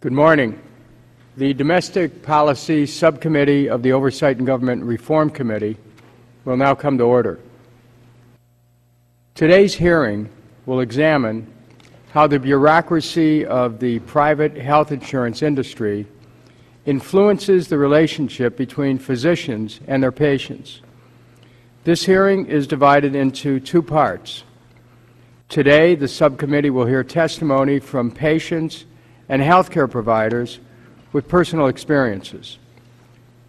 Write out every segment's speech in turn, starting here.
Good morning. The Domestic Policy Subcommittee of the Oversight and Government Reform Committee will now come to order. Today's hearing will examine how the bureaucracy of the private health insurance industry influences the relationship between physicians and their patients. This hearing is divided into two parts. Today, the subcommittee will hear testimony from patients and healthcare providers with personal experiences.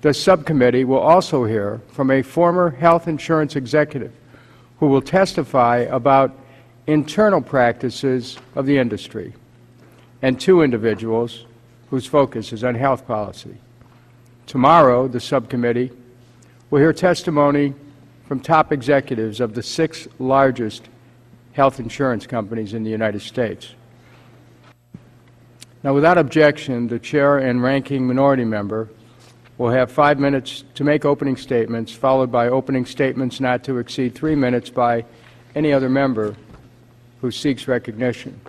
The subcommittee will also hear from a former health insurance executive who will testify about internal practices of the industry, and two individuals whose focus is on health policy. Tomorrow, the subcommittee will hear testimony from top executives of the 6 largest health insurance companies in the United States. Now, without objection, the Chair and Ranking Minority Member will have 5 minutes to make opening statements, followed by opening statements not to exceed 3 minutes by any other member who seeks recognition.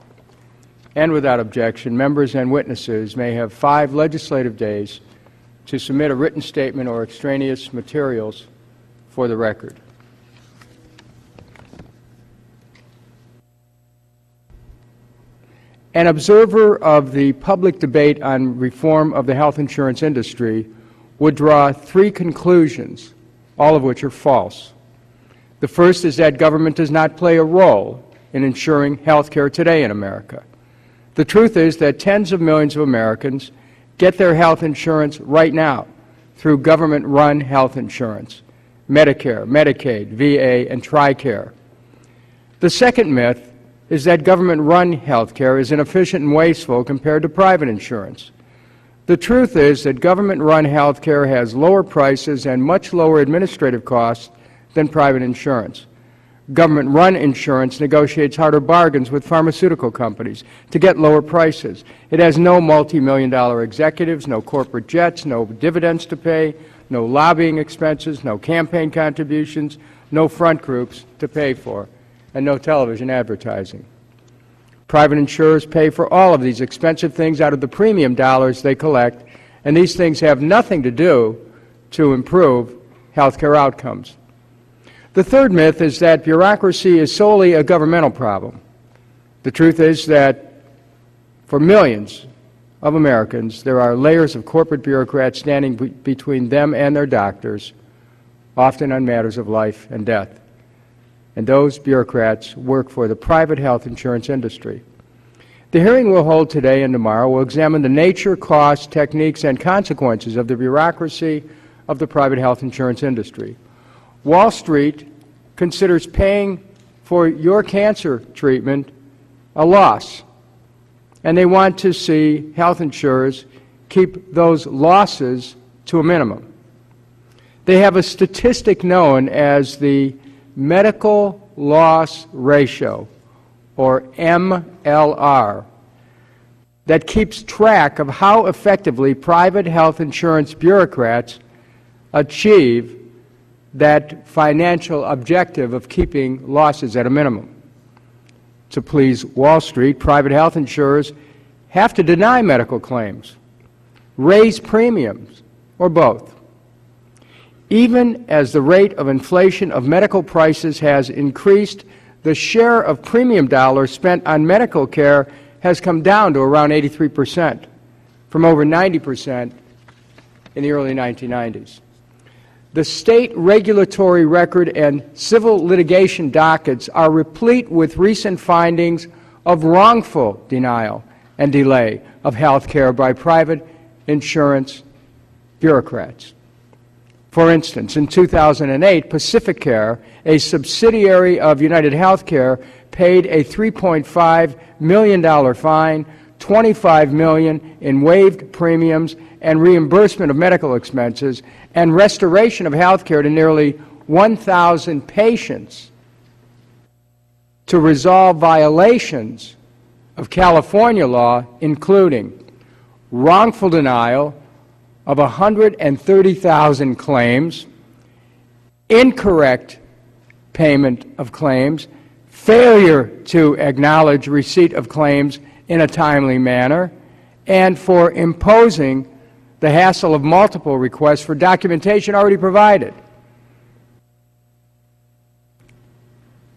And without objection, members and witnesses may have 5 legislative days to submit a written statement or extraneous materials for the record. An observer of the public debate on reform of the health insurance industry would draw 3 conclusions, all of which are false. The first is that government does not play a role in ensuring health care today in America. The truth is that tens of millions of Americans get their health insurance right now through government-run health insurance, Medicare, Medicaid, VA, and TRICARE. The second myth is that government-run health care is inefficient and wasteful compared to private insurance. The truth is that government-run health care has lower prices and much lower administrative costs than private insurance. Government-run insurance negotiates harder bargains with pharmaceutical companies to get lower prices. It has no multi-million-dollar executives, no corporate jets, no dividends to pay, no lobbying expenses, no campaign contributions, no front groups to pay for, and no television advertising. Private insurers pay for all of these expensive things out of the premium dollars they collect, and these things have nothing to do to improve health care outcomes. The third myth is that bureaucracy is solely a governmental problem. The truth is that for millions of Americans, there are layers of corporate bureaucrats standing between them and their doctors, often on matters of life and death. And those bureaucrats work for the private health insurance industry. The hearing we'll hold today and tomorrow will examine the nature, costs, techniques, and consequences of the bureaucracy of the private health insurance industry. Wall Street considers paying for your cancer treatment a loss, and they want to see health insurers keep those losses to a minimum. They have a statistic known as the medical loss ratio, or MLR, that keeps track of how effectively private health insurance bureaucrats achieve that financial objective of keeping losses at a minimum. To please Wall Street, private health insurers have to deny medical claims, raise premiums, or both. Even as the rate of inflation of medical prices has increased, the share of premium dollars spent on medical care has come down to around 83%, from over 90% in the early 1990s. The state regulatory record and civil litigation dockets are replete with recent findings of wrongful denial and delay of health care by private insurance bureaucrats. For instance, in 2008, PacificCare, a subsidiary of United Healthcare, paid a $3.5 million fine, $25 million in waived premiums and reimbursement of medical expenses, and restoration of health care to nearly 1,000 patients to resolve violations of California law, including wrongful denial of 130,000 claims, incorrect payment of claims, failure to acknowledge receipt of claims in a timely manner, and for imposing the hassle of multiple requests for documentation already provided.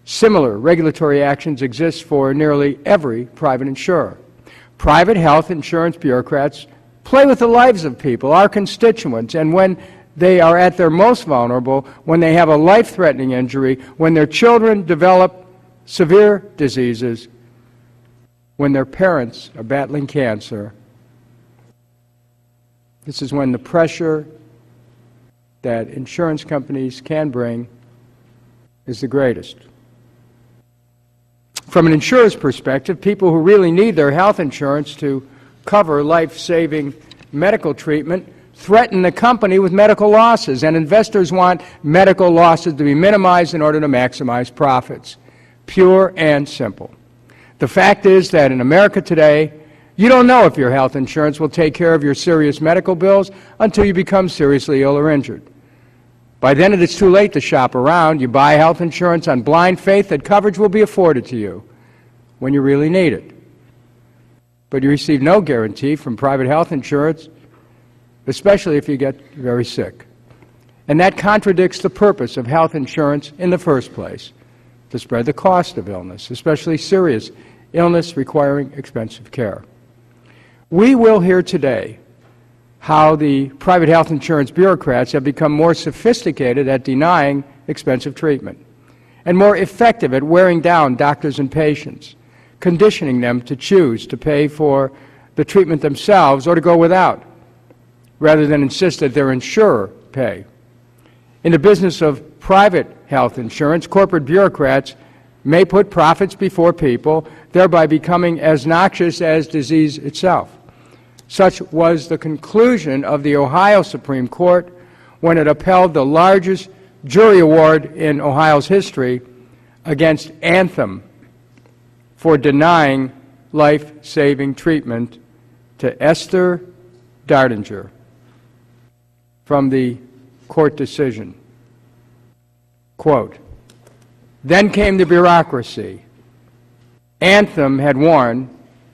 Similar regulatory actions exist for nearly every private insurer. Private health insurance bureaucrats play with the lives of people, our constituents, and when they are at their most vulnerable, when they have a life-threatening injury, when their children develop severe diseases, when their parents are battling cancer, this is when the pressure that insurance companies can bring is the greatest. From an insurer's perspective, people who really need their health insurance to cover life-saving medical treatment threaten the company with medical losses, and investors want medical losses to be minimized in order to maximize profits. Pure and simple. The fact is that in America today, you don't know if your health insurance will take care of your serious medical bills until you become seriously ill or injured. By then it is too late to shop around. You buy health insurance on blind faith that coverage will be afforded to you when you really need it. But you receive no guarantee from private health insurance, especially if you get very sick. And that contradicts the purpose of health insurance in the first place, to spread the cost of illness, especially serious illness requiring expensive care. We will hear today how the private health insurance bureaucrats have become more sophisticated at denying expensive treatment and more effective at wearing down doctors and patients, conditioning them to choose to pay for the treatment themselves or to go without, rather than insist that their insurer pay. In the business of private health insurance, corporate bureaucrats may put profits before people, thereby becoming as noxious as disease itself. Such was the conclusion of the Ohio Supreme Court when it upheld the largest jury award in Ohio's history against Anthem for denying life-saving treatment to Esther Dardinger. From the court decision, quote, "Then came the bureaucracy. Anthem had warned,"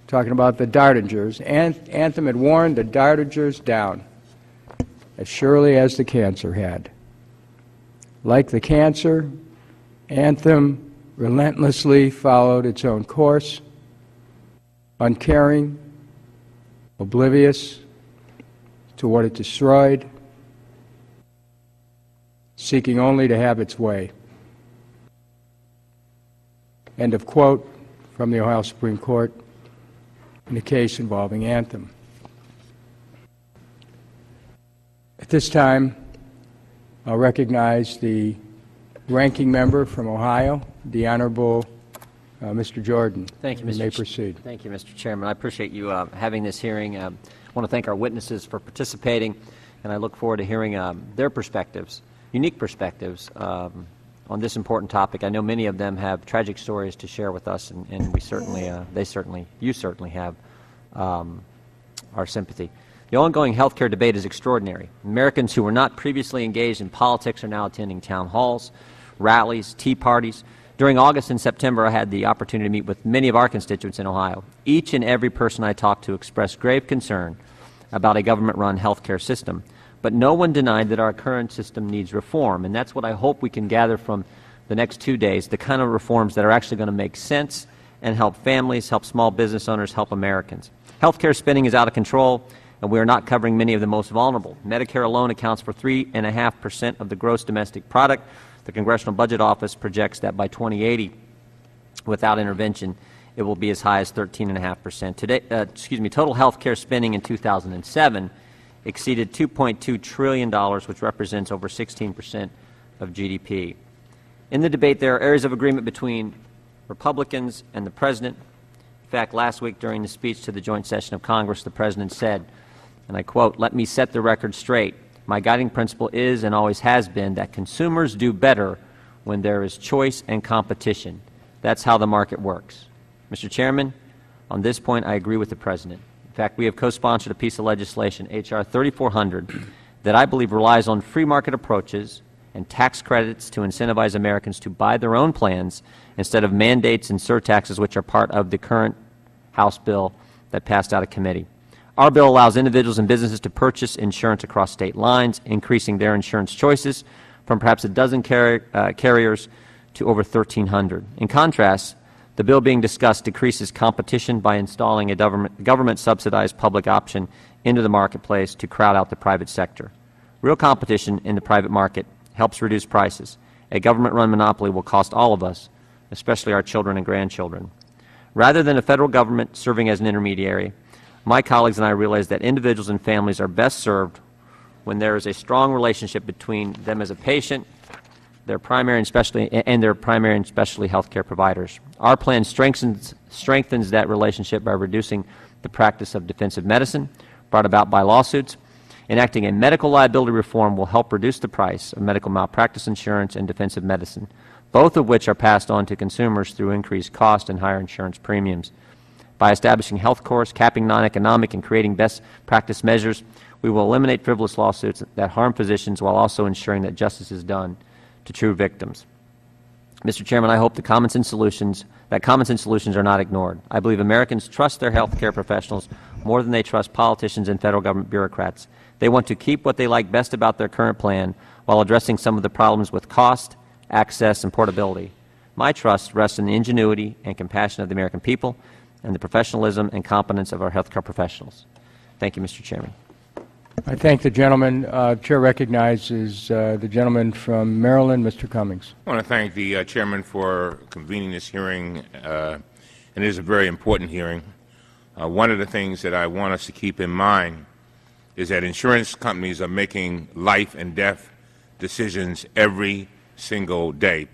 talking about the Dardingers, "Anthem had worn the Dardingers down as surely as the cancer had. Like the cancer, Anthem relentlessly followed its own course, uncaring, oblivious to what it destroyed, seeking only to have its way." End of quote from the Ohio Supreme Court in a case involving Anthem. At this time, I'll recognize the ranking member from Ohio, the Honorable Mr. Jordan. Thank you, Mr. You may proceed. Thank you, Mr. Chairman. I appreciate you having this hearing. I want to thank our witnesses for participating, and I look forward to hearing their perspectives, unique perspectives, on this important topic. I know many of them have tragic stories to share with us, and we certainly, you certainly have our sympathy. The ongoing health care debate is extraordinary. Americans who were not previously engaged in politics are now attending town halls, rallies, tea parties. During August and September, I had the opportunity to meet with many of our constituents in Ohio. Each and every person I talked to expressed grave concern about a government-run health care system. But no one denied that our current system needs reform, and that's what I hope we can gather from the next 2 days, the kind of reforms that are actually going to make sense and help families, help small business owners, help Americans. Healthcare spending is out of control, and we are not covering many of the most vulnerable. Medicare alone accounts for 3.5% of the gross domestic product. The Congressional Budget Office projects that by 2080, without intervention, it will be as high as 13.5%. Total health care spending in 2007 exceeded $2.2 trillion, which represents over 16% of GDP. In the debate, there are areas of agreement between Republicans and the President. In fact, last week during the speech to the joint session of Congress, the President said, and I quote, "Let me set the record straight. My guiding principle is and always has been that consumers do better when there is choice and competition. That's how the market works." Mr. Chairman, on this point, I agree with the President. In fact, we have co-sponsored a piece of legislation, H.R. 3400, that I believe relies on free market approaches and tax credits to incentivize Americans to buy their own plans instead of mandates and surtaxes, which are part of the current House bill that passed out of committee. Our bill allows individuals and businesses to purchase insurance across state lines, increasing their insurance choices from perhaps a dozen carriers to over 1,300. In contrast, the bill being discussed decreases competition by installing a government-subsidized public option into the marketplace to crowd out the private sector. Real competition in the private market helps reduce prices. A government-run monopoly will cost all of us, especially our children and grandchildren. Rather than a federal government serving as an intermediary, my colleagues and I realize that individuals and families are best served when there is a strong relationship between them as a patient, their primary and specialty health care providers. Our plan strengthens that relationship by reducing the practice of defensive medicine brought about by lawsuits. Enacting a medical liability reform will help reduce the price of medical malpractice insurance and defensive medicine, both of which are passed on to consumers through increased cost and higher insurance premiums. By establishing health corps, capping non-economic, and creating best practice measures, we will eliminate frivolous lawsuits that harm physicians while also ensuring that justice is done to true victims. Mr. Chairman, I hope that common sense solutions are not ignored. I believe Americans trust their health care professionals more than they trust politicians and federal government bureaucrats. They want to keep what they like best about their current plan while addressing some of the problems with cost, access, and portability. My trust rests in the ingenuity and compassion of the American people and the professionalism and competence of our health care professionals. Thank you, Mr. Chairman. I thank the gentleman. Chair recognizes the gentleman from Maryland, Mr. Cummings. I want to thank the chairman for convening this hearing, and it is a very important hearing. One of the things that I want us to keep in mind is that insurance companies are making life and death decisions every single day.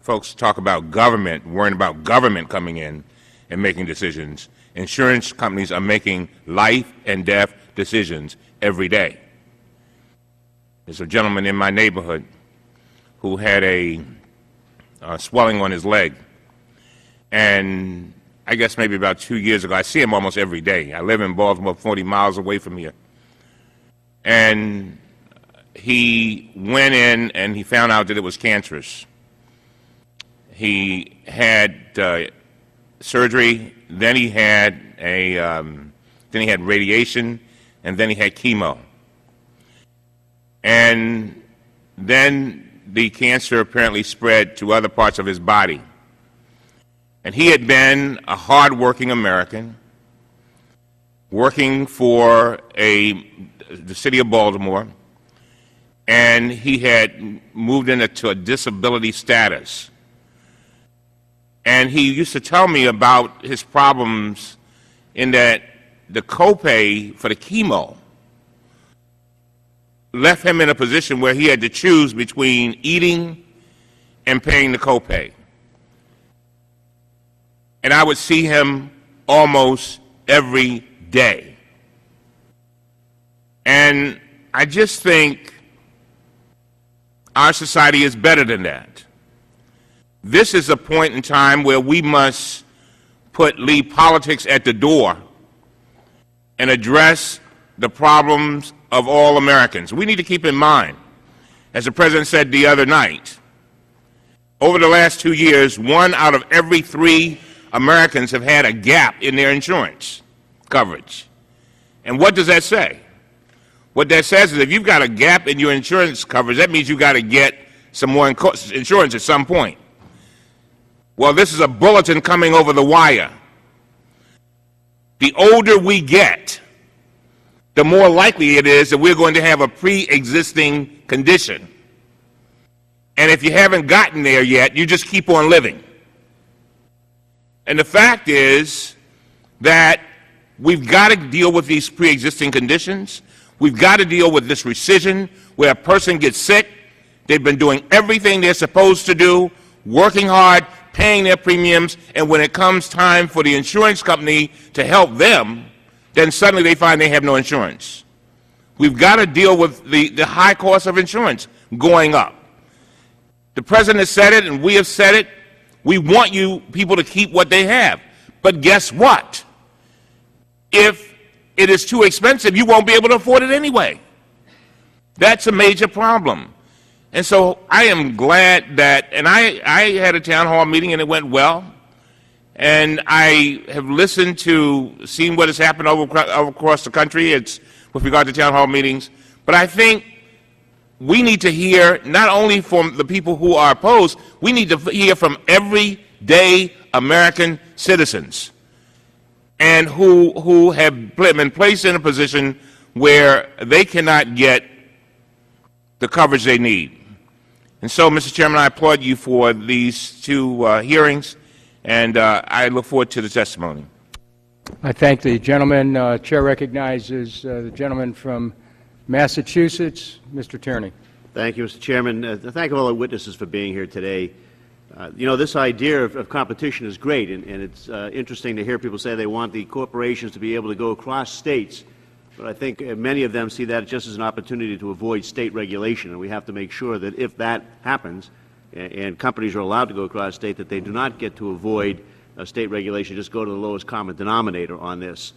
Folks talk about government, worrying about government coming in and making decisions. Insurance companies are making life and death decisions every day. There's a gentleman in my neighborhood who had a swelling on his leg, and I guess maybe about 2 years ago, I see him almost every day. I live in Baltimore, 40 miles away from here, and he went in and he found out that it was cancerous. He had surgery, then he had radiation, and then he had chemo. And then the cancer apparently spread to other parts of his body. And he had been a hard-working American, working for the city of Baltimore, and he had moved into a disability status. And he used to tell me about his problems in that the copay for the chemo left him in a position where he had to choose between eating and paying the copay. And I would see him almost every day. And I just think our society is better than that. This is a point in time where we must leave politics at the door and address the problems of all Americans. We need to keep in mind, as the President said the other night, over the last 2 years, 1 out of every 3 Americans have had a gap in their insurance coverage. And what does that say? What that says is if you've got a gap in your insurance coverage, that means you've got to get some more insurance at some point. Well, this is a bulletin coming over the wire. The older we get, the more likely it is that we're going to have a pre-existing condition. And if you haven't gotten there yet, you just keep on living. And the fact is that we've got to deal with these pre-existing conditions. We've got to deal with this rescission where a person gets sick. They've been doing everything they're supposed to do, working hard, paying their premiums, and when it comes time for the insurance company to help them, then suddenly they find they have no insurance. We've got to deal with the high cost of insurance going up. The President has said it, and we have said it. We want you people to keep what they have. But guess what? If it is too expensive, you won't be able to afford it anyway. That's a major problem. And so I am glad that, and I had a town hall meeting and it went well, And I have listened to, seen what has happened across the country. It's with regard to town hall meetings. But I think we need to hear not only from the people who are opposed, we need to hear from everyday American citizens and who have been placed in a position where they cannot get the coverage they need. And so, Mr. Chairman, I applaud you for these two hearings, and I look forward to the testimony. I thank the gentleman. Chair recognizes the gentleman from Massachusetts, Mr. Tierney. Thank you, Mr. Chairman. Thank all the witnesses for being here today. You know, this idea of competition is great, and it's interesting to hear people say they want the corporations to be able to go across states, but I think many of them see that just as an opportunity to avoid state regulation, and we have to make sure that if that happens and companies are allowed to go across state, that they do not get to avoid state regulation, just go to the lowest common denominator on this.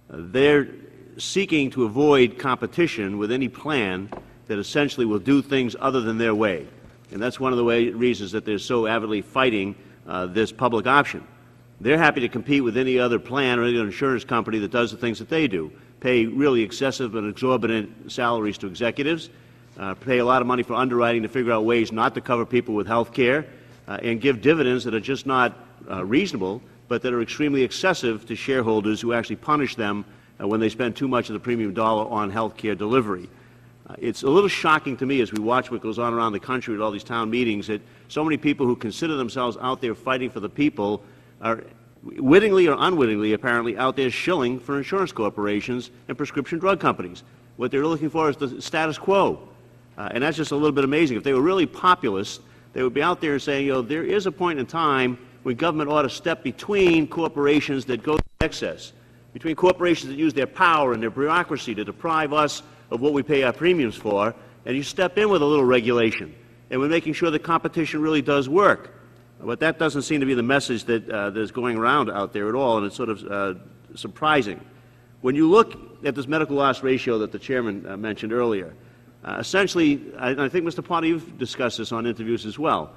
They're seeking to avoid competition with any plan that essentially will do things other than their way. And that's one of the reasons that they're so avidly fighting this public option. They're happy to compete with any other plan or any other insurance company that does the things that they do, pay really excessive and exorbitant salaries to executives, pay a lot of money for underwriting to figure out ways not to cover people with health care, and give dividends that are just not reasonable, but that are extremely excessive to shareholders who actually punish them when they spend too much of the premium dollar on health care delivery. It's a little shocking to me as we watch what goes on around the country at all these town meetings that so many people who consider themselves out there fighting for the people are wittingly or unwittingly apparently out there shilling for insurance corporations and prescription drug companies. What they're looking for is the status quo. And that's just a little bit amazing. If they were really populist, they would be out there saying, you know, there is a point in time when government ought to step between corporations that go to excess, between corporations that use their power and their bureaucracy to deprive us of what we pay our premiums for, and you step in with a little regulation, and we're making sure that competition really does work. But that doesn't seem to be the message that is going around out there at all, and it's sort of surprising. When you look at this medical loss ratio that the chairman mentioned earlier, essentially, I think, Mr. Potter, you've discussed this on interviews as well,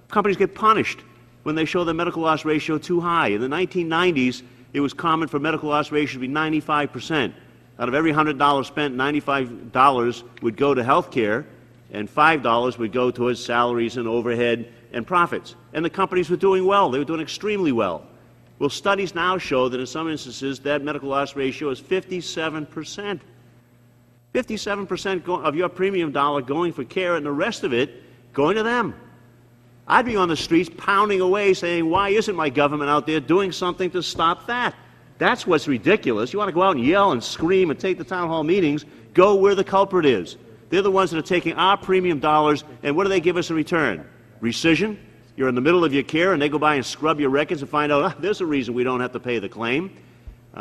companies get punished when they show their medical loss ratio too high. In the 1990s, it was common for medical loss ratio to be 95%. Out of every $100 spent, $95 would go to health care, and $5 would go towards salaries and overhead and profits. And the companies were doing well. They were doing extremely well. Well, studies now show that in some instances that medical loss ratio is 57%. 57% of your premium dollar going for care and the rest of it going to them. I'd be on the streets pounding away saying, why isn't my government out there doing something to stop that? That's what's ridiculous. You want to go out and yell and scream and take the town hall meetings, go where the culprit is. They're the ones that are taking our premium dollars, and what do they give us in return? Rescission? You're in the middle of your care, and they go by and scrub your records and find out, there's a reason we don't have to pay the claim.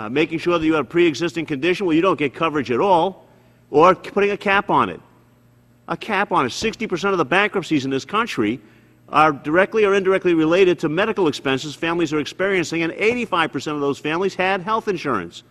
Making sure that you have a pre-existing condition, well, you don't get coverage at all, or putting a cap on it. A cap on it. 60% of the bankruptcies in this country are directly or indirectly related to medical expenses families are experiencing, and 85% of those families had health insurance.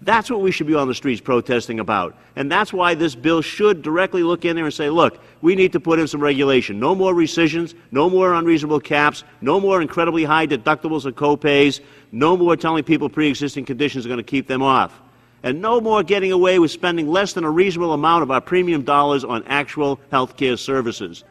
That's what we should be on the streets protesting about. And that's why this bill should directly look in there and say, look, we need to put in some regulation. No more rescissions, no more unreasonable caps, no more incredibly high deductibles or co-pays, no more telling people pre-existing conditions are going to keep them off, and no more getting away with spending less than a reasonable amount of our premium dollars on actual health care services.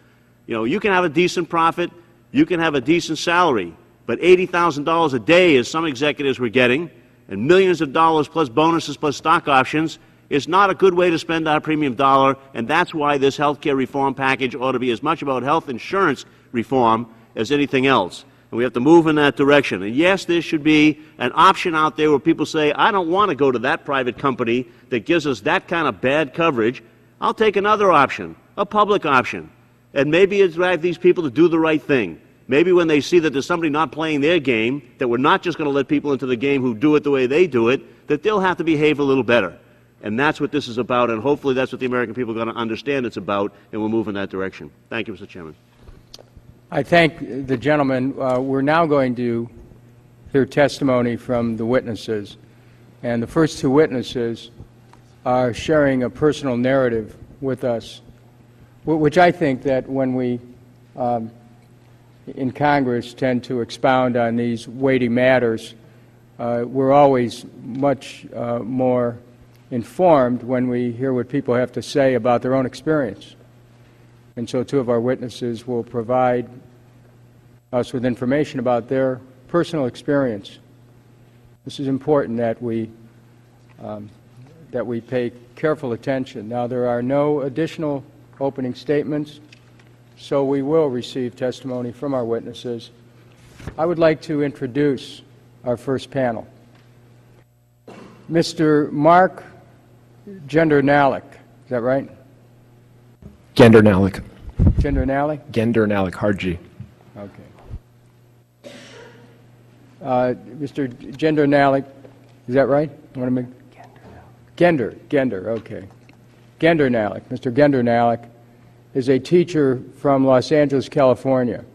You know, you can have a decent profit, you can have a decent salary, but $80,000 a day, as some executives were getting, and millions of dollars plus bonuses plus stock options, is not a good way to spend our premium dollar, and that's why this health care reform package ought to be as much about health insurance reform as anything else. And we have to move in that direction. And yes, there should be an option out there where people say, I don't want to go to that private company that gives us that kind of bad coverage. I'll take another option, a public option. And maybe it's drive these people to do the right thing. Maybe when they see that there's somebody not playing their game, that we're not just going to let people into the game who do it the way they do it, that they'll have to behave a little better. And that's what this is about, and hopefully that's what the American people are going to understand it's about, and we'll move in that direction. Thank you, Mr. Chairman. I thank the gentleman. We're now going to hear testimony from the witnesses. And the first two witnesses are sharing a personal narrative with us, which I think that when we in Congress tend to expound on these weighty matters, we're always much more informed when we hear what people have to say about their own experience. And so two of our witnesses will provide us with information about their personal experience. This is important that we pay careful attention. Now, there are no additional opening statements, so we will receive testimony from our witnesses. I would like to introduce our first panel. Mr. Mark Gendernalik, is that right? Gendernalik. Gendernalik? Gendernalik, hard G. Okay. Mr. Gendernalik, is that right? Gender, okay. Gendernalik. Mr. Gendernalik is a teacher from Los Angeles, California,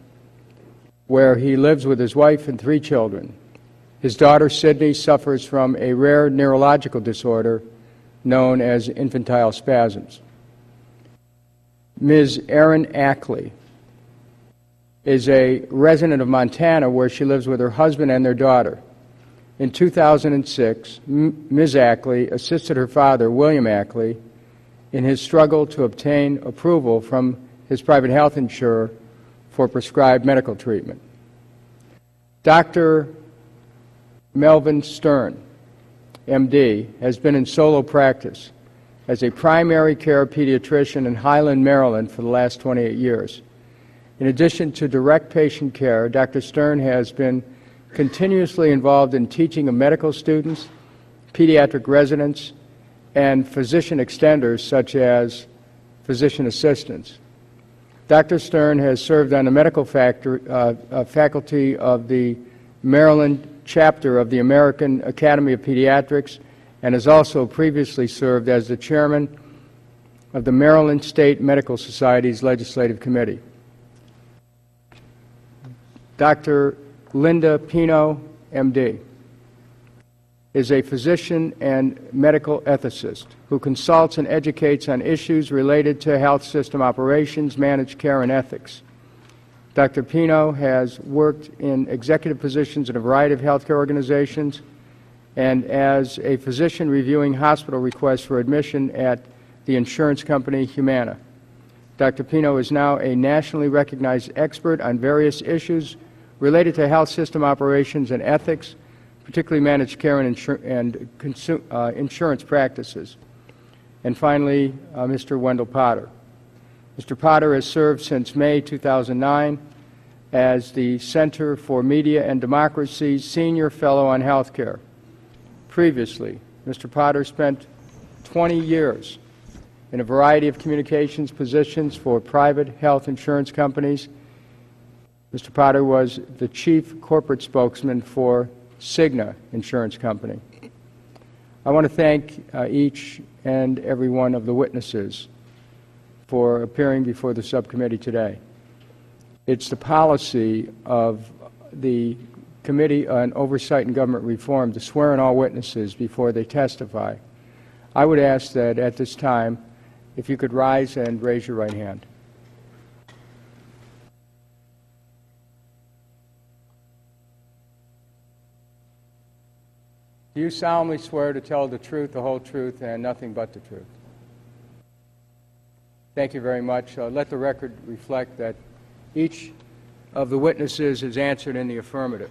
where he lives with his wife and 3 children. His daughter, Sydney, suffers from a rare neurological disorder known as infantile spasms. Ms. Erin Ackley is a resident of Montana, where she lives with her husband and their daughter. In 2006, Ms. Ackley assisted her father, William Ackley, in his struggle to obtain approval from his private health insurer for prescribed medical treatment. Dr. Melvin Stern, MD, has been in solo practice as a primary care pediatrician in Highland, Maryland for the last 28 years. In addition to direct patient care, Dr. Stern has been continuously involved in teaching of medical students, pediatric residents, and physician extenders such as physician assistants. Dr. Stern has served on the medical faculty of the Maryland chapter of the American Academy of Pediatrics and has also previously served as the chairman of the Maryland State Medical Society's Legislative Committee. Dr. Linda Pino, MD, is a physician and medical ethicist who consults and educates on issues related to health system operations, managed care, and ethics. Dr. Pino has worked in executive positions in a variety of healthcare organizations and as a physician reviewing hospital requests for admission at the insurance company Humana. Dr. Pino is now a nationally recognized expert on various issues related to health system operations and ethics, particularly managed care and insurance practices. And finally, Mr. Wendell Potter. Mr. Potter has served since May 2009 as the Center for Media and Democracy's Senior Fellow on Healthcare. Previously, Mr. Potter spent 20 years in a variety of communications positions for private health insurance companies. Mr. Potter was the chief corporate spokesman for Cigna Insurance Company. I want to thank each and every one of the witnesses for appearing before the subcommittee today. It's the policy of the Committee on Oversight and Government Reform to swear in all witnesses before they testify. I would ask that at this time, if you could rise and raise your right hand. Do you solemnly swear to tell the truth, the whole truth, and nothing but the truth? Thank you very much. Let the record reflect that each of the witnesses is answered in the affirmative.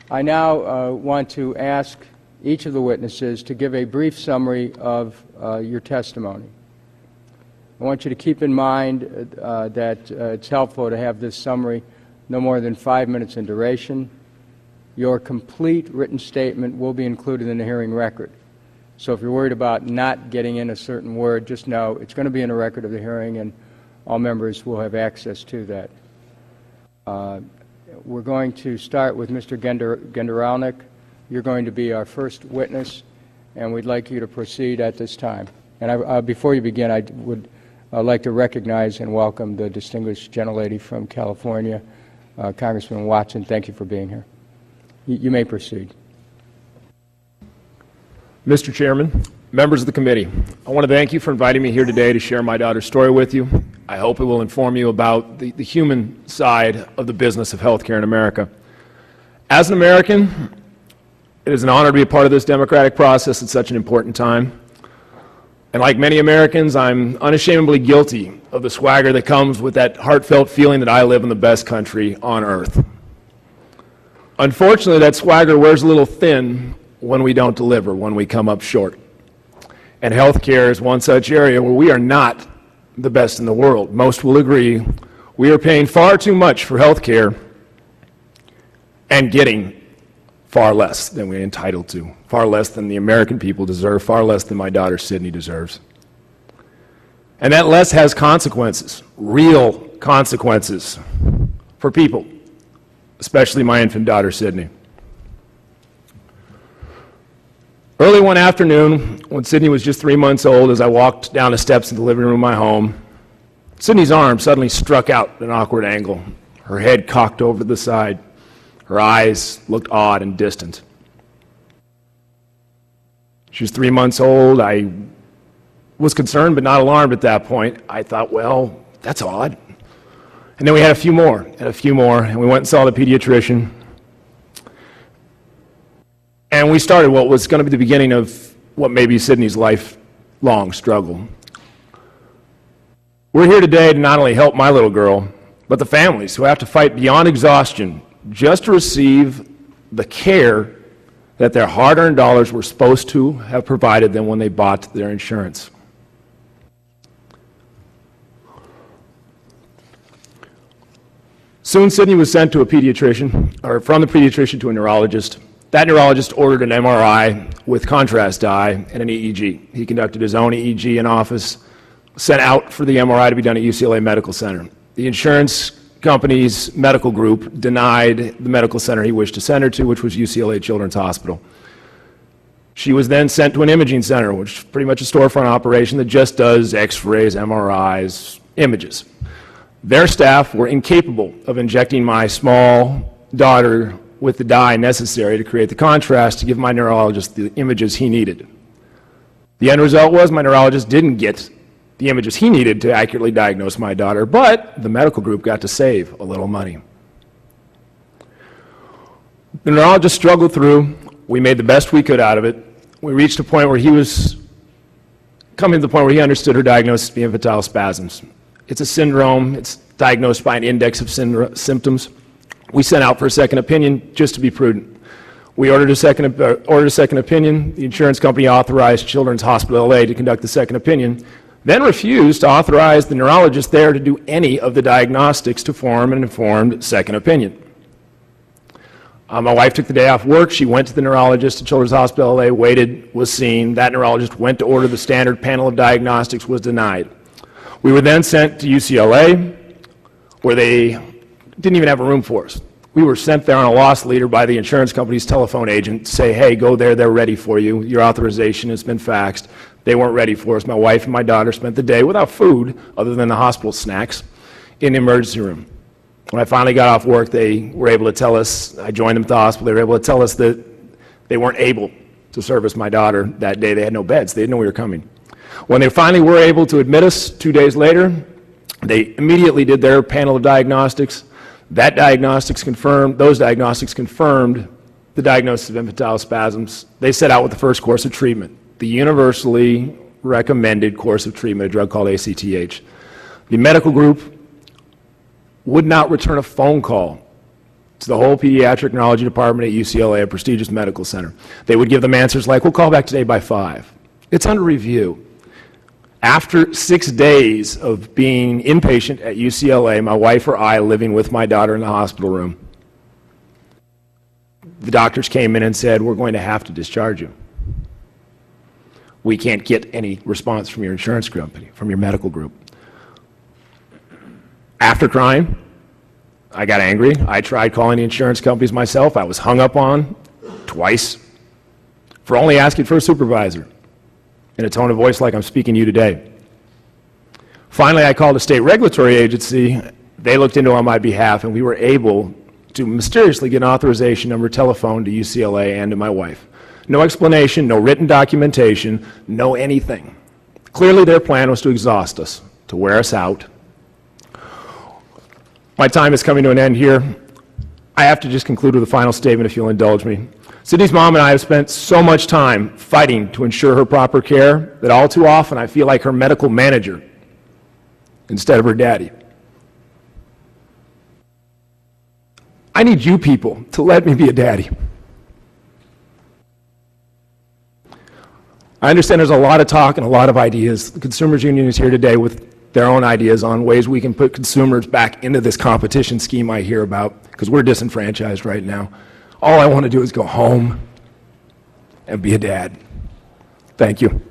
I now want to ask each of the witnesses to give a brief summary of your testimony. I want you to keep in mind that it's helpful to have this summary no more than 5 minutes in duration. Your complete written statement will be included in the hearing record. So if you're worried about not getting in a certain word, just know it's going to be in the record of the hearing and all members will have access to that. We're going to start with Mr. Gendernalik. You're going to be our first witness, and we'd like you to proceed at this time. And before you begin, I would like to recognize and welcome the distinguished gentlelady from California, Congressman Watson. Thank you for being here. You may proceed. Mr. Chairman, Members of the committee, I want to thank you for inviting me here today to share my daughter's story with you. I hope it will inform you about the human side of the business of healthcare in America. As an American, it is an honor to be a part of this democratic process at such an important time. And like many Americans, I'm unashamedly guilty of the swagger that comes with that heartfelt feeling that I live in the best country on earth. Unfortunately, that swagger wears a little thin when we don't deliver, when we come up short. And healthcare is one such area where we are not the best in the world. Most will agree we are paying far too much for healthcare and getting far less than we're entitled to, far less than the American people deserve, far less than my daughter Sydney deserves. And that less has consequences, real consequences for people, especially my infant daughter Sydney. Early one afternoon, when Sydney was just 3 months old, as I walked down the steps in the living room of my home, Sydney's arm suddenly struck out at an awkward angle, her head cocked over to the side. Her eyes looked odd and distant. She was 3 months old. I was concerned but not alarmed at that point. I thought, well, that's odd. And then we had a few more, and we went and saw the pediatrician. And we started what was going to be the beginning of what may be Sydney's lifelong struggle. We're here today to not only help my little girl, but the families who have to fight beyond exhaustion just to receive the care that their hard-earned dollars were supposed to have provided them when they bought their insurance. Soon Sydney was sent to a pediatrician, or from the pediatrician to a neurologist. That neurologist ordered an MRI with contrast dye and an EEG. He conducted his own EEG in office, sent out for the MRI to be done at UCLA Medical Center. The insurance company's medical group denied the medical center he wished to send her to, which was UCLA Children's Hospital. She was then sent to an imaging center, which is pretty much a storefront operation that just does X-rays, MRIs, images. Their staff were incapable of injecting my small daughter with the dye necessary to create the contrast to give my neurologist the images he needed. The end result was my neurologist didn't get the images he needed to accurately diagnose my daughter, but the medical group got to save a little money. The neurologist struggled through. We made the best we could out of it. We reached a point where he was coming to the point where he understood her diagnosis to be infantile spasms. It's a syndrome. It's diagnosed by an index of symptoms. We sent out for a second opinion just to be prudent. We ordered a second opinion. The insurance company authorized Children's Hospital LA to conduct the second opinion, then refused to authorize the neurologist there to do any of the diagnostics to form an informed second opinion. My wife took the day off work. She went to the neurologist at Children's Hospital LA, waited, was seen. That neurologist went to order the standard panel of diagnostics, was denied. We were then sent to UCLA, where they didn't even have a room for us. We were sent there on a loss leader by the insurance company's telephone agent to say, hey, go there, they're ready for you. Your authorization has been faxed. They weren't ready for us. My wife and my daughter spent the day without food, other than the hospital snacks, in the emergency room. When I finally got off work, they were able to tell us, I joined them at the hospital, they were able to tell us that they weren't able to service my daughter that day. They had no beds. They didn't know we were coming. When they finally were able to admit us 2 days later, they immediately did their panel of diagnostics. Those diagnostics confirmed the diagnosis of infantile spasms. They set out with the first course of treatment, the universally recommended course of treatment, a drug called ACTH. The medical group would not return a phone call to the whole pediatric neurology department at UCLA, a prestigious medical center. They would give them answers like, we'll call back today by 5. It's under review. After 6 days of being inpatient at UCLA, my wife or I living with my daughter in the hospital room, the doctors came in and said, we're going to have to discharge you. We can't get any response from your insurance company, from your medical group. After crying, I got angry. I tried calling the insurance companies myself. I was hung up on twice for only asking for a supervisor in a tone of voice like I'm speaking to you today. Finally, I called a state regulatory agency. They looked into it on my behalf, and we were able to mysteriously get an authorization number telephone to UCLA and to my wife No explanation, no written documentation, no anything. Clearly their plan was to exhaust us, to wear us out. My time is coming to an end here. I have to just conclude with a final statement, if you'll indulge me. Sydney's mom and I have spent so much time fighting to ensure her proper care that all too often I feel like her medical manager instead of her daddy. I need you people to let me be a daddy. I understand there's a lot of talk and a lot of ideas. The Consumers Union is here today with their own ideas on ways we can put consumers back into this competition scheme I hear about, because we're disenfranchised right now. All I want to do is go home and be a dad. Thank you.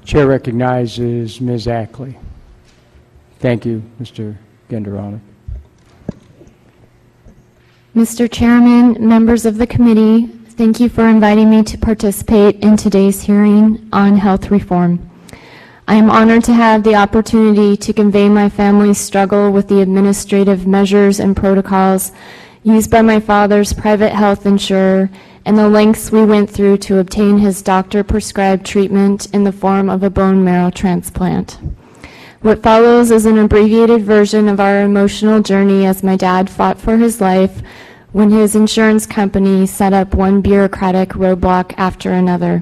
Chair recognizes Ms. Ackley. Thank you, Mr. Genderonic. Mr. Chairman, members of the committee, thank you for inviting me to participate in today's hearing on health reform. I am honored to have the opportunity to convey my family's struggle with the administrative measures and protocols used by my father's private health insurer and the lengths we went through to obtain his doctor-prescribed treatment in the form of a bone marrow transplant. What follows is an abbreviated version of our emotional journey as my dad fought for his life when his insurance company set up one bureaucratic roadblock after another.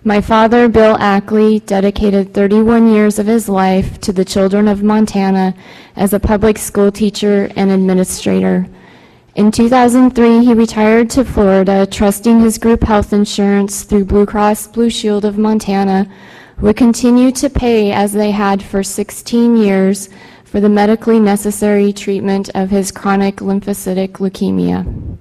My father, Bill Ackley, dedicated 31 years of his life to the children of Montana as a public school teacher and administrator. In 2003, he retired to Florida, trusting his group health insurance through Blue Cross Blue Shield of Montana would continue to pay as they had for 16 years for the medically necessary treatment of his chronic lymphocytic leukemia.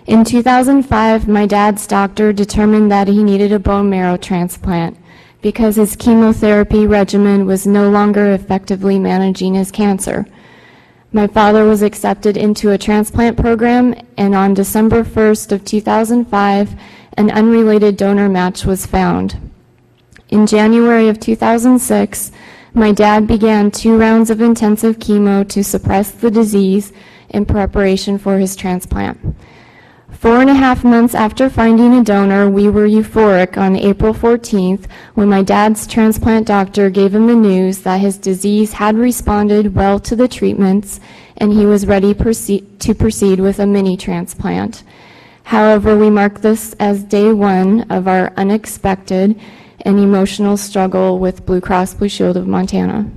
In 2005, my dad's doctor determined that he needed a bone marrow transplant because his chemotherapy regimen was no longer effectively managing his cancer. My father was accepted into a transplant program, and on December 1st of 2005, an unrelated donor match was found. In January of 2006, my dad began 2 rounds of intensive chemo to suppress the disease in preparation for his transplant. 4.5 months after finding a donor, we were euphoric on April 14th when my dad's transplant doctor gave him the news that his disease had responded well to the treatments and he was ready to proceed with a mini transplant. However, we mark this as day 1 of our unexpected and emotional struggle with Blue Cross Blue Shield of Montana.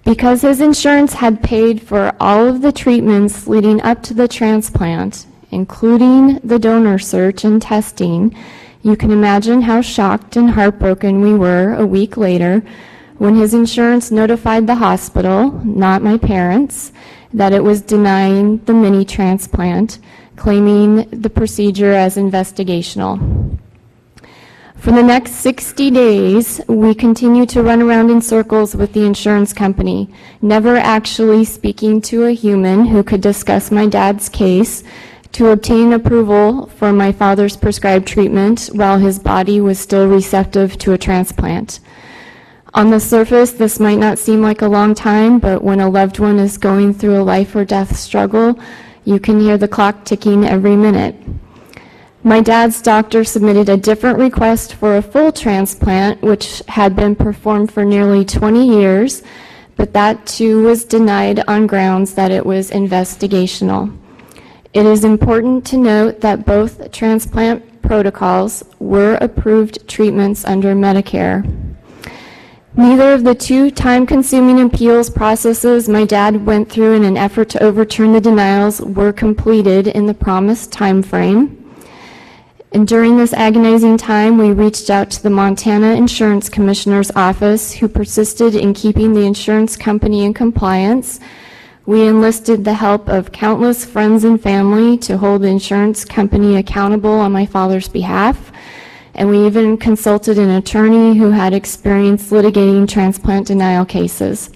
Because his insurance had paid for all of the treatments leading up to the transplant, including the donor search and testing, you can imagine how shocked and heartbroken we were a week later when his insurance notified the hospital, not my parents, that it was denying the mini transplant, claiming the procedure as investigational. For the next 60 days, we continued to run around in circles with the insurance company, never actually speaking to a human who could discuss my dad's case to obtain approval for my father's prescribed treatment while his body was still receptive to a transplant. On the surface, this might not seem like a long time, but when a loved one is going through a life or death struggle, you can hear the clock ticking every minute. My dad's doctor submitted a different request for a full transplant, which had been performed for nearly 20 years, but that too was denied on grounds that it was investigational. It is important to note that both transplant protocols were approved treatments under Medicare. Neither of the 2 time-consuming appeals processes my dad went through in an effort to overturn the denials were completed in the promised time frame. And during this agonizing time, we reached out to the Montana Insurance Commissioner's office, who persisted in keeping the insurance company in compliance. We enlisted the help of countless friends and family to hold the insurance company accountable on my father's behalf, and we even consulted an attorney who had experience litigating transplant denial cases.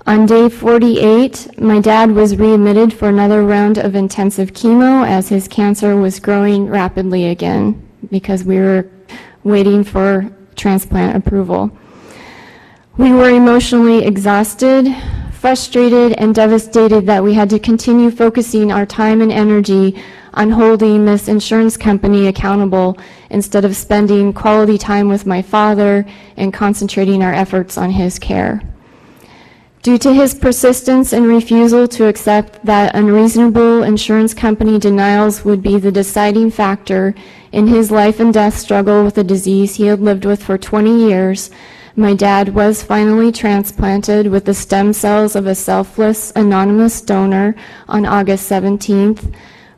On day 48, my dad was readmitted for another round of intensive chemo as his cancer was growing rapidly again because we were waiting for transplant approval. We were emotionally exhausted, frustrated, and devastated that we had to continue focusing our time and energy on holding this insurance company accountable instead of spending quality time with my father and concentrating our efforts on his care. Due to his persistence and refusal to accept that unreasonable insurance company denials would be the deciding factor in his life and death struggle with a disease he had lived with for 20 years, my dad was finally transplanted with the stem cells of a selfless, anonymous donor on August 17th,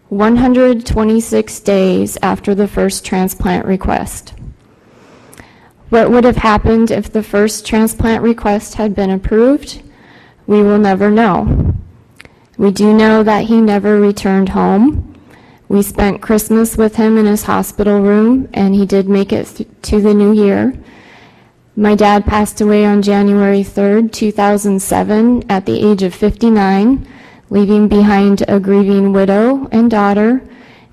126 days after the first transplant request. What would have happened if the first transplant request had been approved? We will never know. We do know that he never returned home. We spent Christmas with him in his hospital room, and he did make it to the new year. My dad passed away on January 3rd, 2007, at the age of 59, leaving behind a grieving widow and daughter,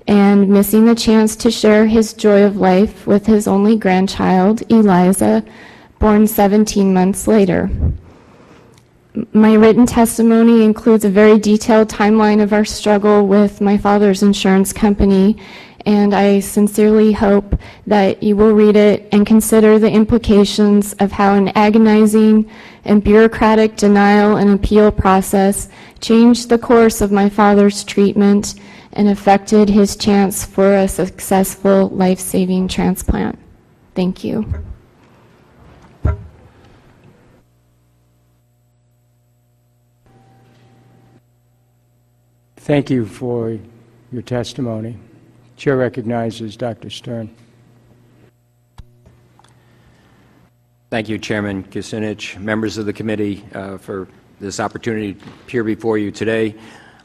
and missing the chance to share his joy of life with his only grandchild, Eliza, born 17 months later. My written testimony includes a very detailed timeline of our struggle with my father's insurance company, and I sincerely hope that you will read it and consider the implications of how an agonizing and bureaucratic denial and appeal process changed the course of my father's treatment and affected his chance for a successful life-saving transplant. Thank you. Thank you for your testimony. Chair recognizes Dr. Stern. Thank you, Chairman Kucinich, members of the committee, for this opportunity to appear before you today.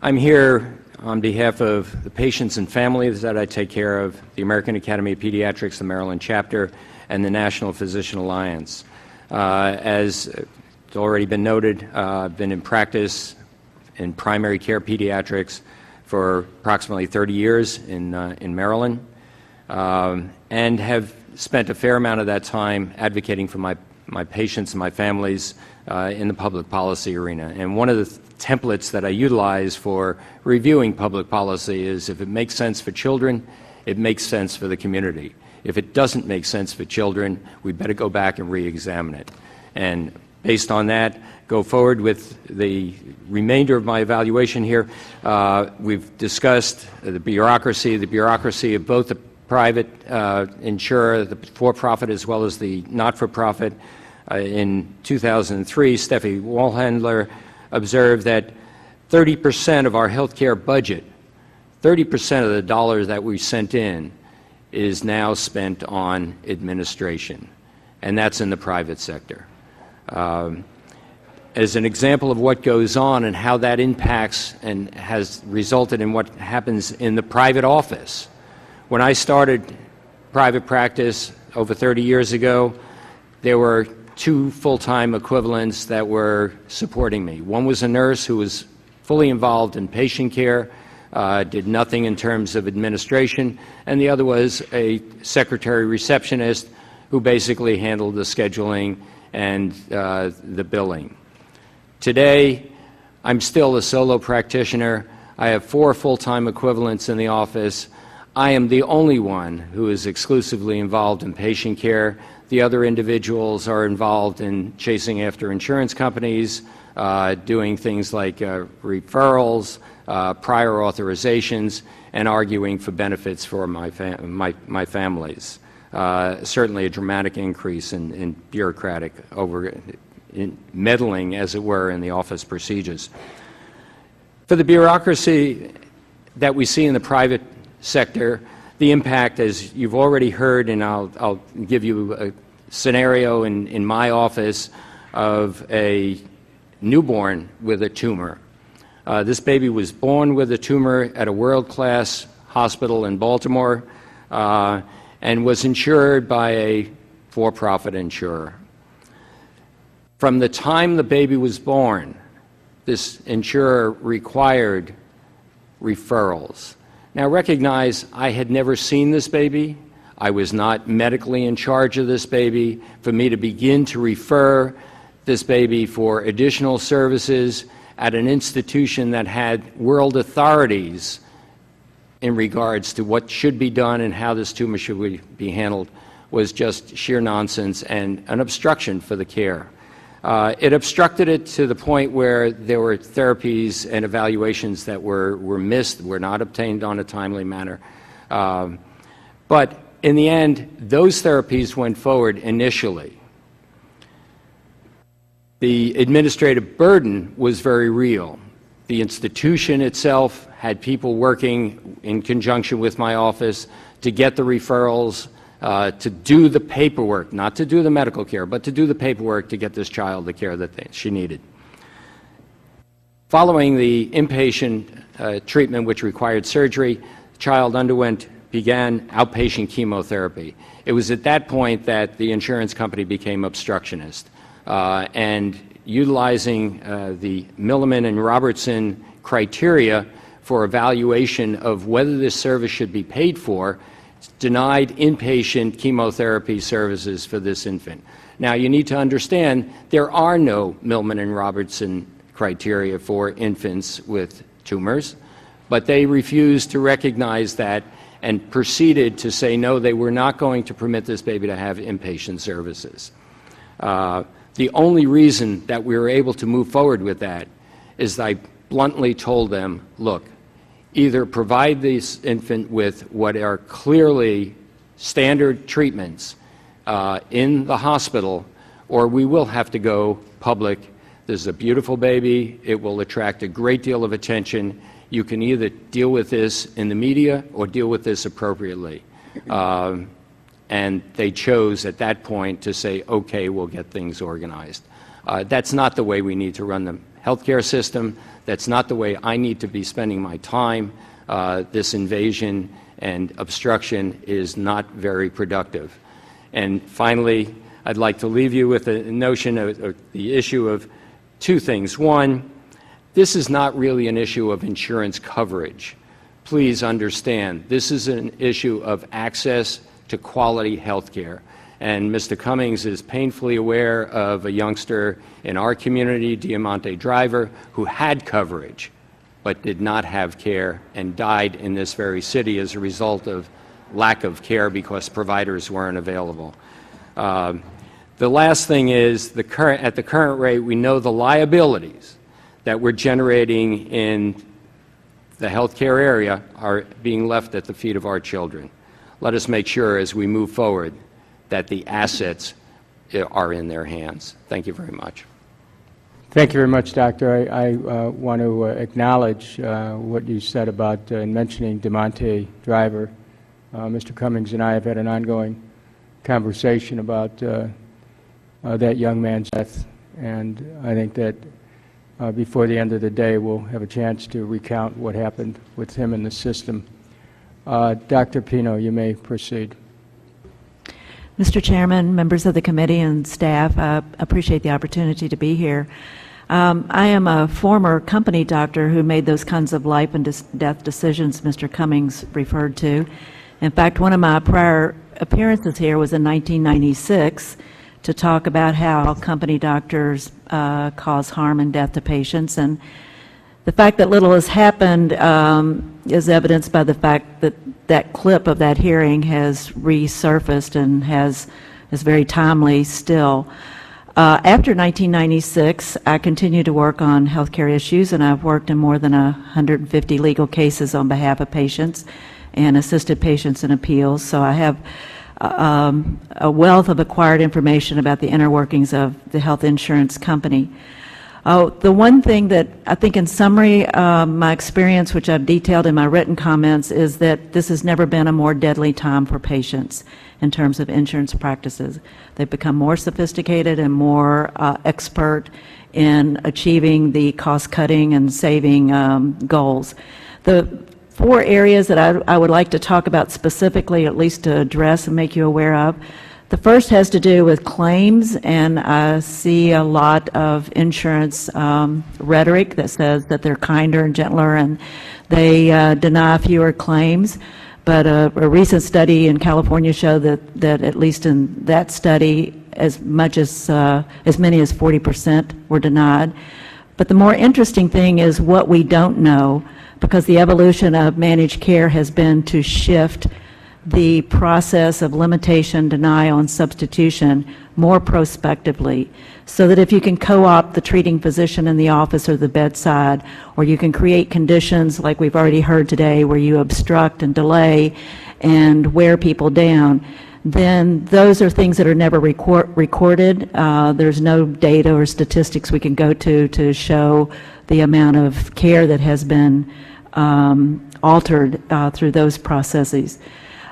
I'm here on behalf of the patients and families that I take care of, the American Academy of Pediatrics, the Maryland chapter, and the National Physician Alliance. As it's already been noted, I've been in practice in primary care pediatrics for approximately 30 years in Maryland, and have spent a fair amount of that time advocating for my patients and my families in the public policy arena. And one of the templates that I utilize for reviewing public policy is, if it makes sense for children, it makes sense for the community. If it doesn't make sense for children, we better go back and re-examine it. And based on that, go forward with the remainder of my evaluation here. We've discussed the bureaucracy of both the private insurer, the for-profit, as well as the not-for-profit. In 2003, Steffi Wallhandler observed that 30% of our healthcare budget, 30% of the dollars that we sent in, is now spent on administration, and that's in the private sector. As an example of what goes on and how that impacts and has resulted in what happens in the private office. When I started private practice over 30 years ago, there were 2 full-time equivalents that were supporting me. One was a nurse who was fully involved in patient care, did nothing in terms of administration, and the other was a secretary receptionist who basically handled the scheduling and the billing. Today, I'm still a solo practitioner. I have 4 full-time equivalents in the office. I am the only one who is exclusively involved in patient care. The other individuals are involved in chasing after insurance companies, doing things like referrals, prior authorizations, and arguing for benefits for my families. Certainly a dramatic increase in bureaucratic meddling, as it were, in the office procedures. For the bureaucracy that we see in the private sector, the impact, as you've already heard, and I'll give you a scenario in my office of a newborn with a tumor. This baby was born with a tumor at a world-class hospital in Baltimore and was insured by a for-profit insurer. From the time the baby was born, this insurer required referrals. Now recognize, I had never seen this baby. I was not medically in charge of this baby. For me to begin to refer this baby for additional services at an institution that had world authorities in regards to what should be done and how this tumor should be handled was just sheer nonsense and an obstruction for the care. It obstructed it to the point where there were therapies and evaluations that were missed, were not obtained on a timely manner. But in the end, those therapies went forward initially. The administrative burden was very real. The institution itself had people working in conjunction with my office to get the referrals, to do the paperwork, not to do the medical care, but to do the paperwork to get this child the care that she needed. Following the inpatient treatment, which required surgery, the child began outpatient chemotherapy. It was at that point that the insurance company became obstructionist. And utilizing the Milliman and Robertson criteria for evaluation of whether this service should be paid for, denied inpatient chemotherapy services for this infant. Now, you need to understand there are no Milliman and Robertson criteria for infants with tumors, but they refused to recognize that and proceeded to say no, they were not going to permit this baby to have inpatient services. The only reason that we were able to move forward with that is I bluntly told them, look, either provide this infant with what are clearly standard treatments in the hospital, or we will have to go public. This is a beautiful baby. It will attract a great deal of attention. You can either deal with this in the media or deal with this appropriately. And they chose at that point to say, okay, we'll get things organized. That's not the way we need to run the healthcare system. That's not the way I need to be spending my time. This invasion and obstruction is not very productive. And finally, I'd like to leave you with a notion of the issue of two things. One, this is not really an issue of insurance coverage. Please understand, this is an issue of access to quality health care. And Mr. Cummings is painfully aware of a youngster in our community, Diamante Driver, who had coverage but did not have care and died in this very city as a result of lack of care because providers weren't available. The last thing is, at the current rate, we know the liabilities that we're generating in the healthcare area are being left at the feet of our children. Let us make sure as we move forward that the assets are in their hands. Thank you very much. Thank you very much, Doctor. I want to acknowledge what you said about mentioning Diamante Driver. Mr. Cummings and I have had an ongoing conversation about that young man's death, and I think that before the end of the day we'll have a chance to recount what happened with him in the system. Dr. Pino, you may proceed. Mr. Chairman, members of the committee and staff, I appreciate the opportunity to be here. I am a former company doctor who made those kinds of life and death decisions Mr. Cummings referred to. In fact, one of my prior appearances here was in 1996 to talk about how company doctors cause harm and death to patients. And the fact that little has happened is evidenced by the fact that that clip of that hearing has resurfaced and is very timely still. After 1996, I continued to work on healthcare issues, and I've worked in more than 150 legal cases on behalf of patients and assisted patients in appeals. So I have a wealth of acquired information about the inner workings of the health insurance company. The one thing that I think in summary, my experience, which I've detailed in my written comments, is that this has never been a more deadly time for patients in terms of insurance practices. They've become more sophisticated and more expert in achieving the cost-cutting and saving goals. The four areas that I would like to talk about specifically, at least to address and make you aware of. The first has to do with claims, and I see a lot of insurance rhetoric that says that they're kinder and gentler and they deny fewer claims. But a recent study in California showed that at least in that study, as many as 40% were denied. But the more interesting thing is what we don't know, because the evolution of managed care has been to shift the process of limitation, denial, and substitution more prospectively, so that if you can co-opt the treating physician in the office or the bedside, or you can create conditions like we've already heard today where you obstruct and delay and wear people down, then those are things that are never recorded. There's no data or statistics we can go to show the amount of care that has been altered through those processes.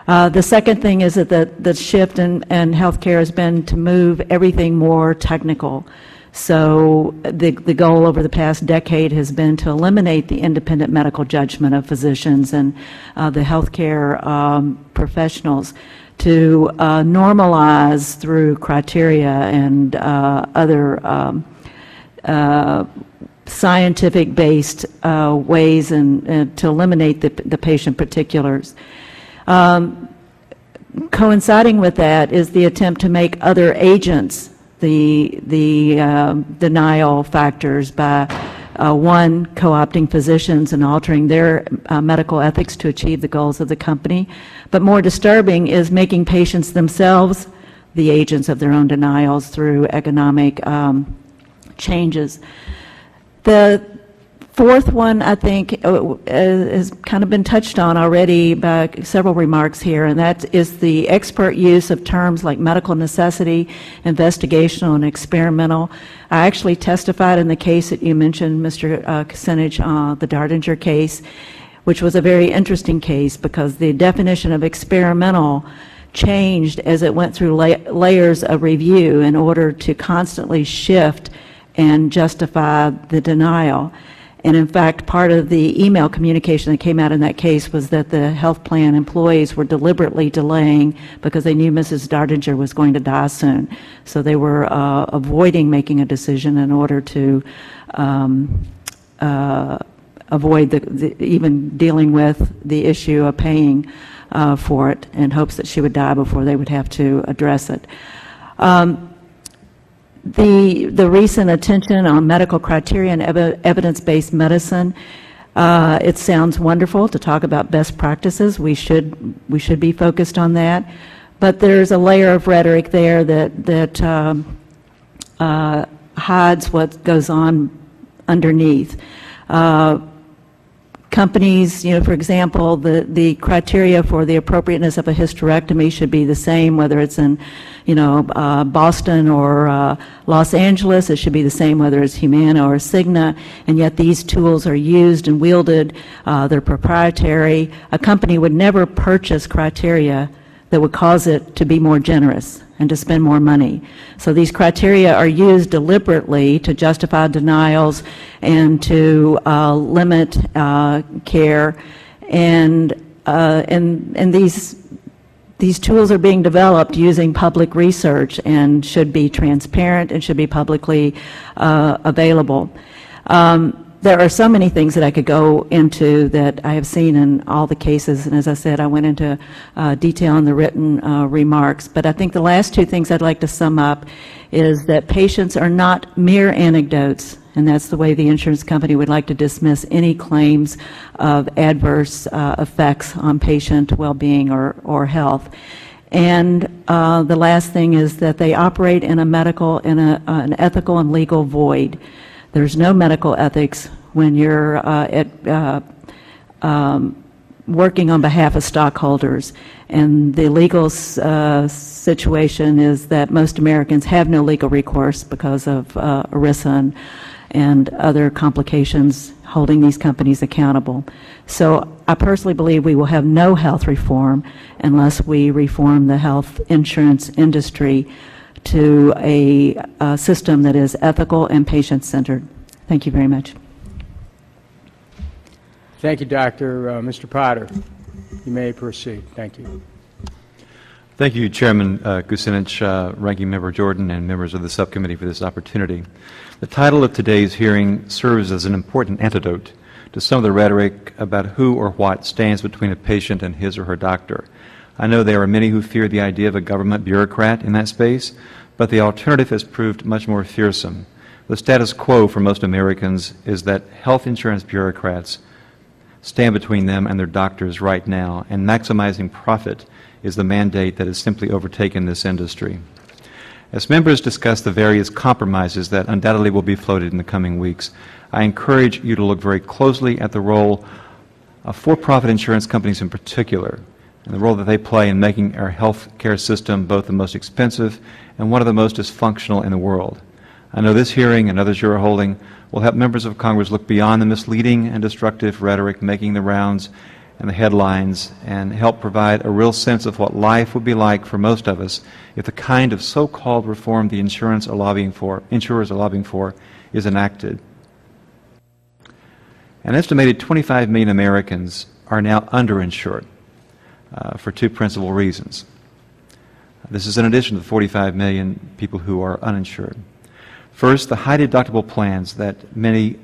The second thing is that the shift in healthcare has been to move everything more technical. So the goal over the past decade has been to eliminate the independent medical judgment of physicians and the healthcare professionals, to normalize through criteria and other scientific-based ways and to eliminate the patient particulars. Coinciding with that is the attempt to make other agents the denial factors by one, co-opting physicians and altering their medical ethics to achieve the goals of the company. But more disturbing is making patients themselves the agents of their own denials through economic changes. The fourth one, I think, has kind of been touched on already by several remarks here, and that is the expert use of terms like medical necessity, investigational, and experimental. I actually testified in the case that you mentioned, Mr. Kucinich, the Dardinger case, which was a very interesting case because the definition of experimental changed as it went through layers of review in order to constantly shift and justify the denial. And in fact, part of the email communication that came out in that case was that the health plan employees were deliberately delaying because they knew Mrs. Dardinger was going to die soon. So they were avoiding making a decision in order to avoid even dealing with the issue of paying for it, in hopes that she would die before they would have to address it. The recent attention on medical criteria and evidence-based medicine, it sounds wonderful to talk about best practices. We should be focused on that, but there's a layer of rhetoric there that hides what goes on underneath. Companies, for example, the criteria for the appropriateness of a hysterectomy should be the same, whether it's in, Boston or Los Angeles. It should be the same whether it's Humana or Cigna, and yet these tools are used and wielded. They're proprietary. A company would never purchase criteria that would cause it to be more generous and to spend more money. So these criteria are used deliberately to justify denials and to limit care, and these tools are being developed using public research and should be transparent and should be publicly available. There are so many things that I could go into that I have seen in all the cases, and as I said, I went into detail in the written remarks. But I think the last two things I'd like to sum up is that patients are not mere anecdotes, and that's the way the insurance company would like to dismiss any claims of adverse effects on patient well-being or health. And the last thing is that they operate in an ethical and legal void. There's no medical ethics when you're working on behalf of stockholders. And the legal situation is that most Americans have no legal recourse because of ERISA and other complications holding these companies accountable. So I personally believe we will have no health reform unless we reform the health insurance industry to a system that is ethical and patient-centered. Thank you very much. Thank you, Doctor. Mr. Potter, you may proceed. Thank you. Thank you, Chairman Kucinich, Ranking Member Jordan, and members of the subcommittee for this opportunity. The title of today's hearing serves as an important antidote to some of the rhetoric about who or what stands between a patient and his or her doctor. I know there are many who fear the idea of a government bureaucrat in that space, but the alternative has proved much more fearsome. The status quo for most Americans is that health insurance bureaucrats stand between them and their doctors right now, and maximizing profit is the mandate that has simply overtaken this industry. As members discuss the various compromises that undoubtedly will be floated in the coming weeks, I encourage you to look very closely at the role of for-profit insurance companies in particular, and the role that they play in making our health care system both the most expensive and one of the most dysfunctional in the world. I know this hearing and others you are holding will help members of Congress look beyond the misleading and destructive rhetoric making the rounds and the headlines and help provide a real sense of what life would be like for most of us if the kind of so-called reform the insurers are lobbying for is enacted. An estimated 25 million Americans are now underinsured for two principal reasons. This is in addition to the 45 million people who are uninsured. First, the high deductible plans that many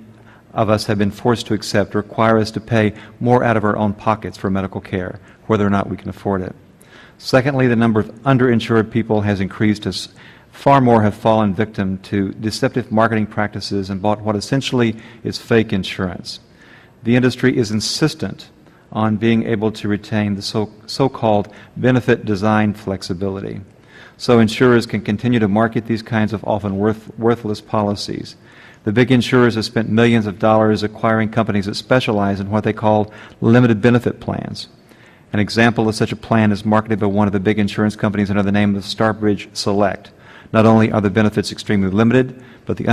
of us have been forced to accept require us to pay more out of our own pockets for medical care, whether or not we can afford it. Secondly, the number of underinsured people has increased as far more have fallen victim to deceptive marketing practices and bought what essentially is fake insurance. The industry is insistent on being able to retain the so-called benefit design flexibility, so insurers can continue to market these kinds of often worthless policies. The big insurers have spent millions of dollars acquiring companies that specialize in what they call limited benefit plans. An example of such a plan is marketed by one of the big insurance companies under the name of Starbridge Select. Not only are the benefits extremely limited, but the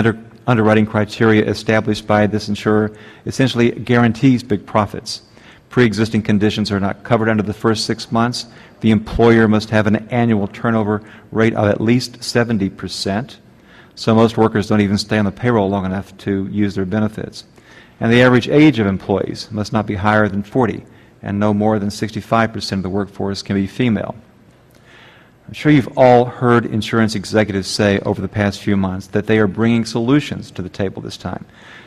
underwriting criteria established by this insurer essentially guarantees big profits. Pre-existing conditions are not covered under the first 6 months. The employer must have an annual turnover rate of at least 70%. So most workers don't even stay on the payroll long enough to use their benefits. And the average age of employees must not be higher than 40, and no more than 65% of the workforce can be female. I'm sure you've all heard insurance executives say over the past few months that they are bringing solutions to the table this time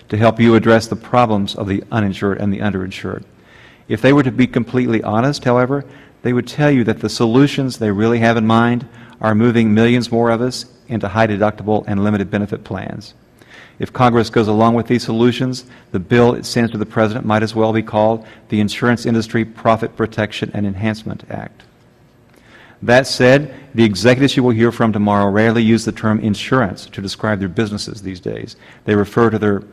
to help you address the problems of the uninsured and the underinsured. If they were to be completely honest, however, they would tell you that the solutions they really have in mind are moving millions more of us into high deductible and limited benefit plans. If Congress goes along with these solutions, the bill it sends to the President might as well be called the Insurance Industry Profit Protection and Enhancement Act. That said, the executives you will hear from tomorrow rarely use the term insurance to describe their businesses these days. They refer to their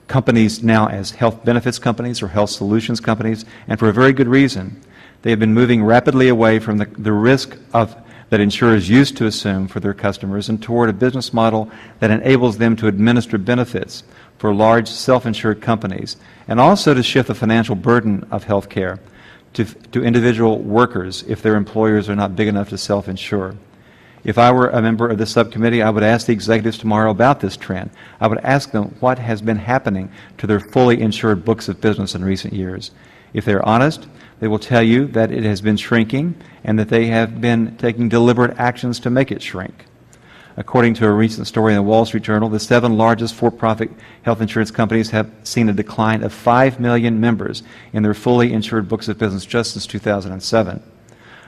companies now as health benefits companies or health solutions companies, and for a very good reason. They have been moving rapidly away from the risk that insurers used to assume for their customers and toward a business model that enables them to administer benefits for large self-insured companies and also to shift the financial burden of health care to individual workers if their employers are not big enough to self-insure. If I were a member of this subcommittee, I would ask the executives tomorrow about this trend. I would ask them what has been happening to their fully insured books of business in recent years. If they're honest, they will tell you that it has been shrinking and that they have been taking deliberate actions to make it shrink. According to a recent story in the Wall Street Journal, the 7 largest for-profit health insurance companies have seen a decline of 5 million members in their fully insured books of business just since 2007.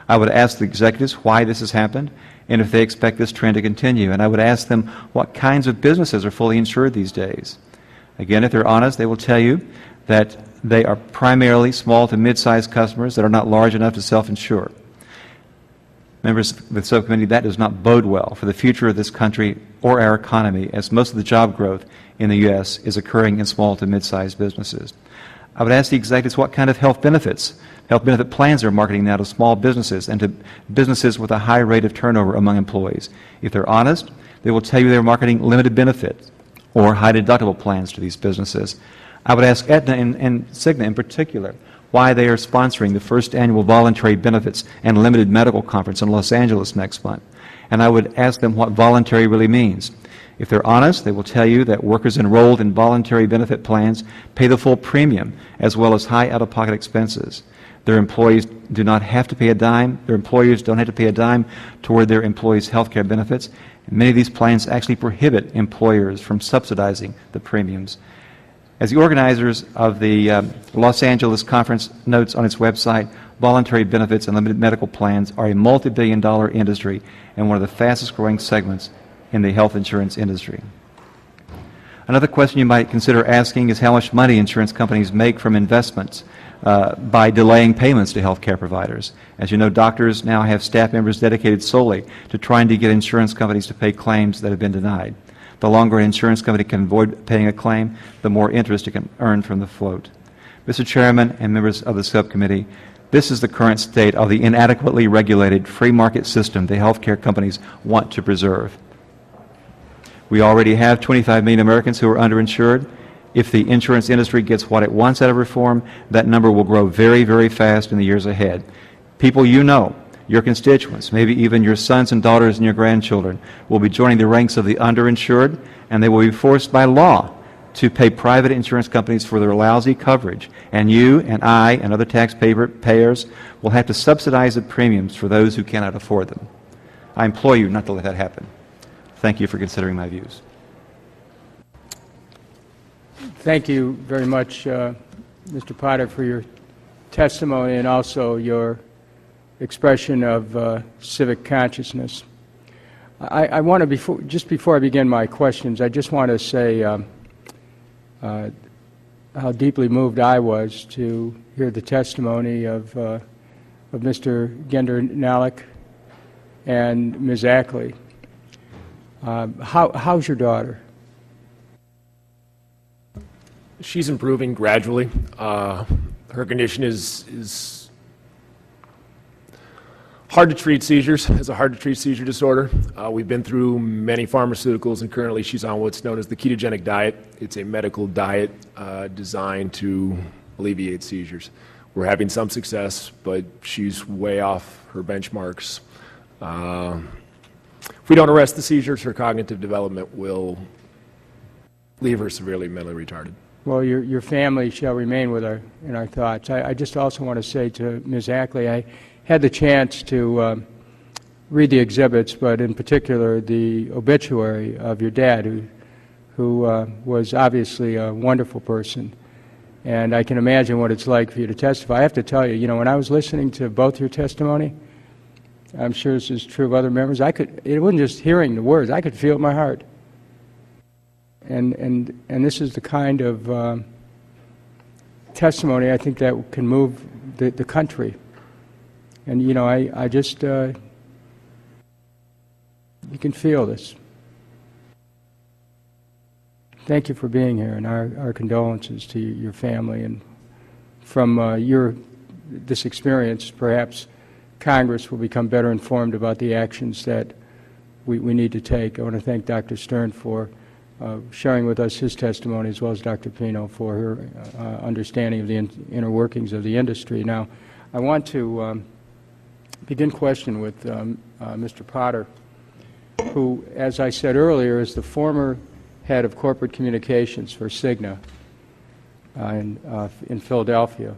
I would ask the executives why this has happened and if they expect this trend to continue, and I would ask them what kinds of businesses are fully insured these days. Again, if they're honest, they will tell you that they are primarily small to mid-sized customers that are not large enough to self-insure. Members of the subcommittee, that does not bode well for the future of this country or our economy, as most of the job growth in the U.S. is occurring in small to mid-sized businesses. I would ask the executives what kind of health benefit plans they're marketing now to small businesses and to businesses with a high rate of turnover among employees. If they're honest, they will tell you they're marketing limited benefit or high deductible plans to these businesses. I would ask Aetna and Cigna in particular why they are sponsoring the first annual Voluntary Benefits and Limited Medical Conference in Los Angeles next month. And I would ask them what voluntary really means. If they're honest, they will tell you that workers enrolled in voluntary benefit plans pay the full premium as well as high out-of-pocket expenses. Their employees do not have to pay a dime. Their employers don't have to pay a dime toward their employees' health care benefits. And many of these plans actually prohibit employers from subsidizing the premiums. As the organizers of the Los Angeles conference notes on its website, voluntary benefits and limited medical plans are a multi-billion-dollar industry and one of the fastest-growing segments in the health insurance industry. Another question you might consider asking is how much money insurance companies make from investments by delaying payments to health care providers. As you know, doctors now have staff members dedicated solely to trying to get insurance companies to pay claims that have been denied. The longer an insurance company can avoid paying a claim, the more interest it can earn from the float. Mr. Chairman and members of the subcommittee, this is the current state of the inadequately regulated free market system the health care companies want to preserve. We already have 25 million Americans who are underinsured. If the insurance industry gets what it wants out of reform, that number will grow very, very fast in the years ahead. People you know, your constituents, maybe even your sons and daughters and your grandchildren, will be joining the ranks of the underinsured, and they will be forced by law to pay private insurance companies for their lousy coverage. And you and I and other taxpayers will have to subsidize the premiums for those who cannot afford them. I implore you not to let that happen. Thank you for considering my views. Thank you very much, Mr. Potter, for your testimony and also your expression of civic consciousness. I want to, just before I begin my questions, I just want to say how deeply moved I was to hear the testimony of Mr. Gender Nalick and Ms. Ackley. How's your daughter? She's improving gradually. Her condition is hard to treat seizures. It's a hard to treat seizure disorder. We've been through many pharmaceuticals, and currently she's on what's known as the ketogenic diet. It's a medical diet designed to alleviate seizures. We're having some success, but she's way off her benchmarks. If we don't arrest the seizures, her cognitive development will leave her severely mentally retarded. Well, your family shall remain with her in our thoughts. I just also want to say to Ms. Ackley, I had the chance to read the exhibits, but in particular the obituary of your dad, who was obviously a wonderful person. And I can imagine what it's like for you to testify. I have to tell you, you know, when I was listening to both your testimony, I'm sure this is true of other members, it wasn't just hearing the words, I could feel it in my heart. And this is the kind of testimony I think that can move the country. And, you know, I just, you can feel this. Thank you for being here, and our condolences to your family. And from this experience, perhaps Congress will become better informed about the actions that we need to take. I want to thank Dr. Stern for sharing with us his testimony, as well as Dr. Pino for her understanding of the inner workings of the industry. Now, I want to begin question with Mr. Potter, who, as I said earlier, is the former head of corporate communications for Cigna in Philadelphia.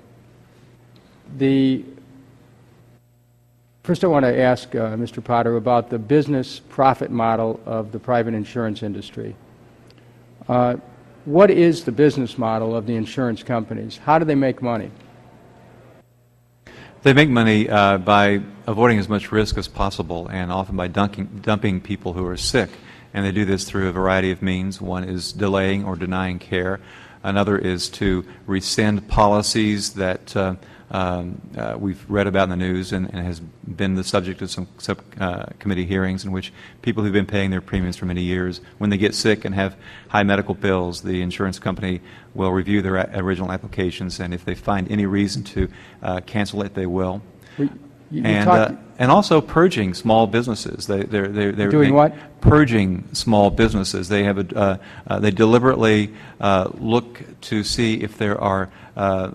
First, I want to ask Mr. Potter about the business profit model of the private insurance industry. What is the business model of the insurance companies? How do they make money? They make money by avoiding as much risk as possible, and often by dumping people who are sick. And they do this through a variety of means. One is delaying or denying care. Another is to rescind policies that we've read about in the news and has been the subject of some subcommittee hearings, in which people who've been paying their premiums for many years, when they get sick and have high medical bills, the insurance company will review their original applications, and if they find any reason to cancel it, they will. And also purging small businesses. They're doing what? Purging small businesses. They have they deliberately look to see if there are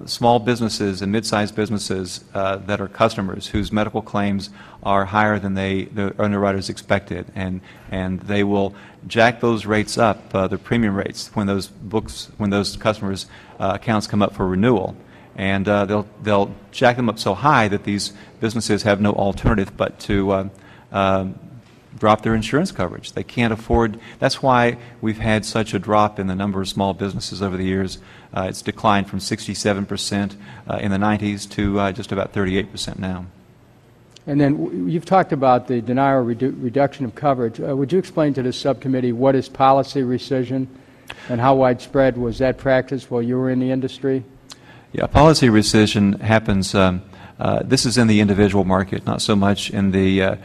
small businesses and mid-sized businesses that are customers whose medical claims are higher than the underwriters expected, and they will jack those rates up, the premium rates, when those customers' accounts come up for renewal. And they'll jack them up so high that these businesses have no alternative but to drop their insurance coverage. They can't afford. That's why we've had such a drop in the number of small businesses over the years. It's declined from 67% in the 90s to just about 38% now. And then you've talked about the denial or reduction of coverage. Would you explain to the subcommittee what is policy rescission and how widespread was that practice while you were in the industry? Yeah, policy rescission happens. This is in the individual market, not so much in the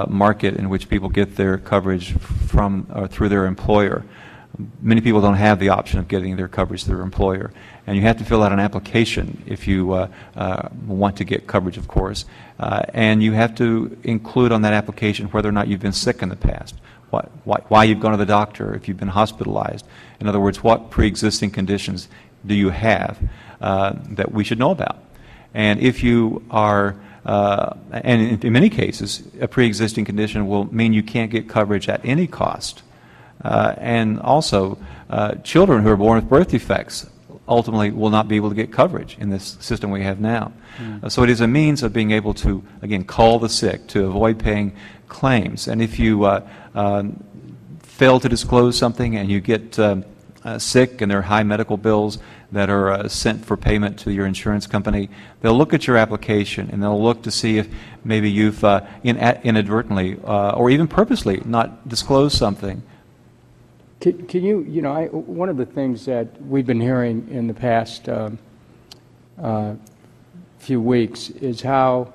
market in which people get their coverage from or through their employer. Many people don't have the option of getting their coverage through their employer. And you have to fill out an application if you want to get coverage, of course. And you have to include on that application whether or not you've been sick in the past, why you've gone to the doctor, if you've been hospitalized. In other words, what pre-existing conditions do you have that we should know about? And if you are, and in many cases, a pre-existing condition will mean you can't get coverage at any cost. And also, children who are born with birth defects ultimately will not be able to get coverage in this system we have now. So it is a means of being able to, again, call the sick to avoid paying claims. And if you fail to disclose something and you get sick and there are high medical bills that are sent for payment to your insurance company, they'll look at your application and they'll look to see if maybe you've inadvertently or even purposely not disclosed something. Can you, one of the things that we've been hearing in the past few weeks is how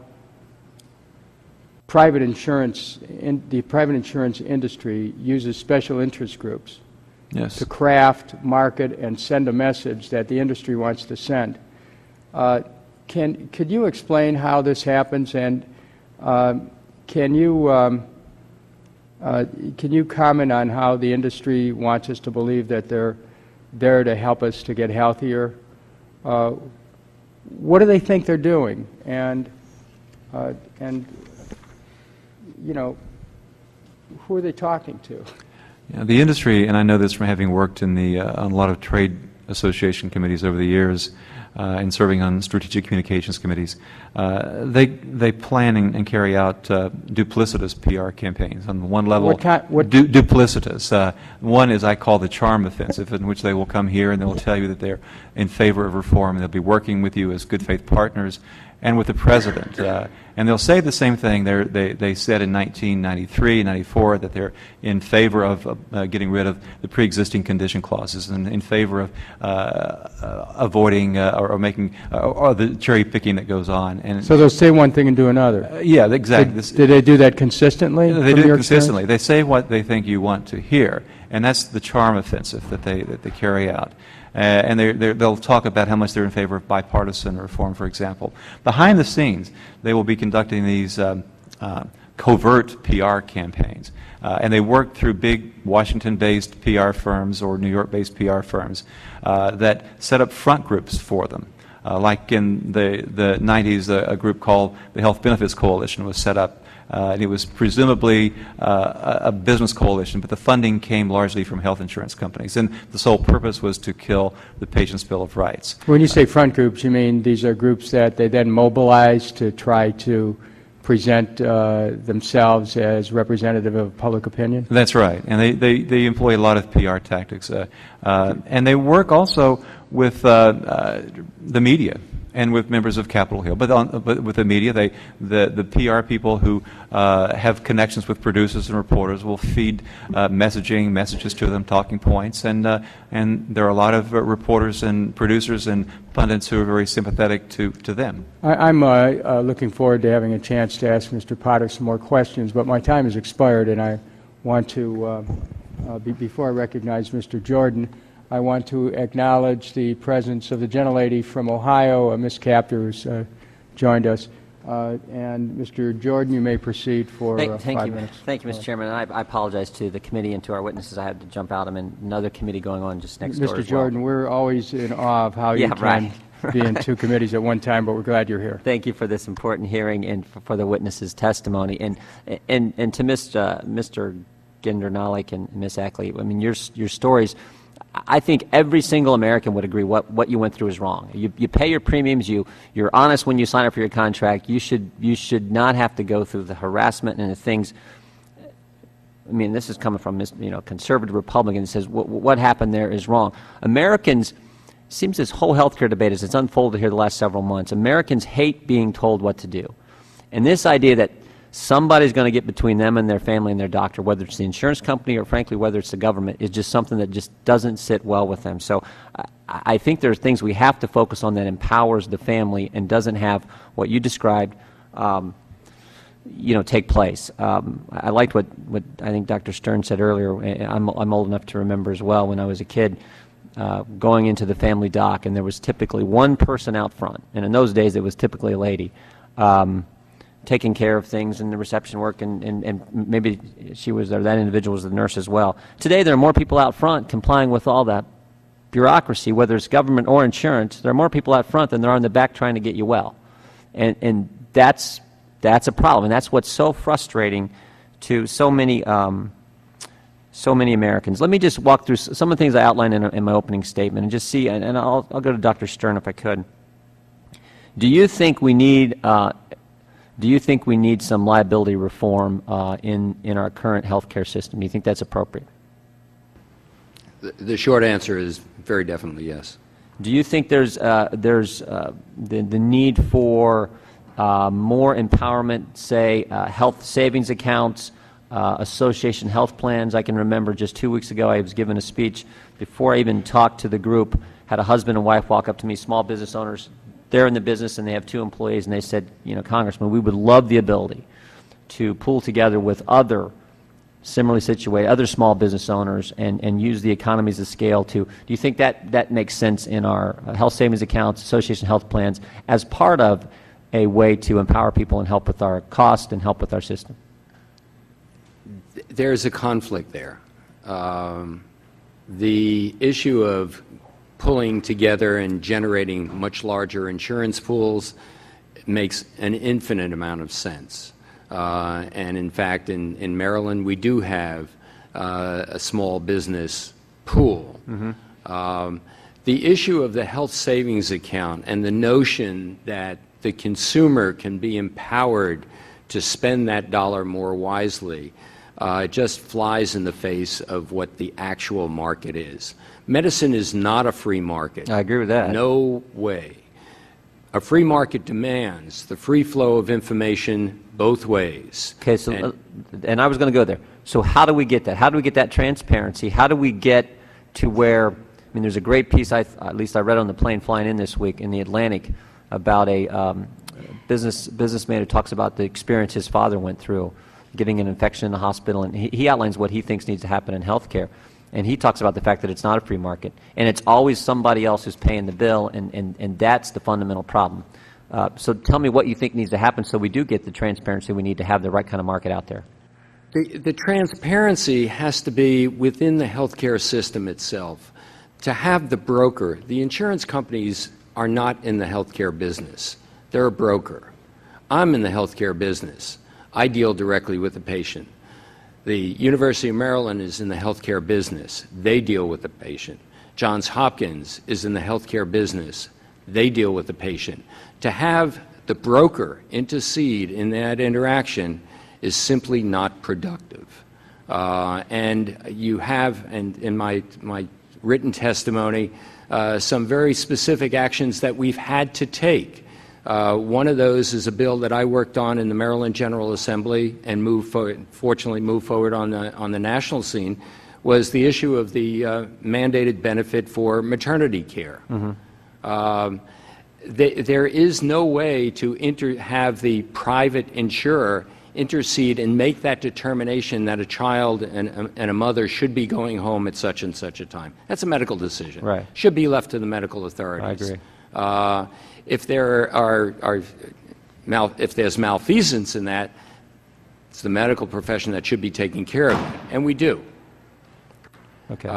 the private insurance industry uses special interest groups to craft, market, and send a message that the industry wants to send. Could you explain how this happens, and can you comment on how the industry wants us to believe that they're there to help us to get healthier? What do they think they're doing? And who are they talking to? Yeah, the industry, and I know this from having worked in on a lot of trade association committees over the years and serving on strategic communications committees, they plan and carry out duplicitous PR campaigns. On one level, duplicitous. One is I call the charm offensive, in which they will come here and they will tell you that they're in favor of reform and they'll be working with you as good faith partners and with the president. And they'll say the same thing they said in 1993, 94, that they're in favor of getting rid of the pre-existing condition clauses and in favor of avoiding or making or the cherry picking that goes on. And so they'll say one thing and do another. Yeah, exactly. Do they do that consistently? They do it consistently. They say what they think you want to hear, and that's the charm offensive that they carry out. And they'll talk about how much they're in favor of bipartisan reform, for example. Behind the scenes, they will be conducting these covert PR campaigns. And they work through big Washington-based PR firms or New York-based PR firms that set up front groups for them. Like in the 90s, a group called the Health Benefits Coalition was set up. And it was presumably a business coalition, but the funding came largely from health insurance companies. And the sole purpose was to kill the Patient's Bill of Rights. When you say front groups, you mean these are groups that they then mobilize to try to present themselves as representative of public opinion? That's right. And they employ a lot of PR tactics. And they work also with the media and with members of Capitol Hill. But with the media, the PR people who have connections with producers and reporters will feed messages to them, talking points, and there are a lot of reporters and producers and pundits who are very sympathetic to them. I'm looking forward to having a chance to ask Mr. Potter some more questions, but my time has expired, and I want to, before I recognize Mr. Jordan, I want to acknowledge the presence of the gentlelady from Ohio, Ms. Capter, who's joined us. And Mr. Jordan, you may proceed for 5 minutes. Thank you, Mr. Chairman. And I apologize to the committee and to our witnesses. I had to jump out. I'm in another committee going on just next door as well. Mr. Jordan, we're always in awe of how you can be in two committees at one time, but we're glad you're here. Thank you for this important hearing and for the witnesses' testimony. And to Mr. Gendernalik and Ms. Ackley, I mean, your stories, I think every single American would agree what you went through is wrong. You pay your premiums. You're honest when you sign up for your contract. You should not have to go through the harassment and the things. I mean, this is coming from conservative Republican that says what happened there is wrong. Americans, seems this whole healthcare debate as it's unfolded here the last several months, Americans hate being told what to do. And this idea that somebody's going to get between them and their family and their doctor, whether it's the insurance company or frankly whether it's the government, is just something that just doesn't sit well with them. So I think there's things we have to focus on that empowers the family and doesn't have what you described take place. I liked what I think Dr. Stern said earlier. I'm old enough to remember as well when I was a kid going into the family doc, and there was typically one person out front, and in those days it was typically a lady, taking care of things in the reception work, and maybe she was there, that individual was the nurse as well. Today there are more people out front complying with all that bureaucracy, whether it's government or insurance. There are more people out front than there are in the back trying to get you well. And that's a problem, and that's what's so frustrating to so many Americans. Let me just walk through some of the things I outlined in my opening statement and just see, and I'll go to Dr. Stern if I could. Do you think we need some liability reform in our current healthcare system? Do you think that's appropriate? The short answer is very definitely yes. Do you think there's the need for more empowerment, say health savings accounts, association health plans? I can remember just 2 weeks ago I was given a speech before I even talked to the group, had a husband and wife walk up to me, small business owners. They're in the business and they have 2 employees, and they said, Congressman, we would love the ability to pool together with other similarly situated, other small business owners and use the economies of scale to, do you think that makes sense in our health savings accounts, association health plans, as part of a way to empower people and help with our cost and help with our system? There's a conflict there. The issue of pulling together and generating much larger insurance pools makes an infinite amount of sense. And in fact, in Maryland, we do have a small business pool. Mm-hmm. The issue of the health savings account and the notion that the consumer can be empowered to spend that dollar more wisely just flies in the face of what the actual market is. Medicine is not a free market. I agree with that. No way. A free market demands the free flow of information both ways. Okay, so, and I was going to go there. So how do we get that? How do we get that transparency? How do we get to where, there's a great piece, at least I read on the plane flying in this week in the Atlantic about a businessman who talks about the experience his father went through, getting an infection in the hospital, and he outlines what he thinks needs to happen in healthcare. And he talks about the fact that it's not a free market, and it's always somebody else who's paying the bill, and that's the fundamental problem. So tell me what you think needs to happen so we do get the transparency we need to have the right kind of market out there. The transparency has to be within the healthcare system itself. To have the broker, the insurance companies are not in the healthcare business. They're a broker. I'm in the healthcare business. I deal directly with the patient. The University of Maryland is in the healthcare business. They deal with the patient. Johns Hopkins is in the healthcare business. They deal with the patient. To have the broker intercede in that interaction is simply not productive. And you have, and in my written testimony, some very specific actions that we've had to take. One of those is a bill that I worked on in the Maryland General Assembly and fortunately moved forward on the national scene, was the issue of the mandated benefit for maternity care. Mm-hmm. There is no way to have the private insurer intercede and make that determination that a child and a mother should be going home at such and such a time. That's a medical decision. Right. Should be left to the medical authorities. I agree. If there's malfeasance in that, it's the medical profession that should be taking care of it, and we do. Okay.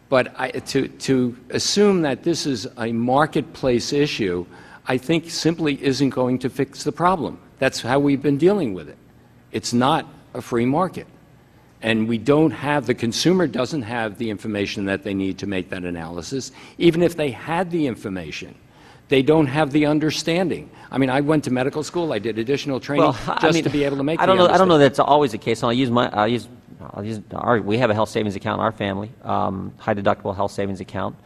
But to assume that this is a marketplace issue, I think simply isn't going to fix the problem. That's how we've been dealing with it. It's not a free market. And the consumer doesn't have the information that they need to make that analysis. Even if they had the information, they don't have the understanding. I went to medical school. I did additional training to be able to make. I don't know that's always the case. I'll use we have a health savings account in our family, high deductible health savings account.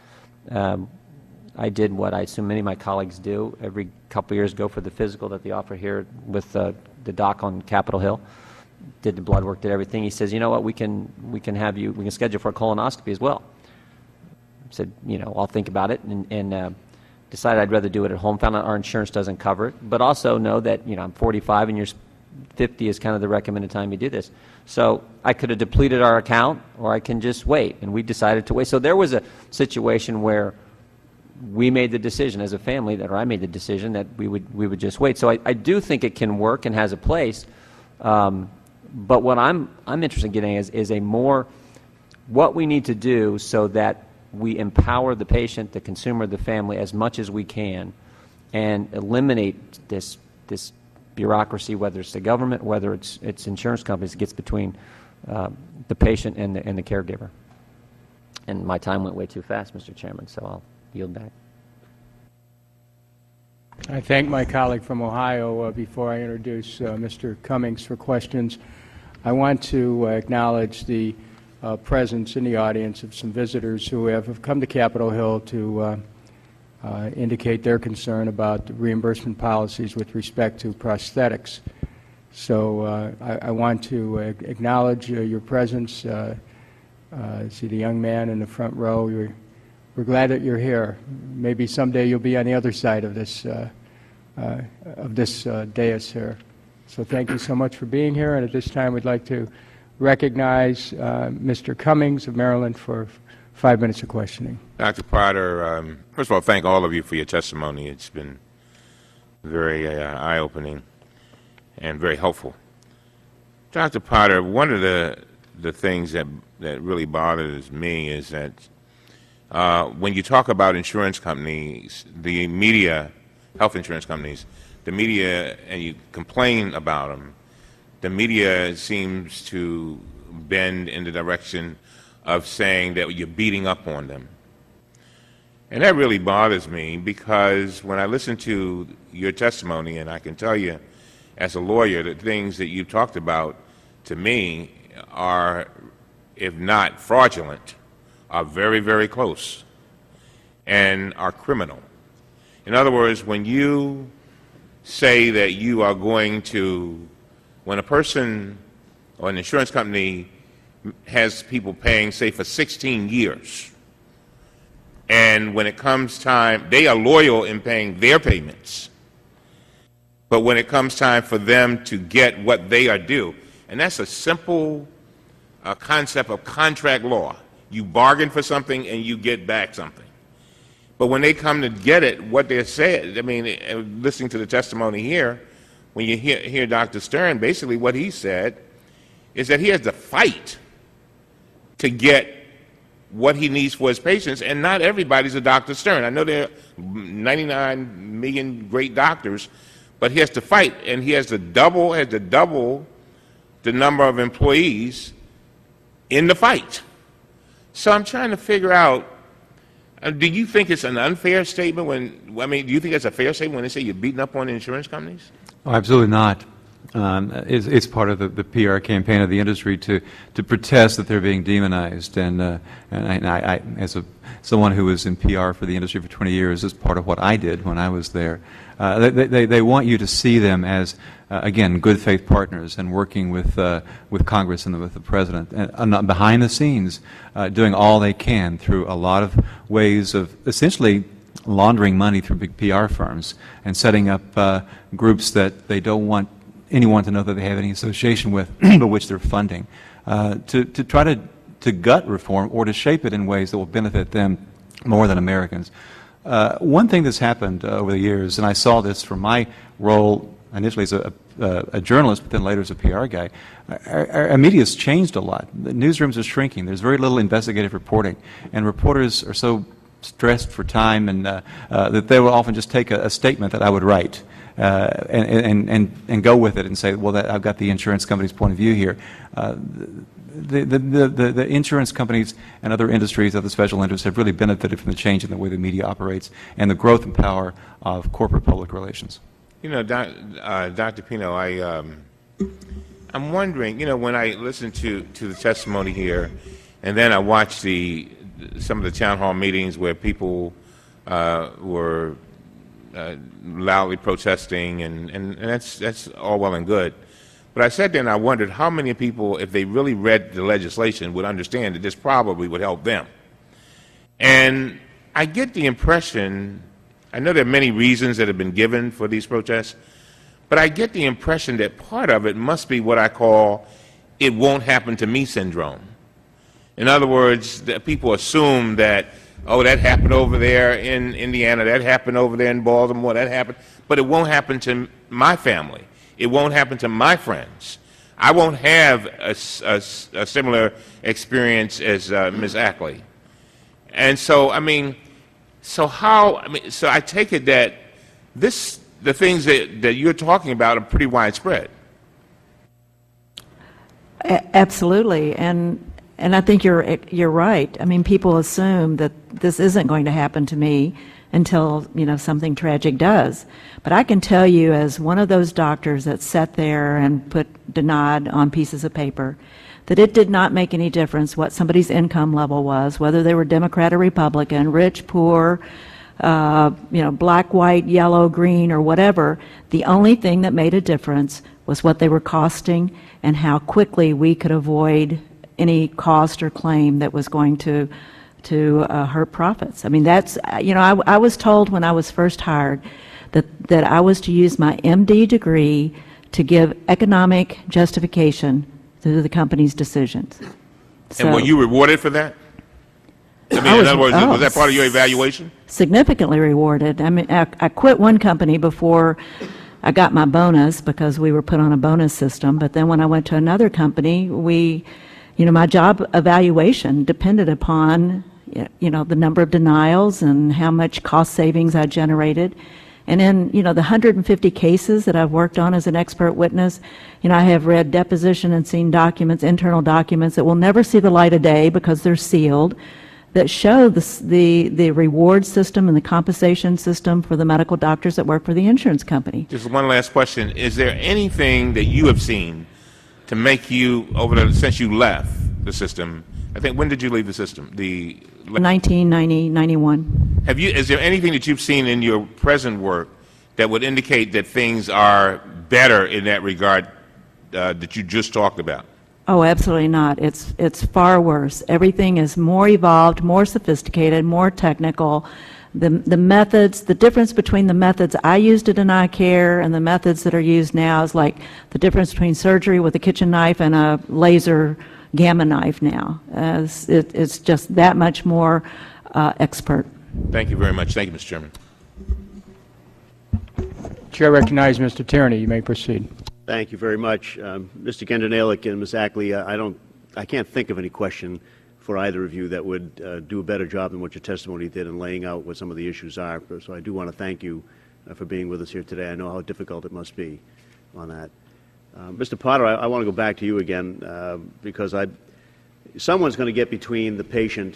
I did what I assume many of my colleagues do every couple of years, go for the physical that they offer here with the doc on Capitol Hill. Did the blood work, did everything. He says, you know what, we can schedule for a colonoscopy as well. I said, I'll think about it, and decided I'd rather do it at home. Found out our insurance doesn't cover it, but also know that I'm 45 and you're 50 is kind of the recommended time you do this. So I could have depleted our account, or I can just wait, and we decided to wait. So there was a situation where we made the decision as a family, or I made the decision that we would just wait. So I do think it can work and has a place, but what I'm interested in getting is a more what we need to do so that we empower the patient, the consumer, the family as much as we can, and eliminate this bureaucracy, whether it's the government, whether it's insurance companies, that gets between the patient and the caregiver. And my time went way too fast, Mr. Chairman, so I'll yield back. I thank my colleague from Ohio. Before I introduce Mr. Cummings for questions, I want to acknowledge the presence in the audience of some visitors who have come to Capitol Hill to indicate their concern about the reimbursement policies with respect to prosthetics. So I want to acknowledge your presence. See the young man in the front row. We're glad that you're here. Maybe someday you'll be on the other side of this dais here. So thank you so much for being here. And at this time, we'd like to recognize Mr. Cummings of Maryland for 5 minutes of questioning. Dr. Potter, first of all, thank all of you for your testimony. It's been very eye-opening and very helpful. Dr. Potter, one of the things that really bothers me is that when you talk about insurance companies, the media, health insurance companies, the media, and you complain about them, the media seems to bend in the direction of saying that you're beating up on them. And that really bothers me, because when I listen to your testimony, and I can tell you as a lawyer, the things that you've talked about to me are, if not fraudulent, are very, very close and are criminal. In other words, when you say that you are going to, when a person or an insurance company has people paying, say, for 16 years, and when it comes time, they are loyal in paying their payments, but when it comes time for them to get what they are due, and that's a simple concept of contract law. You bargain for something and you get back something. But when they come to get it, what they're saying, I mean, listening to the testimony here, when you hear Dr. Stern, basically what he said is that he has to fight to get what he needs for his patients, and not everybody's a Dr. Stern. I know there are 99 million great doctors, but he has to fight, and he has to double the number of employees in the fight. So I'm trying to figure out, do you think it's an unfair statement do you think it's a fair statement when they say you're beating up on insurance companies? Oh, absolutely not. It's part of the PR campaign of the industry to protest that they're being demonized, and I as someone who was in PR for the industry for 20 years, is part of what I did when I was there. They want you to see them as again, good faith partners, and working with Congress and with the President, and behind the scenes, doing all they can through a lot of ways of essentially laundering money through big PR firms and setting up groups that they don't want anyone to know that they have any association with, but which they're funding, to try to gut reform or to shape it in ways that will benefit them more than Americans. One thing that's happened over the years, and I saw this from my role initially as a journalist, but then later as a PR guy, our media's changed a lot. The newsrooms are shrinking. There's very little investigative reporting, and reporters are so stressed for time and that they will often just take a statement that I would write and go with it and say, well, I've got the insurance company's point of view here. The insurance companies and other industries, other special interests, have really benefited from the change in the way the media operates and the growth and power of corporate public relations. You know, Dr. Pino, I'm wondering, when I listened to the testimony here, and then I watched some of the town hall meetings where people were loudly protesting, and that's all well and good. But I sat there and I wondered how many people, if they really read the legislation, would understand that this probably would help them. And I get the impression, I know there are many reasons that have been given for these protests, but I get the impression that part of it must be what I call "it won't happen to me" syndrome. In other words, that people assume that, oh, that happened over there in Indiana, that happened over there in Baltimore, that happened, but it won't happen to my family. It won't happen to my friends. I won't have a similar experience as Ms. Ackley. And so, so I take it that the things that you're talking about are pretty widespread. Absolutely, and I think you're right. People assume that this isn't going to happen to me until something tragic does. But I can tell you, as one of those doctors that sat there and put denied on pieces of paper, that it did not make any difference what somebody's income level was, whether they were Democrat or Republican, rich, poor, black, white, yellow, green, or whatever. The only thing that made a difference was what they were costing and how quickly we could avoid any cost or claim that was going to hurt profits. That's, I was told when I was first hired that I was to use my MD degree to give economic justification to the company's decisions. And were you rewarded for that? In other words, was that part of your evaluation? Significantly rewarded. I quit one company before I got my bonus because we were put on a bonus system. But then when I went to another company, my job evaluation depended upon, the number of denials and how much cost savings I generated. And in, the 150 cases that I've worked on as an expert witness, I have read deposition and seen documents, internal documents that will never see the light of day because they're sealed, that show the reward system and the compensation system for the medical doctors that work for the insurance company. Just one last question. Is there anything that you have seen to make you, since you left the system, I think, when did you leave the system? 1990, 91. Is there anything that you've seen in your present work that would indicate that things are better in that regard that you just talked about? Oh, absolutely not. It's far worse. Everything is more evolved, more sophisticated, more technical. The methods, the difference between the methods I used to deny care and the methods that are used now is like the difference between surgery with a kitchen knife and a laser gamma knife now. It's just that much more expert. Thank you very much. Thank you, Mr. Chairman. Chair recognizes Mr. Tierney. You may proceed. Thank you very much. Mr. Gendernalik and Ms. Ackley, I can't think of any question for either of you that would do a better job than what your testimony did in laying out what some of the issues are. So I do want to thank you for being with us here today. I know how difficult it must be on that. Mr. Potter, I want to go back to you again because someone's going to get between the patient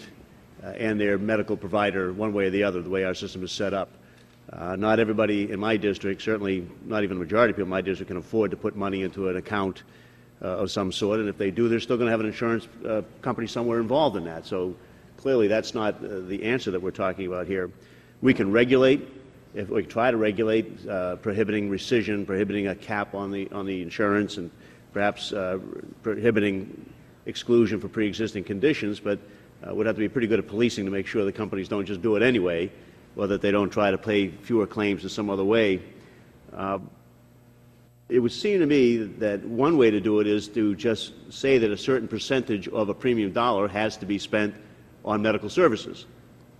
and their medical provider one way or the other, the way our system is set up. Not everybody in my district, certainly not even the majority of people in my district, can afford to put money into an account of some sort, and if they do, they're still going to have an insurance company somewhere involved in that. So clearly that's not the answer that we're talking about here. We can regulate, if we try to regulate, prohibiting rescission, prohibiting a cap on the insurance, and perhaps prohibiting exclusion for pre-existing conditions, but we'd have to be pretty good at policing to make sure the companies don't just do it anyway, or that they don't try to pay fewer claims in some other way. It would seem to me that one way to do it is to just say that a certain percentage of a premium dollar has to be spent on medical services.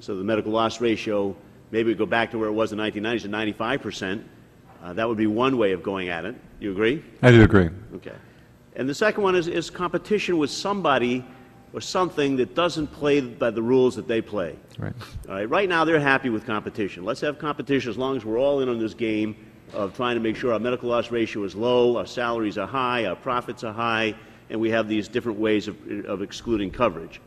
So the medical loss ratio, maybe we go back to where it was in the 1990s at 95%. That would be one way of going at it. You agree? I do agree. Okay. And the second one is competition with somebody or something that doesn't play by the rules that they play. Right. All right. Right now, they're happy with competition. Let's have competition as long as we're all in on this game of trying to make sure our medical loss ratio is low, our salaries are high, our profits are high, and we have these different ways of excluding coverage.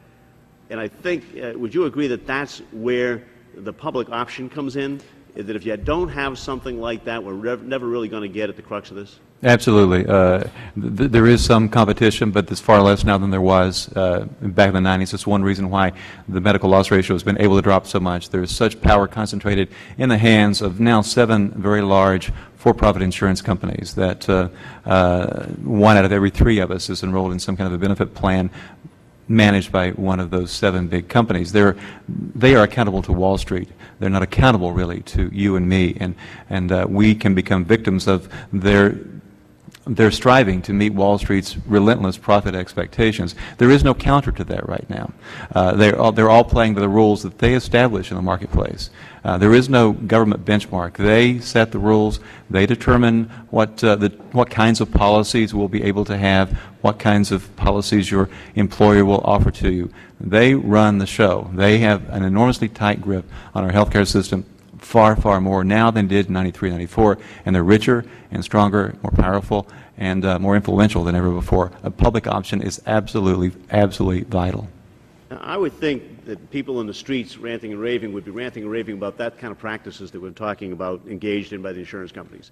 And I think, would you agree that that's where the public option comes in? that if you don't have something like that, we're never really going to get at the crux of this? Absolutely. There is some competition, but there's far less now than there was back in the 90s. It's one reason why the medical loss ratio has been able to drop so much. There's such power concentrated in the hands of now 7 very large for-profit insurance companies that 1 out of every 3 of us is enrolled in some kind of a benefit plan managed by one of those 7 big companies. They are accountable to Wall Street. They're not accountable really to you and me, and we can become victims of their striving to meet Wall Street's relentless profit expectations. There is no counter to that right now. They're all playing by the rules that they establish in the marketplace. There is no government benchmark. They set the rules. They determine what kinds of policies we'll be able to have, what kinds of policies your employer will offer to you. They run the show. They have an enormously tight grip on our healthcare system, far, far more now than did in 93, 94, and they're richer and stronger, more powerful, and more influential than ever before. A public option is absolutely, absolutely vital. I would think that people in the streets ranting and raving would be ranting and raving about that kind of practices that we're talking about engaged in by the insurance companies.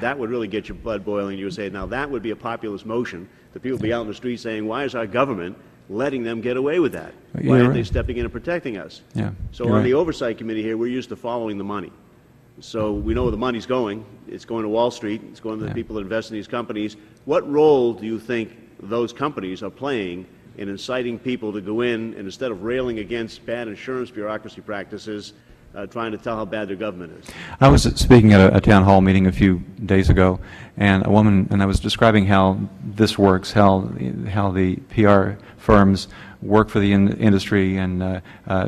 That would really get your blood boiling. You would say, now that would be a populist motion, that people would be out in the street saying, why is our government letting them get away with that? Why aren't they stepping in and protecting us? Yeah, so on the Oversight Committee here, we're used to following the money. So we know where the money's going. It's going to Wall Street. It's going to the people that invest in these companies. What role do you think those companies are playing in inciting people to go in and, instead of railing against bad insurance bureaucracy practices, trying to tell how bad their government is? I was speaking at a town hall meeting a few days ago, and I was describing how this works, how the PR firms work for the industry and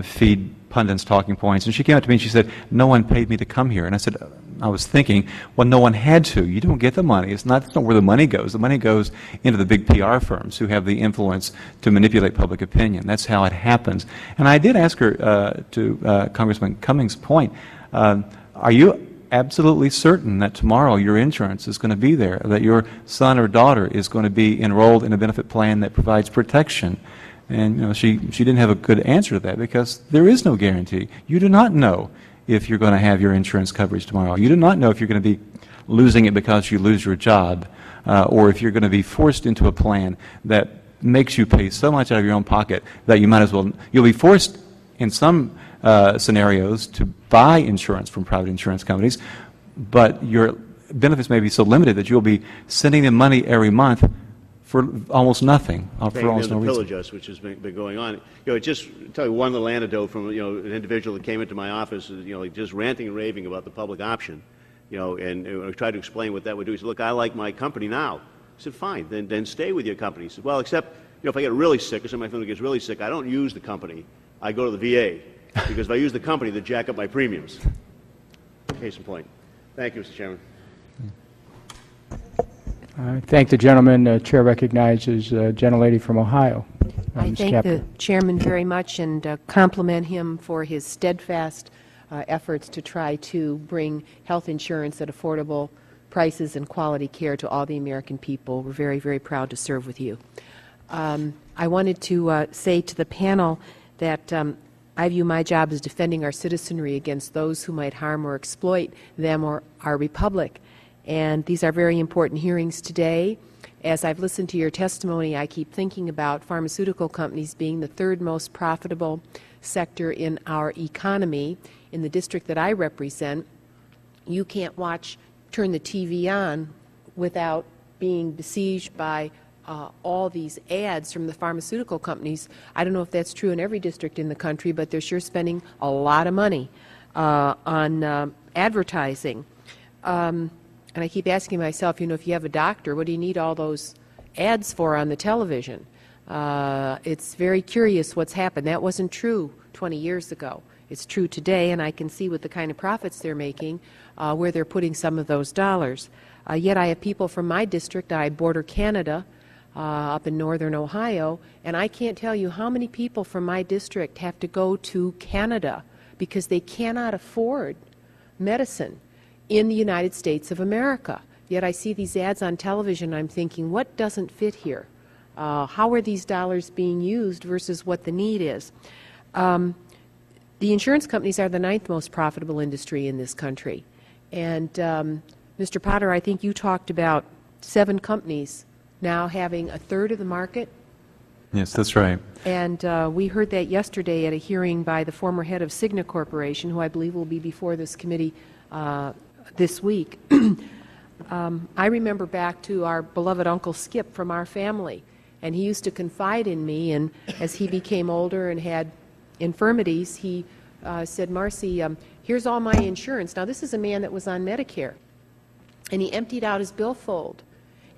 feed pundits talking points. And she came up to me and she said, no one paid me to come here. And I said, I was thinking, well, no one had to. You don't get the money. That's not where the money goes. The money goes into the big PR firms who have the influence to manipulate public opinion. That's how it happens. And I did ask her, to Congressman Cummings' point, are you absolutely certain that tomorrow your insurance is going to be there, that your son or daughter is going to be enrolled in a benefit plan that provides protection? And she didn't have a good answer to that, because there is no guarantee. You do not know if you're going to have your insurance coverage tomorrow. You do not know if you're going to be losing it because you lose your job, or if you're going to be forced into a plan that makes you pay so much out of your own pocket that you might as well, you'll be forced in some scenarios to buy insurance from private insurance companies, but your benefits may be so limited that you'll be sending them money every month for almost nothing, for almost no reason. Pillage us, which has been going on. Just tell you one little anecdote from an individual that came into my office, just ranting and raving about the public option, and I tried to explain what that would do. He said, "Look, I like my company now." I said, "Fine, then stay with your company." He said, "Well, except if I get really sick or somebody in my family gets really sick, I don't use the company. I go to the VA because if I use the company, they jack up my premiums." Case in point. Thank you, Mr. Chairman. I thank the gentleman. The chair recognizes the gentlelady from Ohio. I thank the chairman very much and compliment him for his steadfast efforts to try to bring health insurance at affordable prices and quality care to all the American people. We're very, very proud to serve with you. I wanted to say to the panel that I view my job as defending our citizenry against those who might harm or exploit them or our republic. And these are very important hearings today. As I've listened to your testimony, I keep thinking about pharmaceutical companies being the 3rd most profitable sector in our economy. In the district that I represent, you can't turn the TV on without being besieged by all these ads from the pharmaceutical companies. I don't know if that's true in every district in the country, but they're sure spending a lot of money on advertising. And I keep asking myself, if you have a doctor, what do you need all those ads for on the television? It's very curious what's happened. That wasn't true 20 years ago. It's true today, and I can see with the kind of profits they're making where they're putting some of those dollars. Yet I have people from my district. I border Canada up in northern Ohio, and I can't tell you how many people from my district have to go to Canada because they cannot afford medicine in the United States of America. Yet I see these ads on television, and I'm thinking, what doesn't fit here? How are these dollars being used versus what the need is? The insurance companies are the 9th most profitable industry in this country. And Mr. Potter, I think you talked about 7 companies now having a third of the market. Yes, that's right. And we heard that yesterday at a hearing by the former head of Cigna Corporation, who I believe will be before this committee this week. I remember back to our beloved Uncle Skip from our family, and he used to confide in me, and as he became older and had infirmities, he said, Marcy, here's all my insurance. Now, this is a man that was on Medicare, and he emptied out his billfold,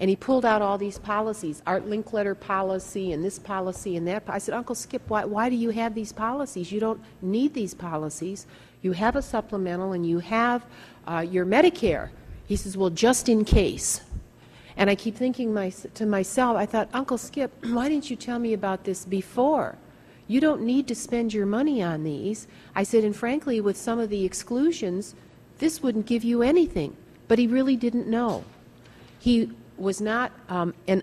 and he pulled out all these policies, Art Linkletter policy and this policy and that. I said, Uncle Skip, why do you have these policies? You don't need these policies. You have a supplemental and you have your Medicare. He says, well, just in case. And I keep thinking to myself, I thought, Uncle Skip, why didn't you tell me about this before? You don't need to spend your money on these. I said, and frankly, with some of the exclusions, this wouldn't give you anything. But he really didn't know. He was not an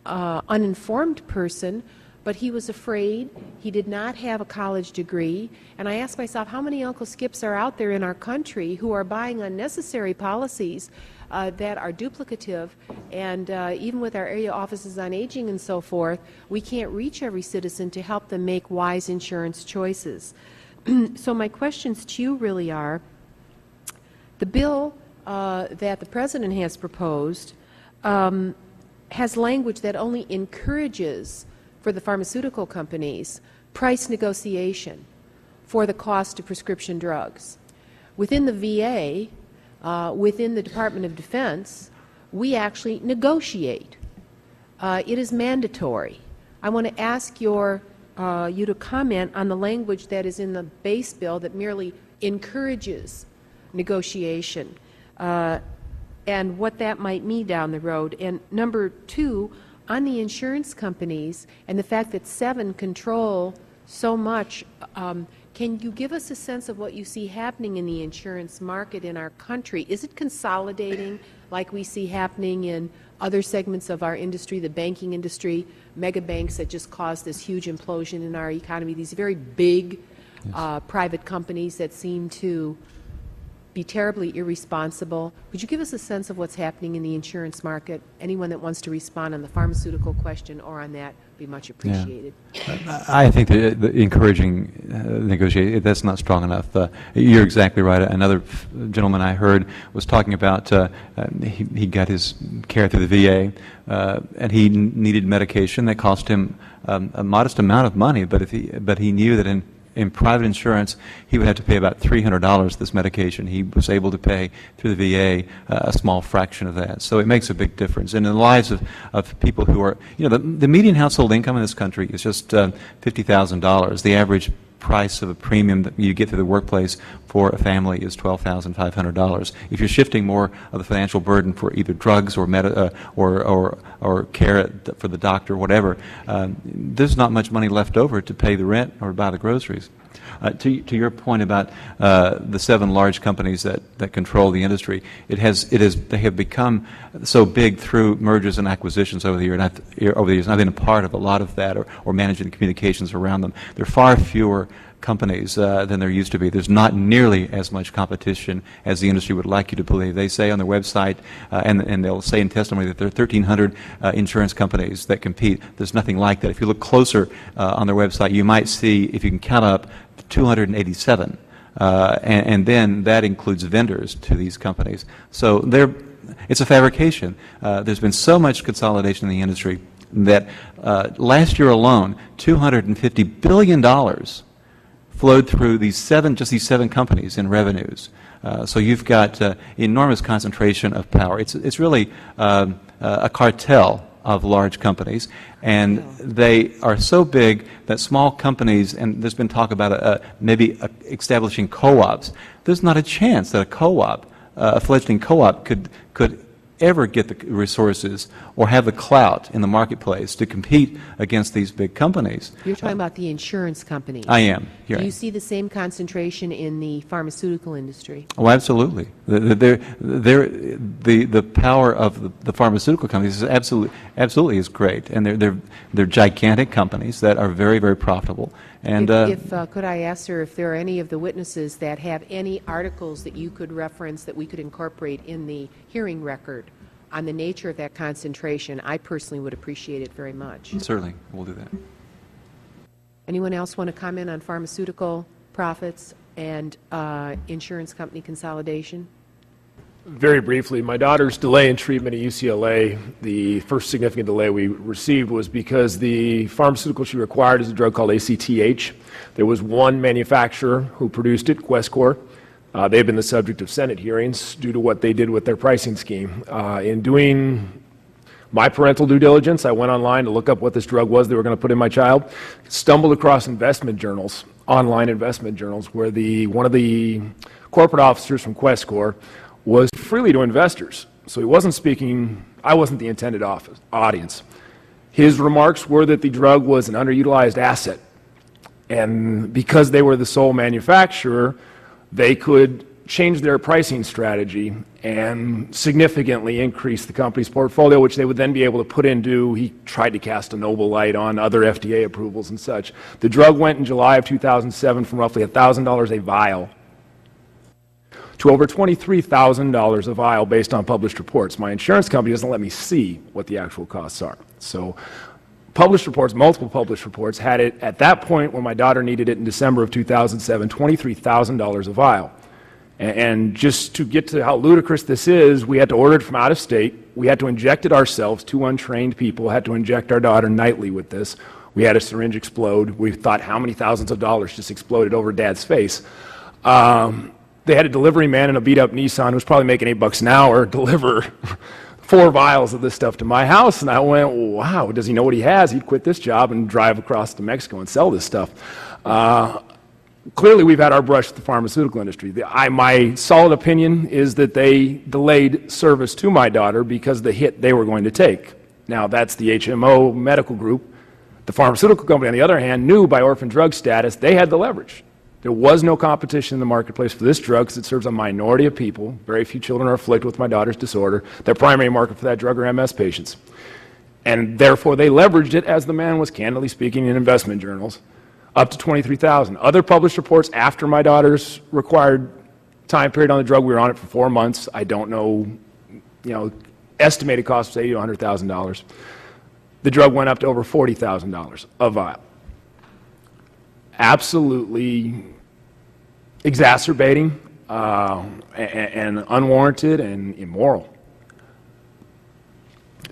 uninformed person, but he was afraid. He did not have a college degree. And I asked myself, how many Uncle Skips are out there in our country who are buying unnecessary policies that are duplicative? And even with our area offices on aging and so forth, we can't reach every citizen to help them make wise insurance choices. So my questions to you really are, the bill that the President has proposed has language that only encourages, for the pharmaceutical companies, price negotiation for the cost of prescription drugs. Within the VA, within the Department of Defense, we actually negotiate. It is mandatory. I want to ask you to comment on the language that is in the base bill that merely encourages negotiation and what that might mean down the road. And number 2, on the insurance companies and the fact that 7 control so much, can you give us a sense of what you see happening in the insurance market in our country? Is it consolidating like we see happening in other segments of our industry, the banking industry, mega banks that just caused this huge implosion in our economy, these very big private companies that seem to be terribly irresponsible? Would you give us a sense of what's happening in the insurance market? Anyone that wants to respond on the pharmaceutical question or on that would be much appreciated. Yeah. I think the encouraging negotiation, that's not strong enough. You're exactly right. Another gentleman I heard was talking about he got his care through the VA and he needed medication that cost him a modest amount of money, but he knew that in private insurance, he would have to pay about $300 this medication. He was able to pay through the VA a small fraction of that. So it makes a big difference. And in the lives of people who are, the median household income in this country is just $50,000. The average price of a premium that you get through the workplace for a family is $12,500. If you're shifting more of the financial burden for either drugs or care for the doctor, whatever, there's not much money left over to pay the rent or buy the groceries. To your point about the 7 large companies that control the industry, they have become so big through mergers and acquisitions over the years. And I've been a part of a lot of that, or managing the communications around them. There are far fewer companies than there used to be. There's not nearly as much competition as the industry would like you to believe. They say on their website, and they'll say in testimony that there are 1,300 insurance companies that compete. There's nothing like that. If you look closer on their website, you might see, if you can count up, 287. And then that includes vendors to these companies. So it's a fabrication. There's been so much consolidation in the industry that last year alone, $250 billion flowed through these 7 companies in revenues. So you've got enormous concentration of power. It's really a cartel of large companies, and they are so big that small companies, and there's been talk about maybe establishing co-ops. There's not a chance that a co-op, a fledgling co-op, could ever get the resources or have the clout in the marketplace to compete against these big companies. You're talking about the insurance companies. I am. Do you see the same concentration in the pharmaceutical industry? Oh, absolutely. The power of the pharmaceutical companies is absolutely is great, and they're gigantic companies that are very, very profitable. And could I ask, sir, if there are any of the witnesses that have any articles that you could reference that we could incorporate in the hearing record on the nature of that concentration? I personally would appreciate it very much. certainly, we'll do that. Anyone else want to comment on pharmaceutical profits and insurance company consolidation? Very briefly, my daughter's delay in treatment at UCLA, the first significant delay we received was because the pharmaceutical she required is a drug called ACTH. There was one manufacturer who produced it, Questcor. They've been the subject of Senate hearings due to what they did with their pricing scheme. In doing my parental due diligence, I went online to look up what this drug was they were going to put in my child, stumbled across investment journals, online investment journals, where one of the corporate officers from Questcor was freely to investors. So he wasn't speaking, I wasn't the intended audience. His remarks were that the drug was an underutilized asset. And because they were the sole manufacturer, they could change their pricing strategy and significantly increase the company's portfolio, which they would then be able to put into, he tried to cast a noble light on other FDA approvals and such. The drug went in July of 2007 from roughly $1,000 a vial to over $23,000 a vial based on published reports. My insurance company doesn't let me see what the actual costs are. So published reports, multiple published reports, had it at that point when my daughter needed it in December of 2007, $23,000 a vial. And just to get to how ludicrous this is, we had to order it from out of state. We had to inject it ourselves. 2 untrained people had to inject our daughter nightly with this. We had a syringe explode. We thought how many thousands of dollars just exploded over Dad's face. They had a delivery man in a beat-up Nissan who was probably making $8 an hour deliver 4 vials of this stuff to my house. And I went, wow, does he know what he has? He'd quit this job and drive across to Mexico and sell this stuff. Clearly, we've had our brush with the pharmaceutical industry. My solid opinion is that they delayed service to my daughter because of the hit they were going to take. Now, that's the HMO medical group. The pharmaceutical company, on the other hand, knew by orphan drug status they had the leverage. There was no competition in the marketplace for this drug because it serves a minority of people. Very few children are afflicted with my daughter's disorder. Their primary market for that drug are MS patients. And therefore, they leveraged it, as the man was candidly speaking in investment journals, up to $23,000. Other published reports after my daughter's required time period on the drug, we were on it for 4 months. I don't know, estimated cost was $80,000 to $100,000. The drug went up to over $40,000 a vial. Absolutely exacerbating and unwarranted and immoral.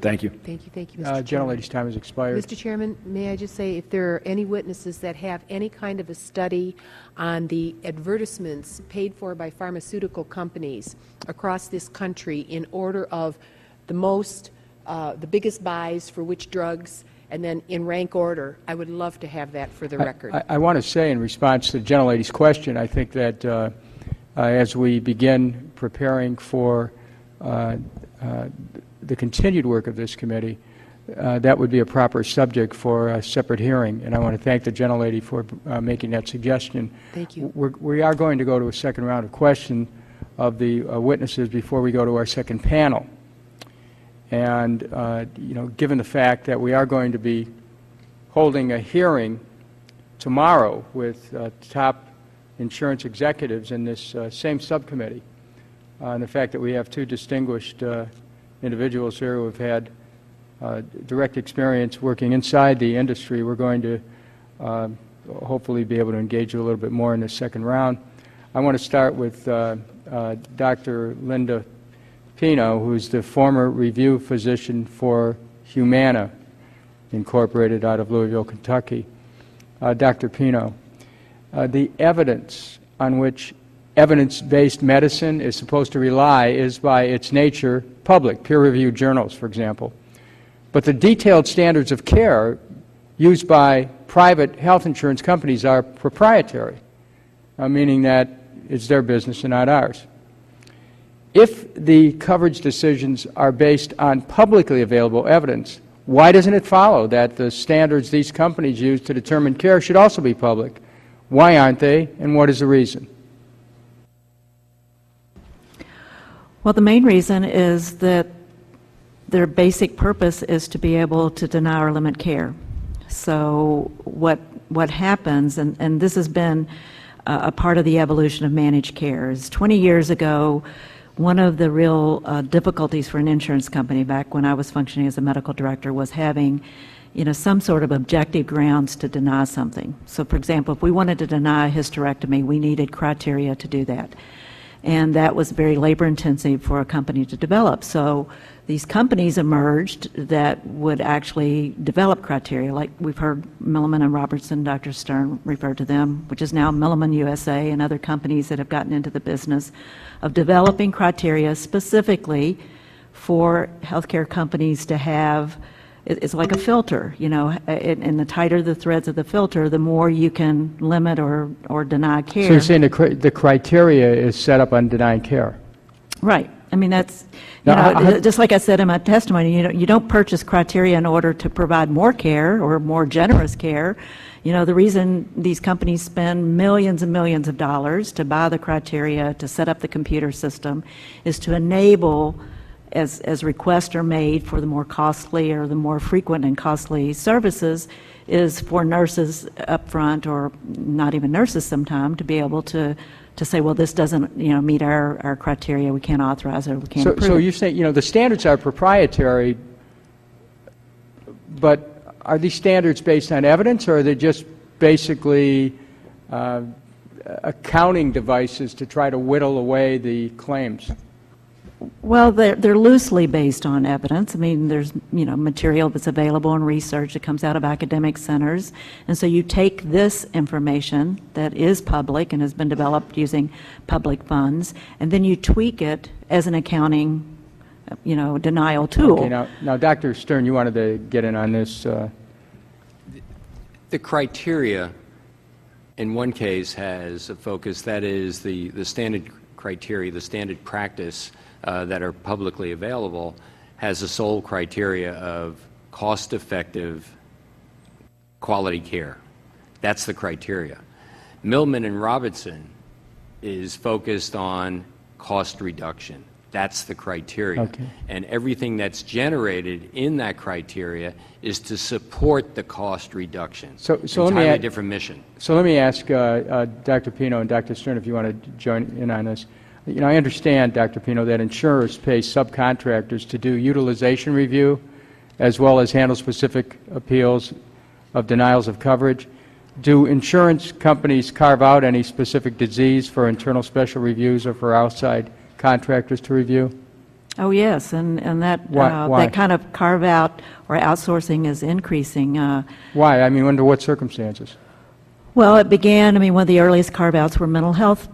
Thank you. Thank you, Mr. Chairman. Gentlelady's time has expired. Mr. Chairman, may I just say, if there are any witnesses that have any kind of a study on the advertisements paid for by pharmaceutical companies across this country in order of the biggest buys for which drugs, and then in rank order, I would love to have that for the record. I want to say, in response to the gentlelady's question, I think that as we begin preparing for the continued work of this committee, that would be a proper subject for a separate hearing. And I want to thank the gentlelady for making that suggestion. Thank you. We are going to go to a second round of questions of the witnesses before we go to our second panel. And given the fact that we are going to be holding a hearing tomorrow with top insurance executives in this same subcommittee, and the fact that we have 2 distinguished individuals here who have had direct experience working inside the industry, we're going to hopefully be able to engage you a little bit more in the second round. I want to start with Dr. Linda Pino, who's the former review physician for Humana, Incorporated out of Louisville, Kentucky. Dr. Pino, the evidence on which evidence-based medicine is supposed to rely is by its nature public, peer-reviewed journals, for example. But the detailed standards of care used by private health insurance companies are proprietary, meaning that it's their business and not ours. If the coverage decisions are based on publicly available evidence, why doesn't it follow that the standards these companies use to determine care should also be public? Why aren't they, and what is the reason? Well, the main reason is that their basic purpose is to be able to deny or limit care. So what happens, and this has been a part of the evolution of managed care, is 20 years ago, one of the real difficulties for an insurance company back when I was functioning as a medical director was having, some sort of objective grounds to deny something. So, for example, if we wanted to deny a hysterectomy, we needed criteria to do that. And that was very labor intensive for a company to develop. So these companies emerged that would actually develop criteria, like we've heard Milliman and Robertson, Dr. Stern refer to them, which is now Milliman USA and other companies that have gotten into the business of developing criteria specifically for healthcare companies to have. It's like a filter, and the tighter the threads of the filter, the more you can limit or deny care. So you're saying the criteria is set up on denying care? Right. I mean, that's, just like I said in my testimony, you don't purchase criteria in order to provide more care or more generous care. The reason these companies spend millions and millions of dollars to buy the criteria, to set up the computer system, is to enable, as requests are made for the more costly or the more frequent and costly services, is for nurses up front, or not even nurses sometimes, to be able to say, well, this doesn't meet our criteria, we can't authorize it, we can't approve it. So you say the standards are proprietary, but are these standards based on evidence, or are they just basically accounting devices to try to whittle away the claims? Well, they're loosely based on evidence. I mean, there's material that's available in research that comes out of academic centers, and so you take this information that is public and has been developed using public funds, and then you tweak it as an accounting, denial tool. Okay, now, Dr. Stern, you wanted to get in on this. The criteria, in one case, has a focus that is the standard criteria, the standard practice that are publicly available, has a sole criteria of cost-effective quality care. That's the criteria. Millman and Robertson is focused on cost reduction. That's the criteria. Okay. And everything that's generated in that criteria is to support the cost reduction. So entirely different mission. So let me ask Dr. Pino and Dr. Stern if you want to join in on this. I understand, Dr. Pino, that insurers pay subcontractors to do utilization review as well as handle specific appeals of denials of coverage. Do insurance companies carve out any specific disease for internal special reviews or for outside contractors to review? Oh, yes, and that, Why? that kind of carve out or outsourcing is increasing. Why? I mean, under what circumstances? Well, it began, one of the earliest carve-outs were mental health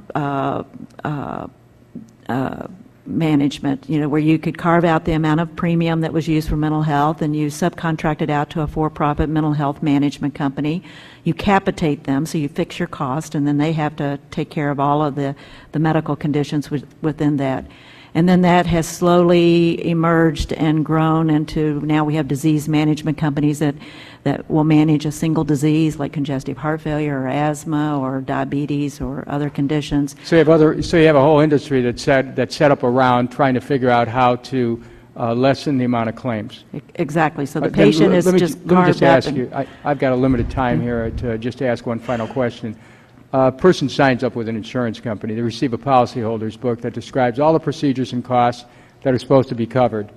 management, where you could carve out the amount of premium that was used for mental health, and you subcontract it out to a for-profit mental health management company. You capitate them, so you fix your cost, and then they have to take care of all of the medical conditions within that. And then that has slowly emerged and grown into, now we have disease management companies that will manage a single disease like congestive heart failure or asthma or diabetes or other conditions. So you have a whole industry that's set up around trying to figure out how to lessen the amount of claims. Exactly. So the patient is just carved up. Let me just ask you, I've got a limited time here to just ask one final question. A person signs up with an insurance company. They receive a policyholder's book that describes all the procedures and costs that are supposed to be covered.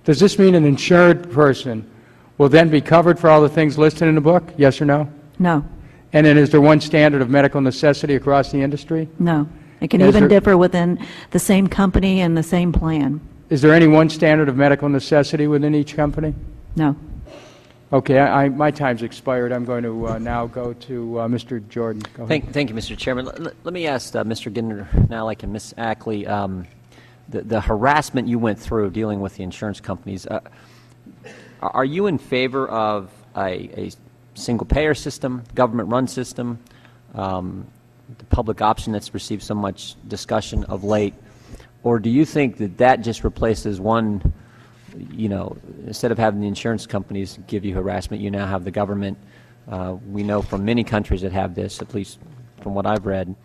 Does this mean an insured person will then be covered for all the things listed in the book? Yes or no? No. And then is there one standard of medical necessity across the industry? No. It can even differ within the same company and the same plan. Is there any one standard of medical necessity within each company? No. Okay, my time's expired. I'm going to now go to Mr. Jordan. Go ahead. Thank you, Mr. Chairman. Let me ask Mr. Gindner now, like Ms. Ackley, the harassment you went through dealing with the insurance companies. Are you in favor of a single-payer system, government-run system, the public option that's received so much discussion of late, or do you think that that just replaces one, you know, instead of having the insurance companies give you harassment, you now have the government? We know from many countries that have this, at least from what I've read,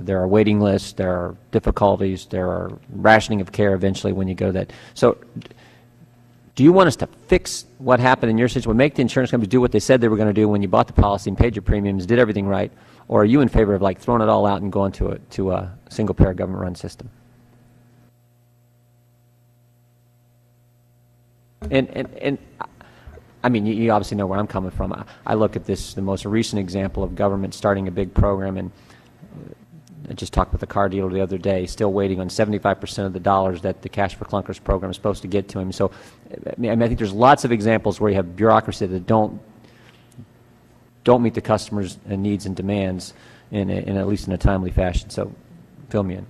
there are waiting lists, there are difficulties, there are rationing of care eventually when you go that. So do you want us to fix what happened in your situation, make the insurance companies do what they said they were going to do when you bought the policy and paid your premiums, did everything right, or are you in favor of like throwing it all out and going to a single-payer government-run system? And I mean, you obviously know where I'm coming from. I look at this, the most recent example of government starting a big program, and I just talked with a car dealer the other day, still waiting on 75% of the dollars that the Cash for Clunkers program is supposed to get to him. So I think there's lots of examples where you have bureaucracy that don't meet the customers' needs and demands in at least in a timely fashion. So fill me in.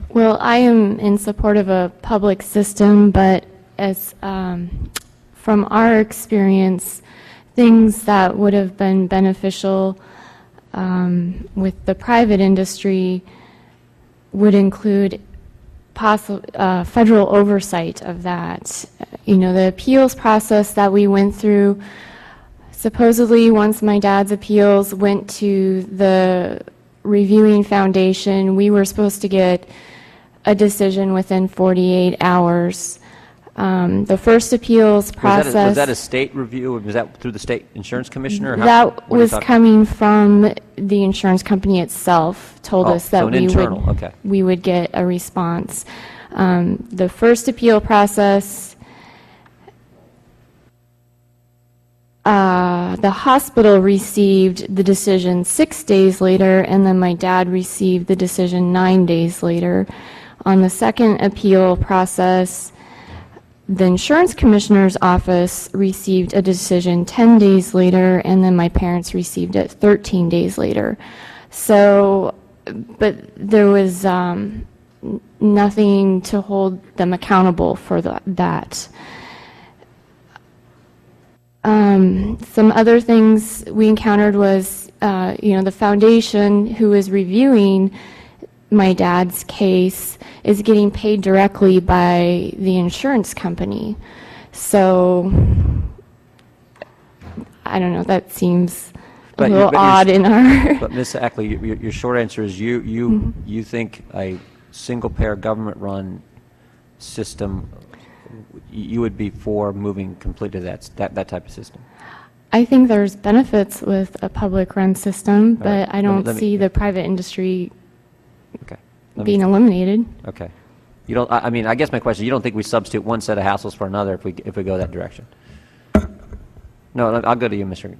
Well, I am in support of a public system, but as from our experience, things that would have been beneficial with the private industry would include federal oversight of that. You know, the appeals process that we went through, supposedly once my dad's appeals went to the reviewing foundation, we were supposed to get a decision within 48 hours. The first appeals process... Was that a state review? Was that through the state insurance commissioner? That was coming from the insurance company itself, told us that we would get a response. The first appeal process, the hospital received the decision 6 days later, and then my dad received the decision 9 days later. On the second appeal process, the insurance commissioner's office received a decision 10 days later, and then my parents received it 13 days later. So, but there was nothing to hold them accountable for that. Some other things we encountered was, you know, the foundation who is reviewing my dad's case is getting paid directly by the insurance company. So, I don't know, that seems a little odd in our... But Ms. Ackley, your short answer is you think a single-payer government-run system, you would be for moving completely to that type of system? I think there's benefits with a public-run system, but I don't see the private industry being eliminated. Okay. You don't. I mean, I guess my question: you don't think we substitute one set of hassles for another if we go that direction? No, I'll go to you, Mr.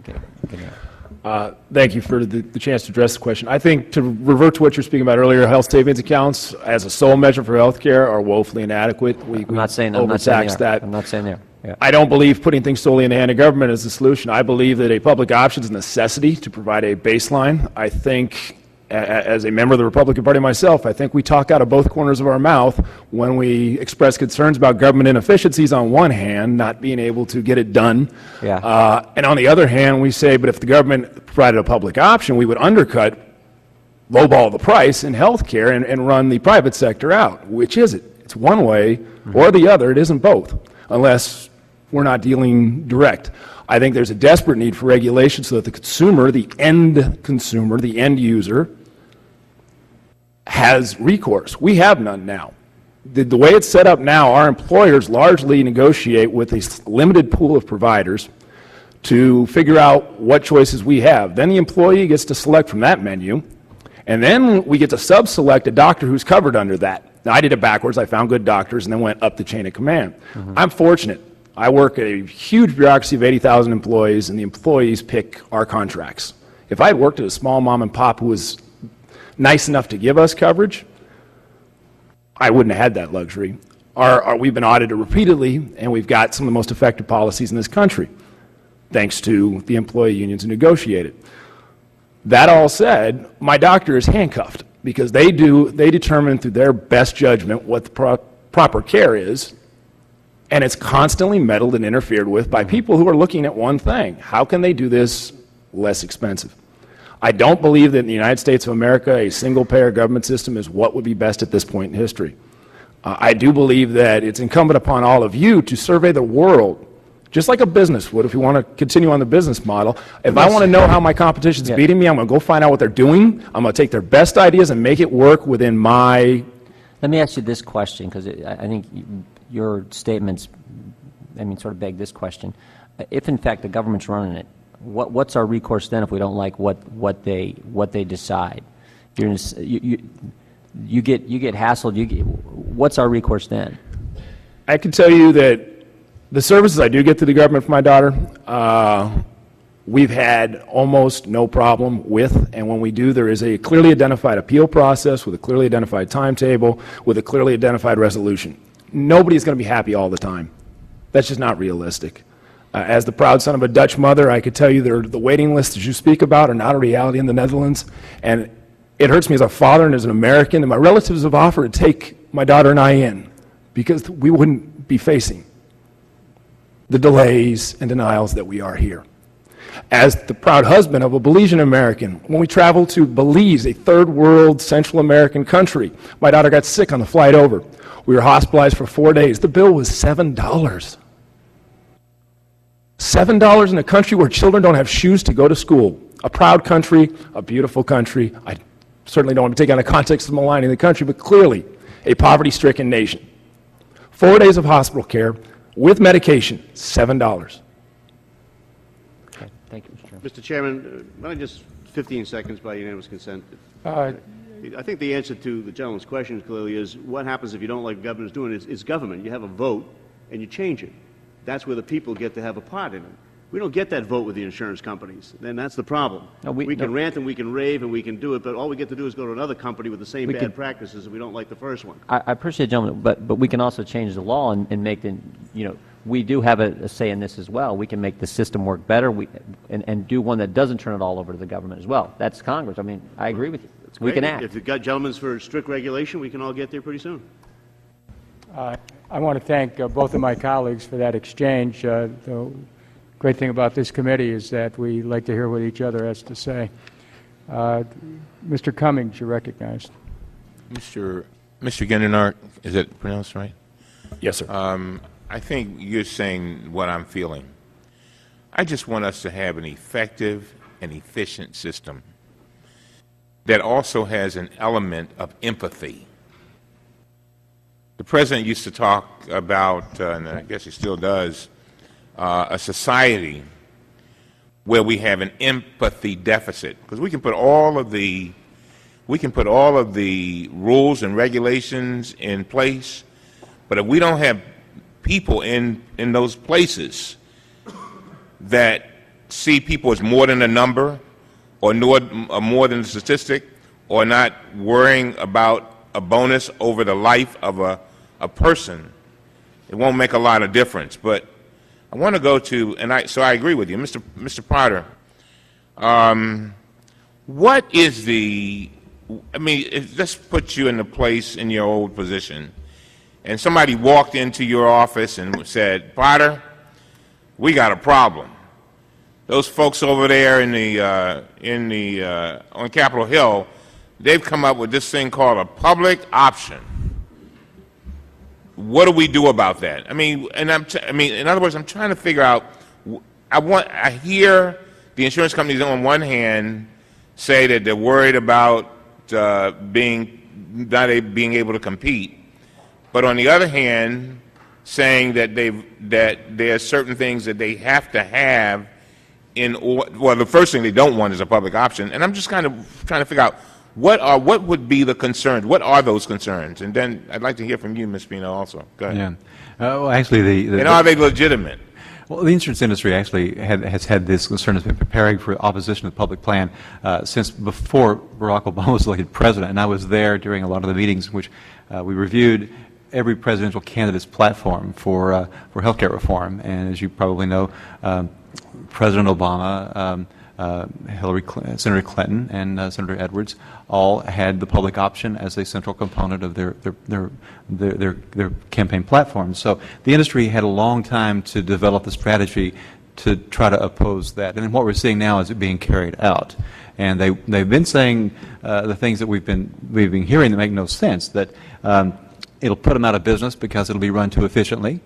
Thank you for the chance to address the question. I think, to revert to what you're speaking about earlier, health savings accounts as a sole measure for health care are woefully inadequate. I'm not saying that. I'm not saying there. Yeah. I don't believe putting things solely in the hand of government is the solution. I believe that a public option is a necessity to provide a baseline. I think, as a member of the Republican Party myself, I think we talk out of both corners of our mouth when we express concerns about government inefficiencies on one hand, not being able to get it done. Yeah. And on the other hand, we say, but if the government provided a public option, we would undercut, lowball the price in health care and run the private sector out. Which is it? It's one way or the other. It isn't both, unless we're not dealing direct. I think there's a desperate need for regulation so that the consumer, the end user, has recourse. We have none now. The way it's set up now, our employers largely negotiate with a limited pool of providers to figure out what choices we have. Then the employee gets to select from that menu, and then we get to sub-select a doctor who's covered under that. Now, I did it backwards. I found good doctors and then went up the chain of command. I'm fortunate. I work at a huge bureaucracy of 80,000 employees, and the employees pick our contracts. If I had worked at a small mom and pop who was nice enough to give us coverage, I wouldn't have had that luxury. We've been audited repeatedly, and we've got some of the most effective policies in this country, thanks to the employee unions who negotiated. That all said, my doctor is handcuffed because they determine through their best judgment what the proper care is, and it's constantly meddled and interfered with by people who are looking at one thing: how can they do this less expensive? I don't believe that in the United States of America a single-payer government system is what would be best at this point in history. I do believe that it's incumbent upon all of you to survey the world, just like a business would if you want to continue on the business model. If I want to know how my competition's beating me, I'm going to go find out what they're doing. I'm going to take their best ideas and make it work within my... Let me ask you this question, because I think your statements, sort of beg this question. If, in fact, the government's running it, what's our recourse then if we don't like what they decide? You get hassled. What's our recourse then? I can tell you that the services I do get through the government for my daughter, we've had almost no problem with, and when we do, there is a clearly identified appeal process with a clearly identified timetable, with a clearly identified resolution. Nobody's going to be happy all the time. That's just not realistic. As the proud son of a Dutch mother, I could tell you the waiting lists that you speak about are not a reality in the Netherlands, and it hurts me as a father and as an American, and my relatives have offered to take my daughter and I in because we wouldn't be facing the delays and denials that we are here. As the proud husband of a Belizean American, when we traveled to Belize, a third world Central American country, my daughter got sick on the flight over. We were hospitalized for 4 days. The bill was $7. $7 in a country where children don't have shoes to go to school. A proud country, a beautiful country. I certainly don't want to take on the context of maligning the country, but clearly a poverty-stricken nation. 4 days of hospital care with medication, $7. Okay. Thank you, Mr. Chairman. Mr. Chairman, why don't I just 15 seconds by unanimous consent? I think the answer to the gentleman's question clearly is what happens if you don't like what the government is doing. It's government. You have a vote and you change it. That's where the people get to have a part in it. We don't get that vote with the insurance companies. Then that's the problem. No, we can rant and we can rave and we can do it, but all we get to do is go to another company with the same bad practices and we don't like the first one. I appreciate it, gentlemen, but we can also change the law and make the, we do have a say in this as well. We can make the system work better and do one that doesn't turn it all over to the government as well. That's Congress. I agree with you. We can act. If you've got gentlemen for strict regulation, we can all get there pretty soon. I want to thank both of my colleagues for that exchange. The great thing about this committee is that we like to hear what each other has to say. Mr. Cummings, you're recognized. Mr. Gendernart, is it pronounced right? Yes, sir. I think you're saying what I'm feeling. I just want us to have an effective and efficient system that also has an element of empathy. The President used to talk about, and I guess he still does, a society where we have an empathy deficit, because we can put all of the rules and regulations in place, but if we don't have people in those places that see people as more than a number or more than a statistic, or not worrying about a bonus over the life of a person, it won't make a lot of difference. But I want to go to, so I agree with you, Mr. Potter. What is let's put you in the place in your old position, and somebody walked into your office and said, Potter, we got a problem. Those folks over there on Capitol Hill, they've come up with this thing called a public option. What do we do about that? In other words, I'm trying to figure out. I hear the insurance companies on one hand say that they're worried about not being able to compete, but on the other hand, saying that there are certain things that they have to have well, the first thing they don't want is a public option, and I'm just kind of trying to figure out what would be the concerns. What are those concerns? And then I'd like to hear from you, Ms. Spina, also. Go ahead. Yeah. Well, actually, and are they legitimate? Well, the insurance industry actually has had this concern, has been preparing for opposition to the public plan since before Barack Obama was elected president, and I was there during a lot of the meetings in which we reviewed every presidential candidate's platform for health care reform. And as you probably know, President Obama, Senator Clinton, and Senator Edwards all had the public option as a central component of their campaign platforms. So the industry had a long time to develop the strategy to try to oppose that. And what we're seeing now is it being carried out. And they've been saying the things that we've been hearing that make no sense, that it'll put them out of business because it'll be run too efficiently,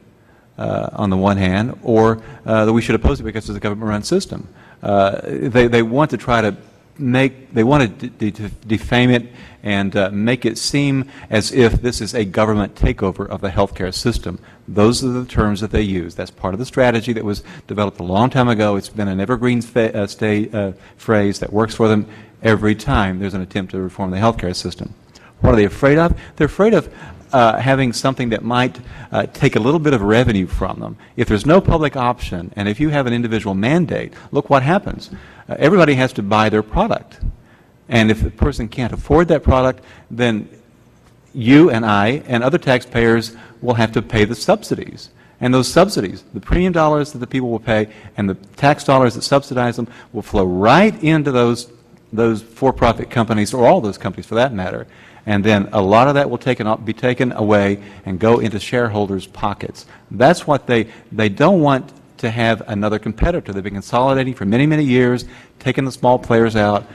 on the one hand, or that we should oppose it because it's a government-run system. They want to try to they want to defame it and make it seem as if this is a government takeover of the healthcare system. Those are the terms that they use. That's part of the strategy that was developed a long time ago. It's been an evergreen phrase that works for them every time there's an attempt to reform the healthcare system. What are they afraid of? They're afraid of having something that might take a little bit of revenue from them. If there's no public option, and if you have an individual mandate, look what happens. Everybody has to buy their product. And if the person can't afford that product, then you and I and other taxpayers will have to pay the subsidies. And those subsidies, the premium dollars that the people will pay and the tax dollars that subsidize them, will flow right into those for-profit companies, or all those companies for that matter. And then a lot of that will be taken away and go into shareholders' pockets. That's what they don't want to have another competitor. They've been consolidating for many, many years, taking the small players out,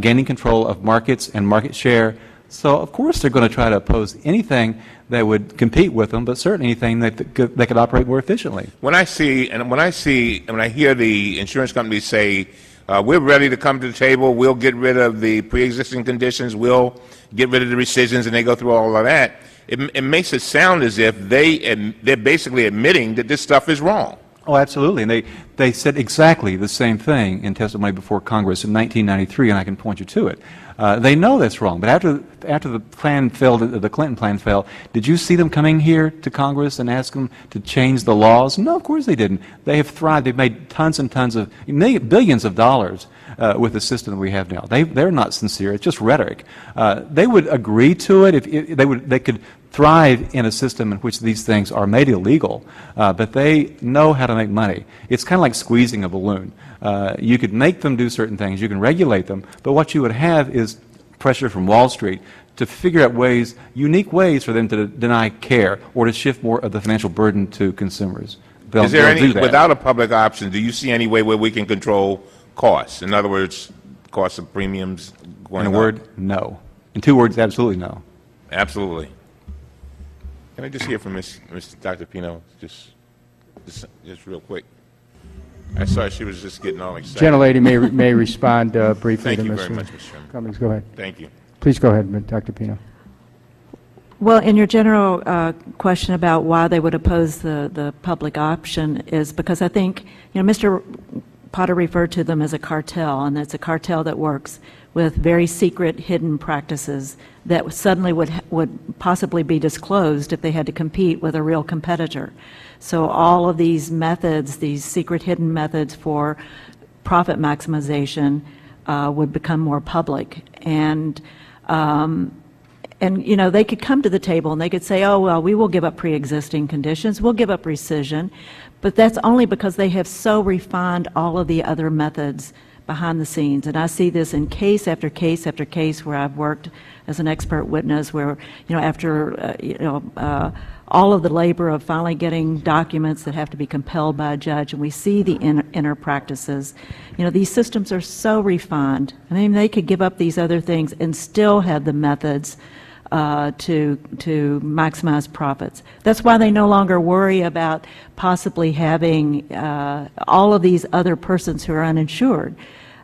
gaining control of markets and market share. So of course they're going to try to oppose anything that would compete with them, but certainly anything that could operate more efficiently. When I hear the insurance companies say, we're ready to come to the table, we'll get rid of the pre-existing conditions, we'll get rid of the rescissions, and they go through all of that, it makes it sound as if they're basically admitting that this stuff is wrong. Oh, absolutely. And they said exactly the same thing in testimony before Congress in 1993, and I can point you to it. They know that's wrong. But after the plan failed, the Clinton plan failed, did you see them coming here to Congress and ask them to change the laws? No, of course they didn't. They have thrived. They've made tons and tons of billions of dollars with the system that we have now. They're not sincere. It's just rhetoric. They would agree to it if they could thrive in a system in which these things are made illegal, but they know how to make money. It's kind of like squeezing a balloon. You could make them do certain things, you can regulate them, but what you would have is pressure from Wall Street to figure out ways, unique ways for them to deny care or to shift more of the financial burden to consumers. Is there any, without a public option, do you see any way where we can control costs? In other words, costs of premiums going up? In a word, no. In 2 words, absolutely no. Absolutely. Can I just hear from Dr. Pino, just real quick? I saw she was just getting all excited. Gentlelady may respond briefly to Mr. Thank you very much, Mr. Chairman. Cummings. Go ahead. Thank you. Please go ahead, Dr. Pino. Well, in your general question about why they would oppose the public option is because I think, Mr. Potter referred to them as a cartel, and it's a cartel that works with very secret, hidden practices that suddenly would possibly be disclosed if they had to compete with a real competitor. So all of these methods, these secret, hidden methods for profit maximization would become more public. And they could come to the table and they could say, oh, well, we will give up pre-existing conditions, we'll give up rescission, but that's only because they have so refined all of the other methods behind the scenes. And I see this in case after case after case where I've worked as an expert witness where, after, all of the labor of finally getting documents that have to be compelled by a judge, and we see the inner practices. These systems are so refined. I mean, they could give up these other things and still have the methods to maximize profits. That's why they no longer worry about possibly having all of these other persons who are uninsured,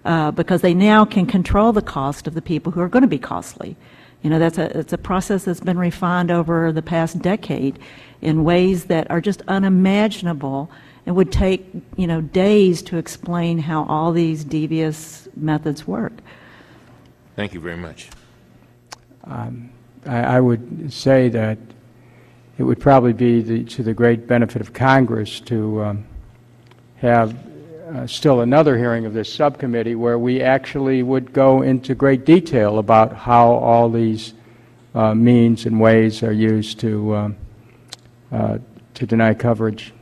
because they now can control the cost of the people who are going to be costly. It's a process that's been refined over the past decade in ways that are just unimaginable and would take, days to explain how all these devious methods work. Thank you very much. I would say that it would probably be to the great benefit of Congress to have still another hearing of this subcommittee where we actually would go into great detail about how all these means and ways are used to deny coverage.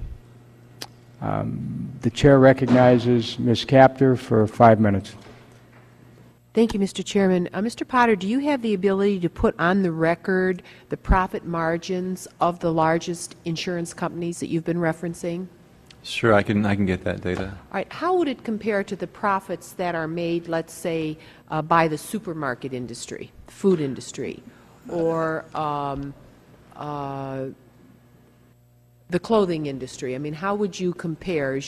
The chair recognizes Ms. Capter for 5 minutes. Thank you, Mr. Chairman. Mr. Potter, do you have the ability to put on the record the profit margins of the largest insurance companies that you've been referencing? Sure, I can get that data. All right. How would it compare to the profits that are made, let's say, by the supermarket industry, food industry, or the clothing industry? I mean, how would you compare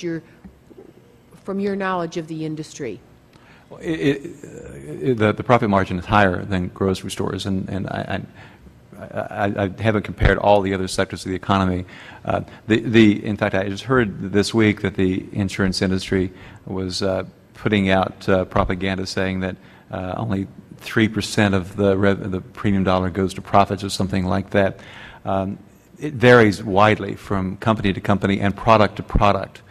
from your knowledge of the industry? The profit margin is higher than grocery stores, and I haven't compared all the other sectors of the economy. In fact, I just heard this week that the insurance industry was putting out propaganda saying that only 3% of the premium dollar goes to profits or something like that. It varies widely from company to company and product to product.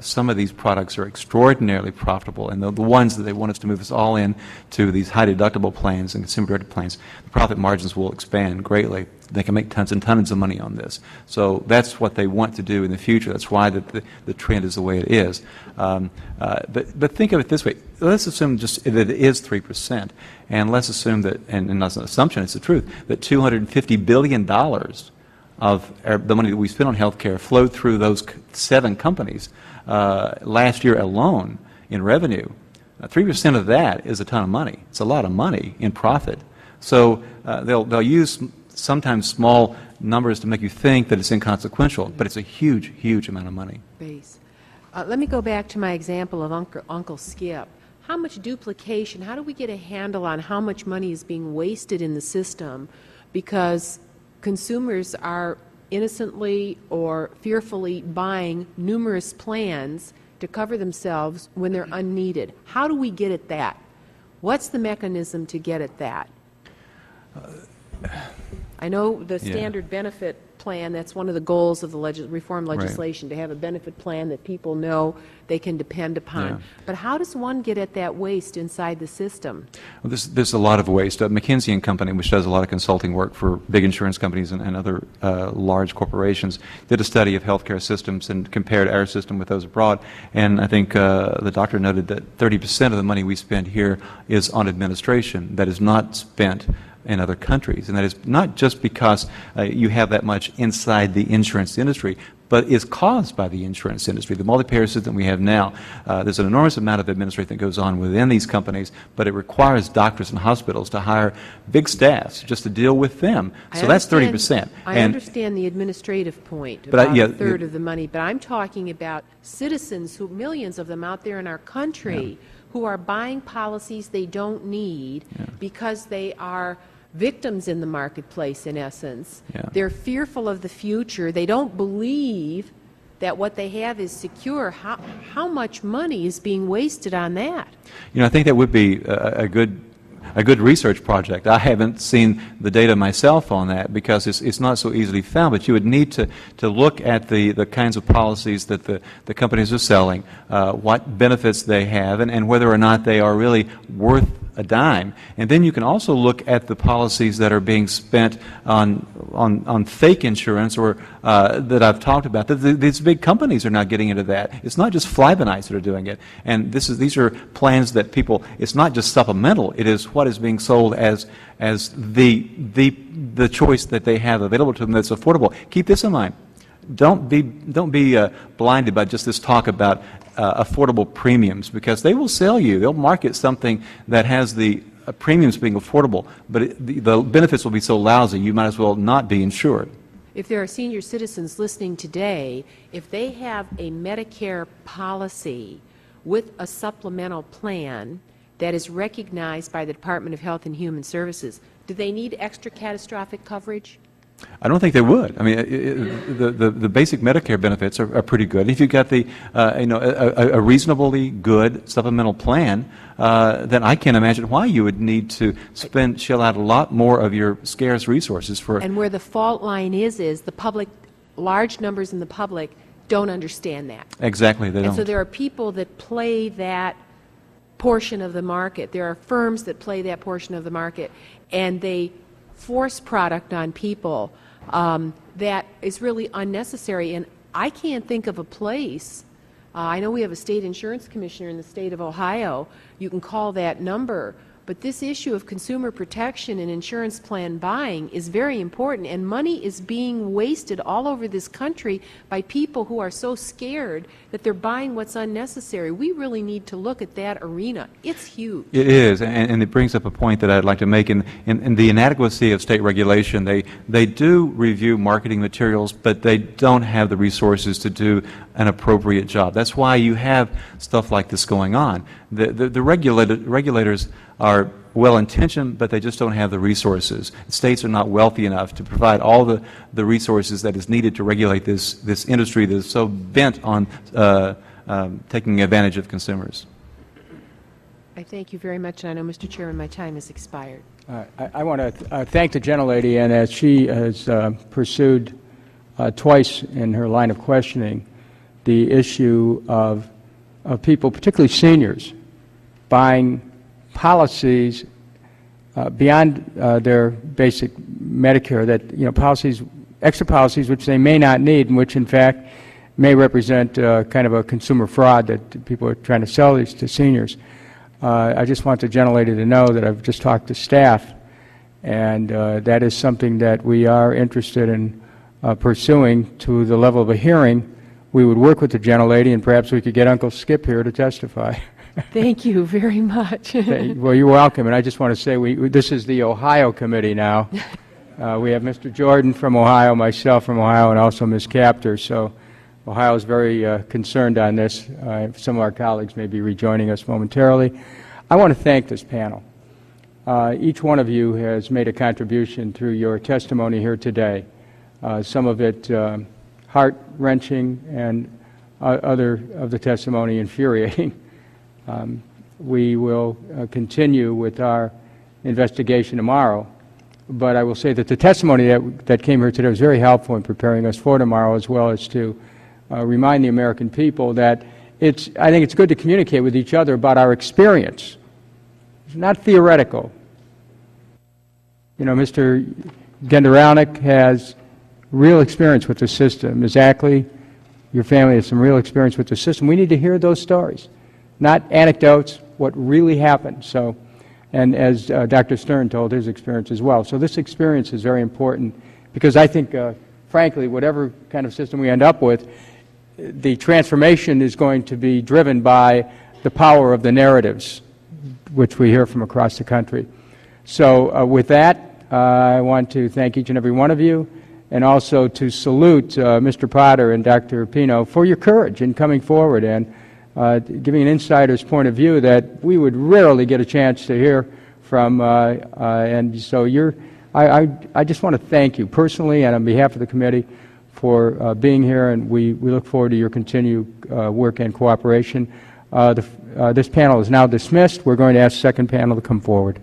Some of these products are extraordinarily profitable, and the ones that they want us to move us all in to these high deductible plans and consumer directed plans, the profit margins will expand greatly. They can make tons and tons of money on this. So that's what they want to do in the future. That's why the trend is the way it is. But think of it this way. Let's assume just that it is 3%, and let's assume that, and that's an assumption, it's the truth, that $250 billion of the money that we spend on health care flowed through those 7 companies last year alone in revenue. 3% of that is a ton of money. It's a lot of money in profit. So they'll use sometimes small numbers to make you think that it's inconsequential, but it's a huge, huge amount of money. Base. Let me go back to my example of Uncle Skip. How much duplication, how do we get a handle on how much money is being wasted in the system because consumers are innocently or fearfully buying numerous plans to cover themselves when they're unneeded? How do we get at that? What's the mechanism to get at that? I know the standard benefit plan, that's one of the goals of the reform legislation, to have a benefit plan that people know they can depend upon. Yeah. But how does one get at that waste inside the system? Well, there's a lot of waste. McKinsey & Company, which does a lot of consulting work for big insurance companies and other large corporations, did a study of healthcare systems and compared our system with those abroad. And I think the doctor noted that 30% of the money we spend here is on administration that is not spent in other countries. And that is not just because you have that much inside the insurance industry, but is caused by the insurance industry. The multi-payer system we have now, there's an enormous amount of administration that goes on within these companies, but it requires doctors and hospitals to hire big staffs just to deal with them. So that's 30%. I understand the administrative point, about a third of the money, but I'm talking about citizens, millions of them out there in our country, who are buying policies they don't need because they are victims in the marketplace, in essence. They're fearful of the future. They don't believe that what they have is secure. How much money is being wasted on that? I think that would be a good research project. I haven't seen the data myself on that because it's not so easily found, but you would need to look at the kinds of policies that the companies are selling, what benefits they have, and whether or not they are really worth a dime. And then you can also look at the policies that are being spent on fake insurance or that I've talked about. These big companies are not getting into that. It's not just fly-by-nights that are doing it. And these are plans that people, it's not just supplemental, it is what is being sold as the choice that they have available to them that's affordable. Keep this in mind. Don't be blinded by just this talk about affordable premiums, because they will sell you. They'll market something that has the premiums being affordable, but the benefits will be so lousy you might as well not be insured. If there are senior citizens listening today, if they have a Medicare policy with a supplemental plan that is recognized by the Department of Health and Human Services, do they need extra catastrophic coverage? I don't think they would. I mean, the basic Medicare benefits are pretty good. If you've got a reasonably good supplemental plan, then I can't imagine why you would need to shell out a lot more of your scarce resources for. And where the fault line is the public, large numbers in the public don't understand that. Exactly, they don't. And so there are people that play that portion of the market. There are firms that play that portion of the market, and they force product on people that is really unnecessary. And I can't think of a place, I know we have a state insurance commissioner in the state of Ohio, you can call that number, but this issue of consumer protection and insurance plan buying is very important, and money is being wasted all over this country by people who are so scared that they're buying what's unnecessary. We really need to look at that arena. It's huge. It is, and it brings up a point that I'd like to make. In the inadequacy of state regulation, they do review marketing materials, but they don't have the resources to do an appropriate job. That's why you have stuff like this going on. The regulators are well-intentioned, but they just don't have the resources. States are not wealthy enough to provide all the resources that is needed to regulate this industry that is so bent on taking advantage of consumers. I thank you very much, and I know, Mr. Chairman, my time has expired. I want to thank the gentlelady, and as she has pursued twice in her line of questioning the issue of people, particularly seniors, buying policies beyond their basic Medicare, that policies, extra policies which they may not need, and which in fact may represent kind of a consumer fraud that people are trying to sell these to seniors. I just want the gentlelady to know that I've just talked to staff, and that is something that we are interested in pursuing to the level of a hearing. We would work with the gentlelady, and perhaps we could get Uncle Skip here to testify. Thank you very much. Well, you're welcome, and I just want to say this is the Ohio committee now. We have Mr. Jordan from Ohio, myself from Ohio, and also Ms. Capter. So Ohio is very concerned on this. Some of our colleagues may be rejoining us momentarily. I want to thank this panel. Each one of you has made a contribution through your testimony here today, some of it heart-wrenching and other of the testimony infuriating. We will continue with our investigation tomorrow, but I will say that the testimony that came here today was very helpful in preparing us for tomorrow, as well as to remind the American people that I think it's good to communicate with each other about our experience. It's not theoretical. You know, Mr. Genderownik has real experience with the system. Ms. Ackley, your family has some real experience with the system. We need to hear those stories, not anecdotes, what really happened. So, and as Dr. Stern told his experience as well. So this experience is very important, because I think, frankly, whatever kind of system we end up with, the transformation is going to be driven by the power of the narratives, which we hear from across the country. So with that, I want to thank each and every one of you, and also to salute Mr. Potter and Dr. Pino for your courage in coming forward and giving an insider's point of view that we would rarely get a chance to hear from. And so I just want to thank you personally and on behalf of the committee for being here, and we look forward to your continued work and cooperation. This panel is now dismissed. We're going to ask the second panel to come forward.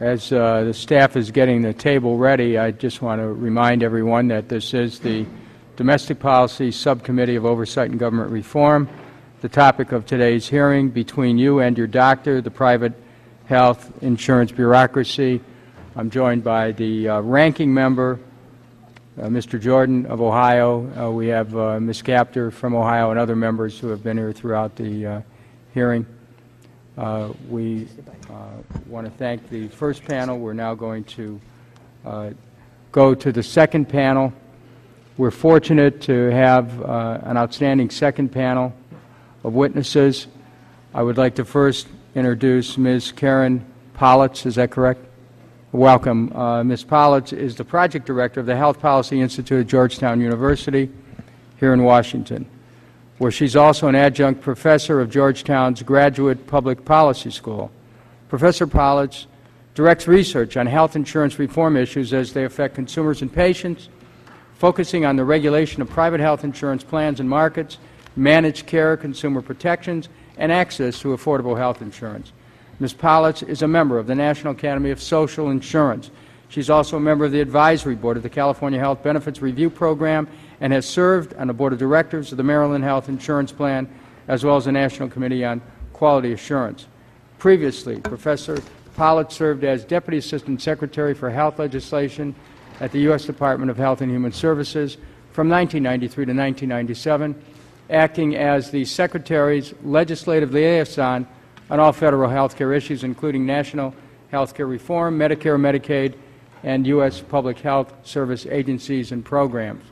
As the staff is getting the table ready, I just want to remind everyone that this is the Domestic Policy Subcommittee of Oversight and Government Reform. The topic of today's hearing, between you and your doctor, the private health insurance bureaucracy. I'm joined by the ranking member, Mr. Jordan of Ohio. We have Ms. Capter from Ohio and other members who have been here throughout the hearing. We want to thank the first panel. We're now going to go to the second panel. We're fortunate to have an outstanding second panel of witnesses. I would like to first introduce Ms. Karen Politz. Is that correct? Welcome. Ms. Politz is the project director of the Health Policy Institute at Georgetown University here in Washington, where she's also an adjunct professor of Georgetown's Graduate Public Policy School. Professor Politz directs research on health insurance reform issues as they affect consumers and patients, focusing on the regulation of private health insurance plans and markets, managed care, consumer protections, and access to affordable health insurance. Ms. Politz is a member of the National Academy of Social Insurance. She's also a member of the advisory board of the California Health Benefits Review Program and has served on the board of directors of the Maryland Health Insurance Plan, as well as the National Committee on Quality Assurance. Previously, Professor Politz served as Deputy Assistant Secretary for Health Legislation at the U.S. Department of Health and Human Services from 1993 to 1997, acting as the Secretary's legislative liaison on all federal health care issues, including national health care reform, Medicare, Medicaid, and U.S. public health service agencies and programs.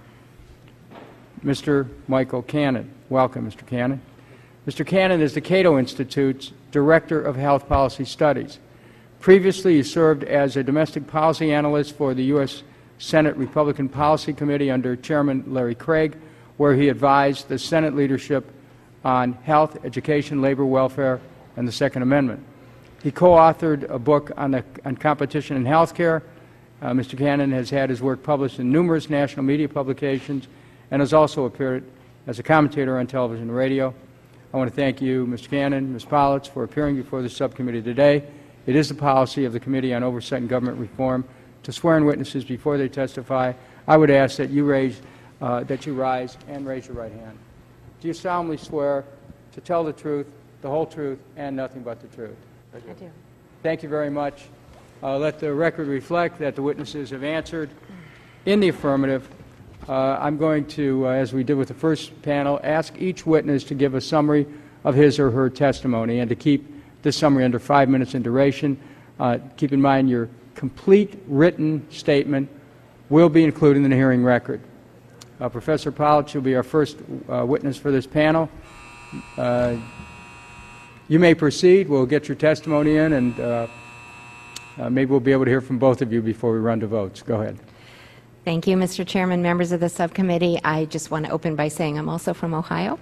Mr. Michael Cannon. Welcome, Mr. Cannon. Mr. Cannon is the Cato Institute's Director of Health Policy Studies. Previously, he served as a domestic policy analyst for the U.S. Senate Republican Policy Committee under Chairman Larry Craig, where he advised the Senate leadership on health, education, labor, welfare, and the Second Amendment. He co-authored a book on competition in health care. Mr. Cannon has had his work published in numerous national media publications and has also appeared as a commentator on television and radio. I want to thank you, Mr. Cannon, Ms. Politz, for appearing before the subcommittee today. It is the policy of the Committee on Oversight and Government Reform to swear in witnesses before they testify. I would ask that you rise and raise your right hand. Do you solemnly swear to tell the truth, the whole truth, and nothing but the truth? I do. Thank you very much. Let the record reflect that the witnesses have answered in the affirmative. I'm going to, as we did with the first panel, ask each witness to give a summary of his or her testimony and to keep this summary under 5 minutes in duration. Keep in mind your complete written statement will be included in the hearing record. Professor Politz, you'll be our first witness for this panel. You may proceed. We'll get your testimony in, and maybe we'll be able to hear from both of you before we run to votes. Go ahead. Thank you, Mr. Chairman, members of the subcommittee. I just want to open by saying I'm also from Ohio.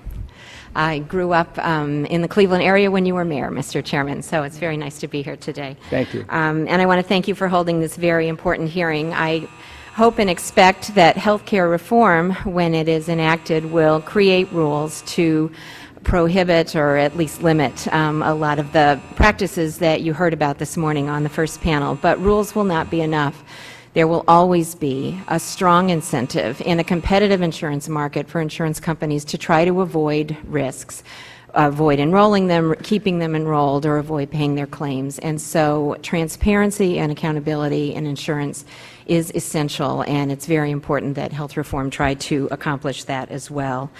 I grew up in the Cleveland area when you were mayor, Mr. Chairman, so it's very nice to be here today. Thank you. And I want to thank you for holding this very important hearing. I hope and expect that health care reform, when it is enacted, will create rules to prohibit or at least limit a lot of the practices that you heard about this morning on the first panel. But rules will not be enough. There will always be a strong incentive in a competitive insurance market for insurance companies to try to avoid risks, avoid enrolling them, keeping them enrolled, or avoid paying their claims. And so transparency and accountability in insurance is essential, and it's very important that health reform try to accomplish that as well.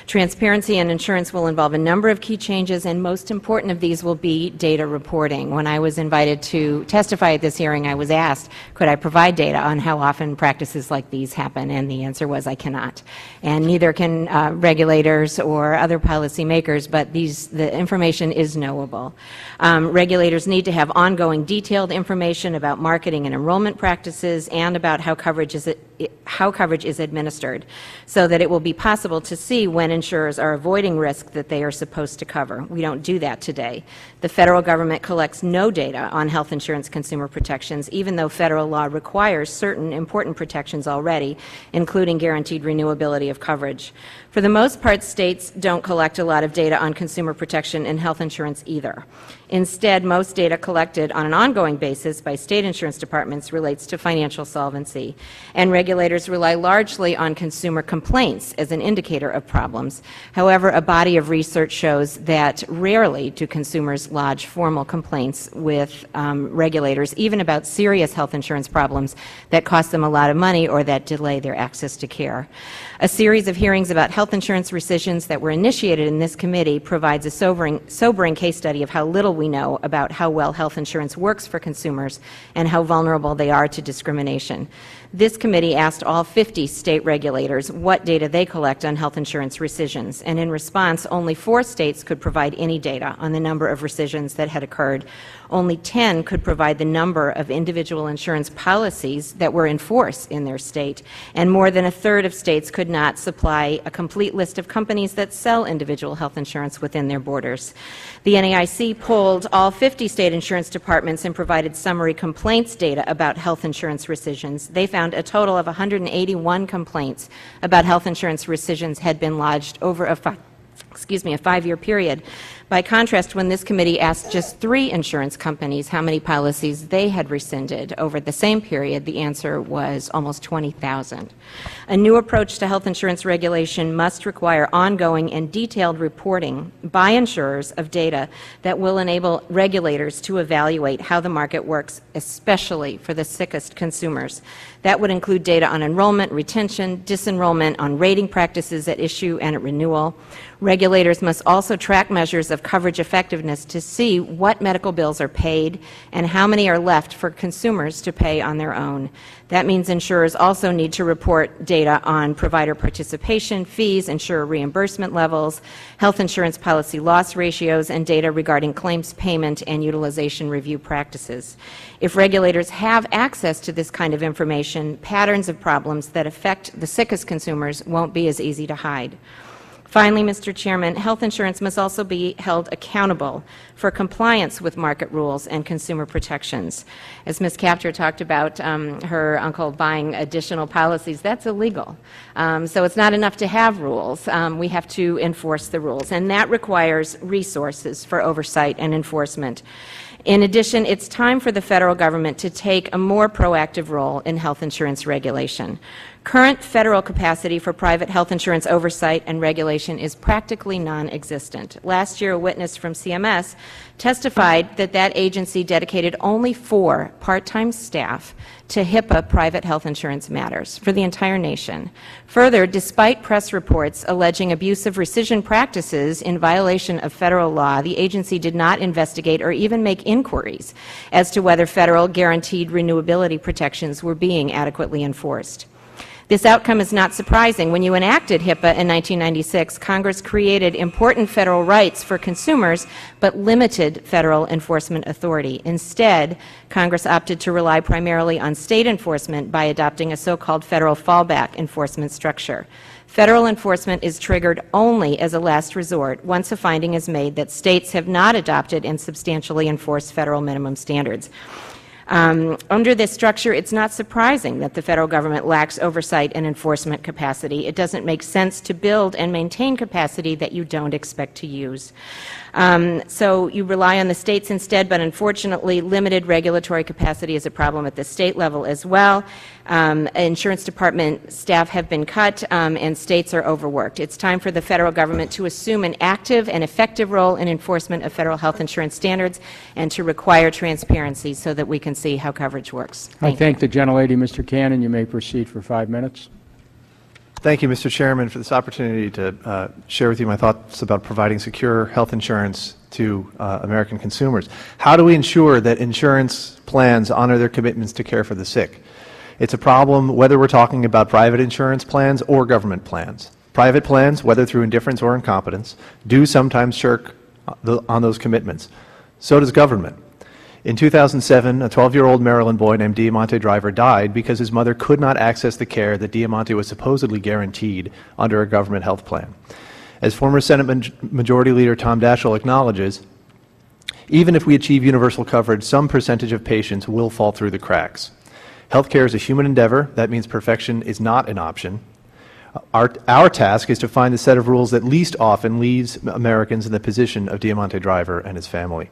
Transparency in insurance will involve a number of key changes, and most important of these will be data reporting. When I was invited to testify at this hearing, I was asked, could I provide data on how often practices like these happen, and the answer was I cannot. And neither can regulators or other policymakers, but the information is knowable. Regulators need to have ongoing detailed information about marketing and enrollment practices and about how coverage is administered, so that it will be possible to see when insurers are avoiding risk that they are supposed to cover. We don't do that today. The federal government collects no data on health insurance consumer protections, even though federal law requires certain important protections already, including guaranteed renewability of coverage. For the most part, states don't collect a lot of data on consumer protection and health insurance either. Instead, most data collected on an ongoing basis by state insurance departments relates to financial solvency, and regulators rely largely on consumer complaints as an indicator of problems. However, a body of research shows that rarely do consumers lodge formal complaints with regulators, even about serious health insurance problems that cost them a lot of money or that delay their access to care. A series of hearings about health insurance rescissions that were initiated in this committee provides a sobering case study of how little we know about how well health insurance works for consumers and how vulnerable they are to discrimination. This committee asked all 50 state regulators what data they collect on health insurance rescissions, and in response, only 4 states could provide any data on the number of rescissions that had occurred. Only 10 could provide the number of individual insurance policies that were in force in their state, and more than a third of states could not supply a complete list of companies that sell individual health insurance within their borders. The NAIC polled all 50 state insurance departments and provided summary complaints data about health insurance rescissions. They found a total of 181 complaints about health insurance rescissions had been lodged over a 5-year period. By contrast, when this committee asked just 3 insurance companies how many policies they had rescinded over the same period, the answer was almost 20,000. A new approach to health insurance regulation must require ongoing and detailed reporting by insurers of data that will enable regulators to evaluate how the market works, especially for the sickest consumers. That would include data on enrollment, retention, disenrollment, on rating practices at issue and at renewal. Regulators must also track measures of coverage effectiveness to see what medical bills are paid and how many are left for consumers to pay on their own. That means insurers also need to report data on provider participation, fees, insurer reimbursement levels, health insurance policy loss ratios, and data regarding claims payment and utilization review practices. If regulators have access to this kind of information, patterns of problems that affect the sickest consumers won't be as easy to hide. Finally, Mr. Chairman, health insurance must also be held accountable for compliance with market rules and consumer protections. As Ms. Kaptur talked about her uncle buying additional policies, that's illegal. So it's not enough to have rules. We have to enforce the rules, and that requires resources for oversight and enforcement. In addition, it's time for the federal government to take a more proactive role in health insurance regulation. Current federal capacity for private health insurance oversight and regulation is practically non-existent. Last year, a witness from CMS testified that that agency dedicated only 4 part-time staff to HIPAA private health insurance matters for the entire nation. Further, despite press reports alleging abusive rescission practices in violation of federal law, the agency did not investigate or even make inquiries as to whether federal guaranteed renewability protections were being adequately enforced. This outcome is not surprising. When you enacted HIPAA in 1996, Congress created important federal rights for consumers, but limited federal enforcement authority. Instead, Congress opted to rely primarily on state enforcement by adopting a so-called federal fallback enforcement structure. Federal enforcement is triggered only as a last resort once a finding is made that states have not adopted and substantially enforced federal minimum standards. Under this structure, it's not surprising that the federal government lacks oversight and enforcement capacity. It doesn't make sense to build and maintain capacity that you don't expect to use. So you rely on the states instead, but unfortunately, limited regulatory capacity is a problem at the state level as well. Insurance department staff have been cut, and states are overworked. It's time for the federal government to assume an active and effective role in enforcement of federal health insurance standards and to require transparency so that we can see how coverage works. I thank the gentlelady. Mr. Cannon, you may proceed for 5 minutes. Thank you, Mr. Chairman, for this opportunity to share with you my thoughts about providing secure health insurance to American consumers. How do we ensure that insurance plans honor their commitments to care for the sick? It's a problem whether we're talking about private insurance plans or government plans. Private plans, whether through indifference or incompetence, do sometimes shirk on those commitments. So does government. In 2007, a 12-year-old Maryland boy named Diamante Driver died because his mother could not access the care that Diamante was supposedly guaranteed under a government health plan. As former Senate Majority Leader Tom Daschle acknowledges, even if we achieve universal coverage, some percentage of patients will fall through the cracks. Healthcare is a human endeavor. That means perfection is not an option. Our task is to find the set of rules that least often leaves Americans in the position of Diamante Driver and his family.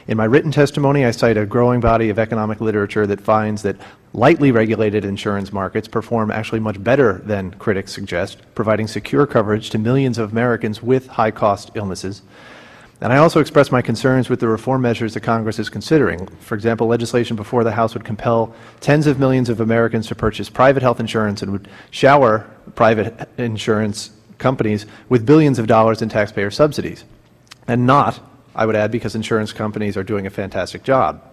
In my written testimony, I cite a growing body of economic literature that finds that lightly regulated insurance markets perform actually much better than critics suggest, providing secure coverage to millions of Americans with high-cost illnesses. And I also express my concerns with the reform measures that Congress is considering. For example, legislation before the House would compel tens of millions of Americans to purchase private health insurance and would shower private insurance companies with billions of dollars in taxpayer subsidies. And not, I would add, because insurance companies are doing a fantastic job.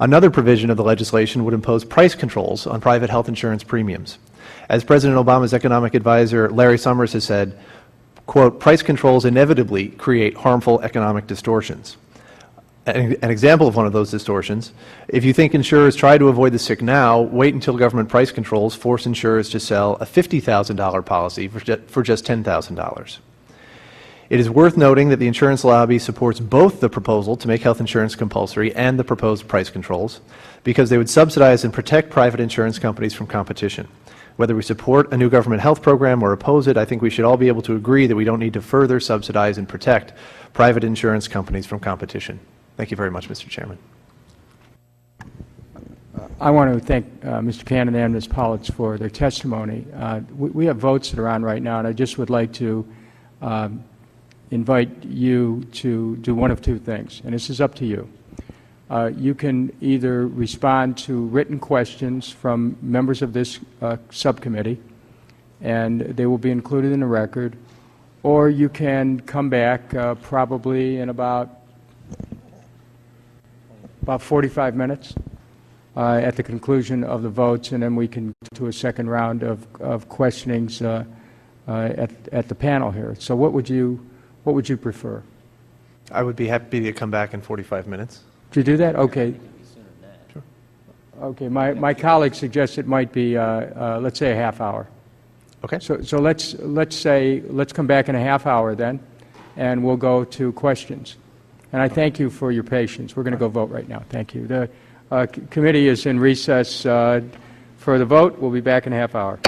Another provision of the legislation would impose price controls on private health insurance premiums. As President Obama's economic advisor, Larry Summers, has said, quote, price controls inevitably create harmful economic distortions. An example of one of those distortions, if you think insurers try to avoid the sick now, wait until government price controls force insurers to sell a $50,000 policy for just $10,000. It is worth noting that the insurance lobby supports both the proposal to make health insurance compulsory and the proposed price controls because they would subsidize and protect private insurance companies from competition. Whether we support a new government health program or oppose it, I think we should all be able to agree that we don't need to further subsidize and protect private insurance companies from competition. Thank you very much, Mr. Chairman. I want to thank Mr. Cannon and Ms. Politz for their testimony. We have votes that are on right now, and I just would like to invite you to do one of two things, and this is up to you. You can either respond to written questions from members of this subcommittee, and they will be included in the record, or you can come back probably in about 45 minutes at the conclusion of the votes, and then we can go to a second round of questionings at the panel here. So what would you prefer? I would be happy to come back in 45 minutes. Do you do that? Okay. Sure. Okay. My colleague suggests it might be, let's say, a half hour. Okay. So let's come back in a half hour then, and we'll go to questions. And I thank you for your patience. We're going to go vote right now. Thank you. The committee is in recess for the vote. We'll be back in a half hour.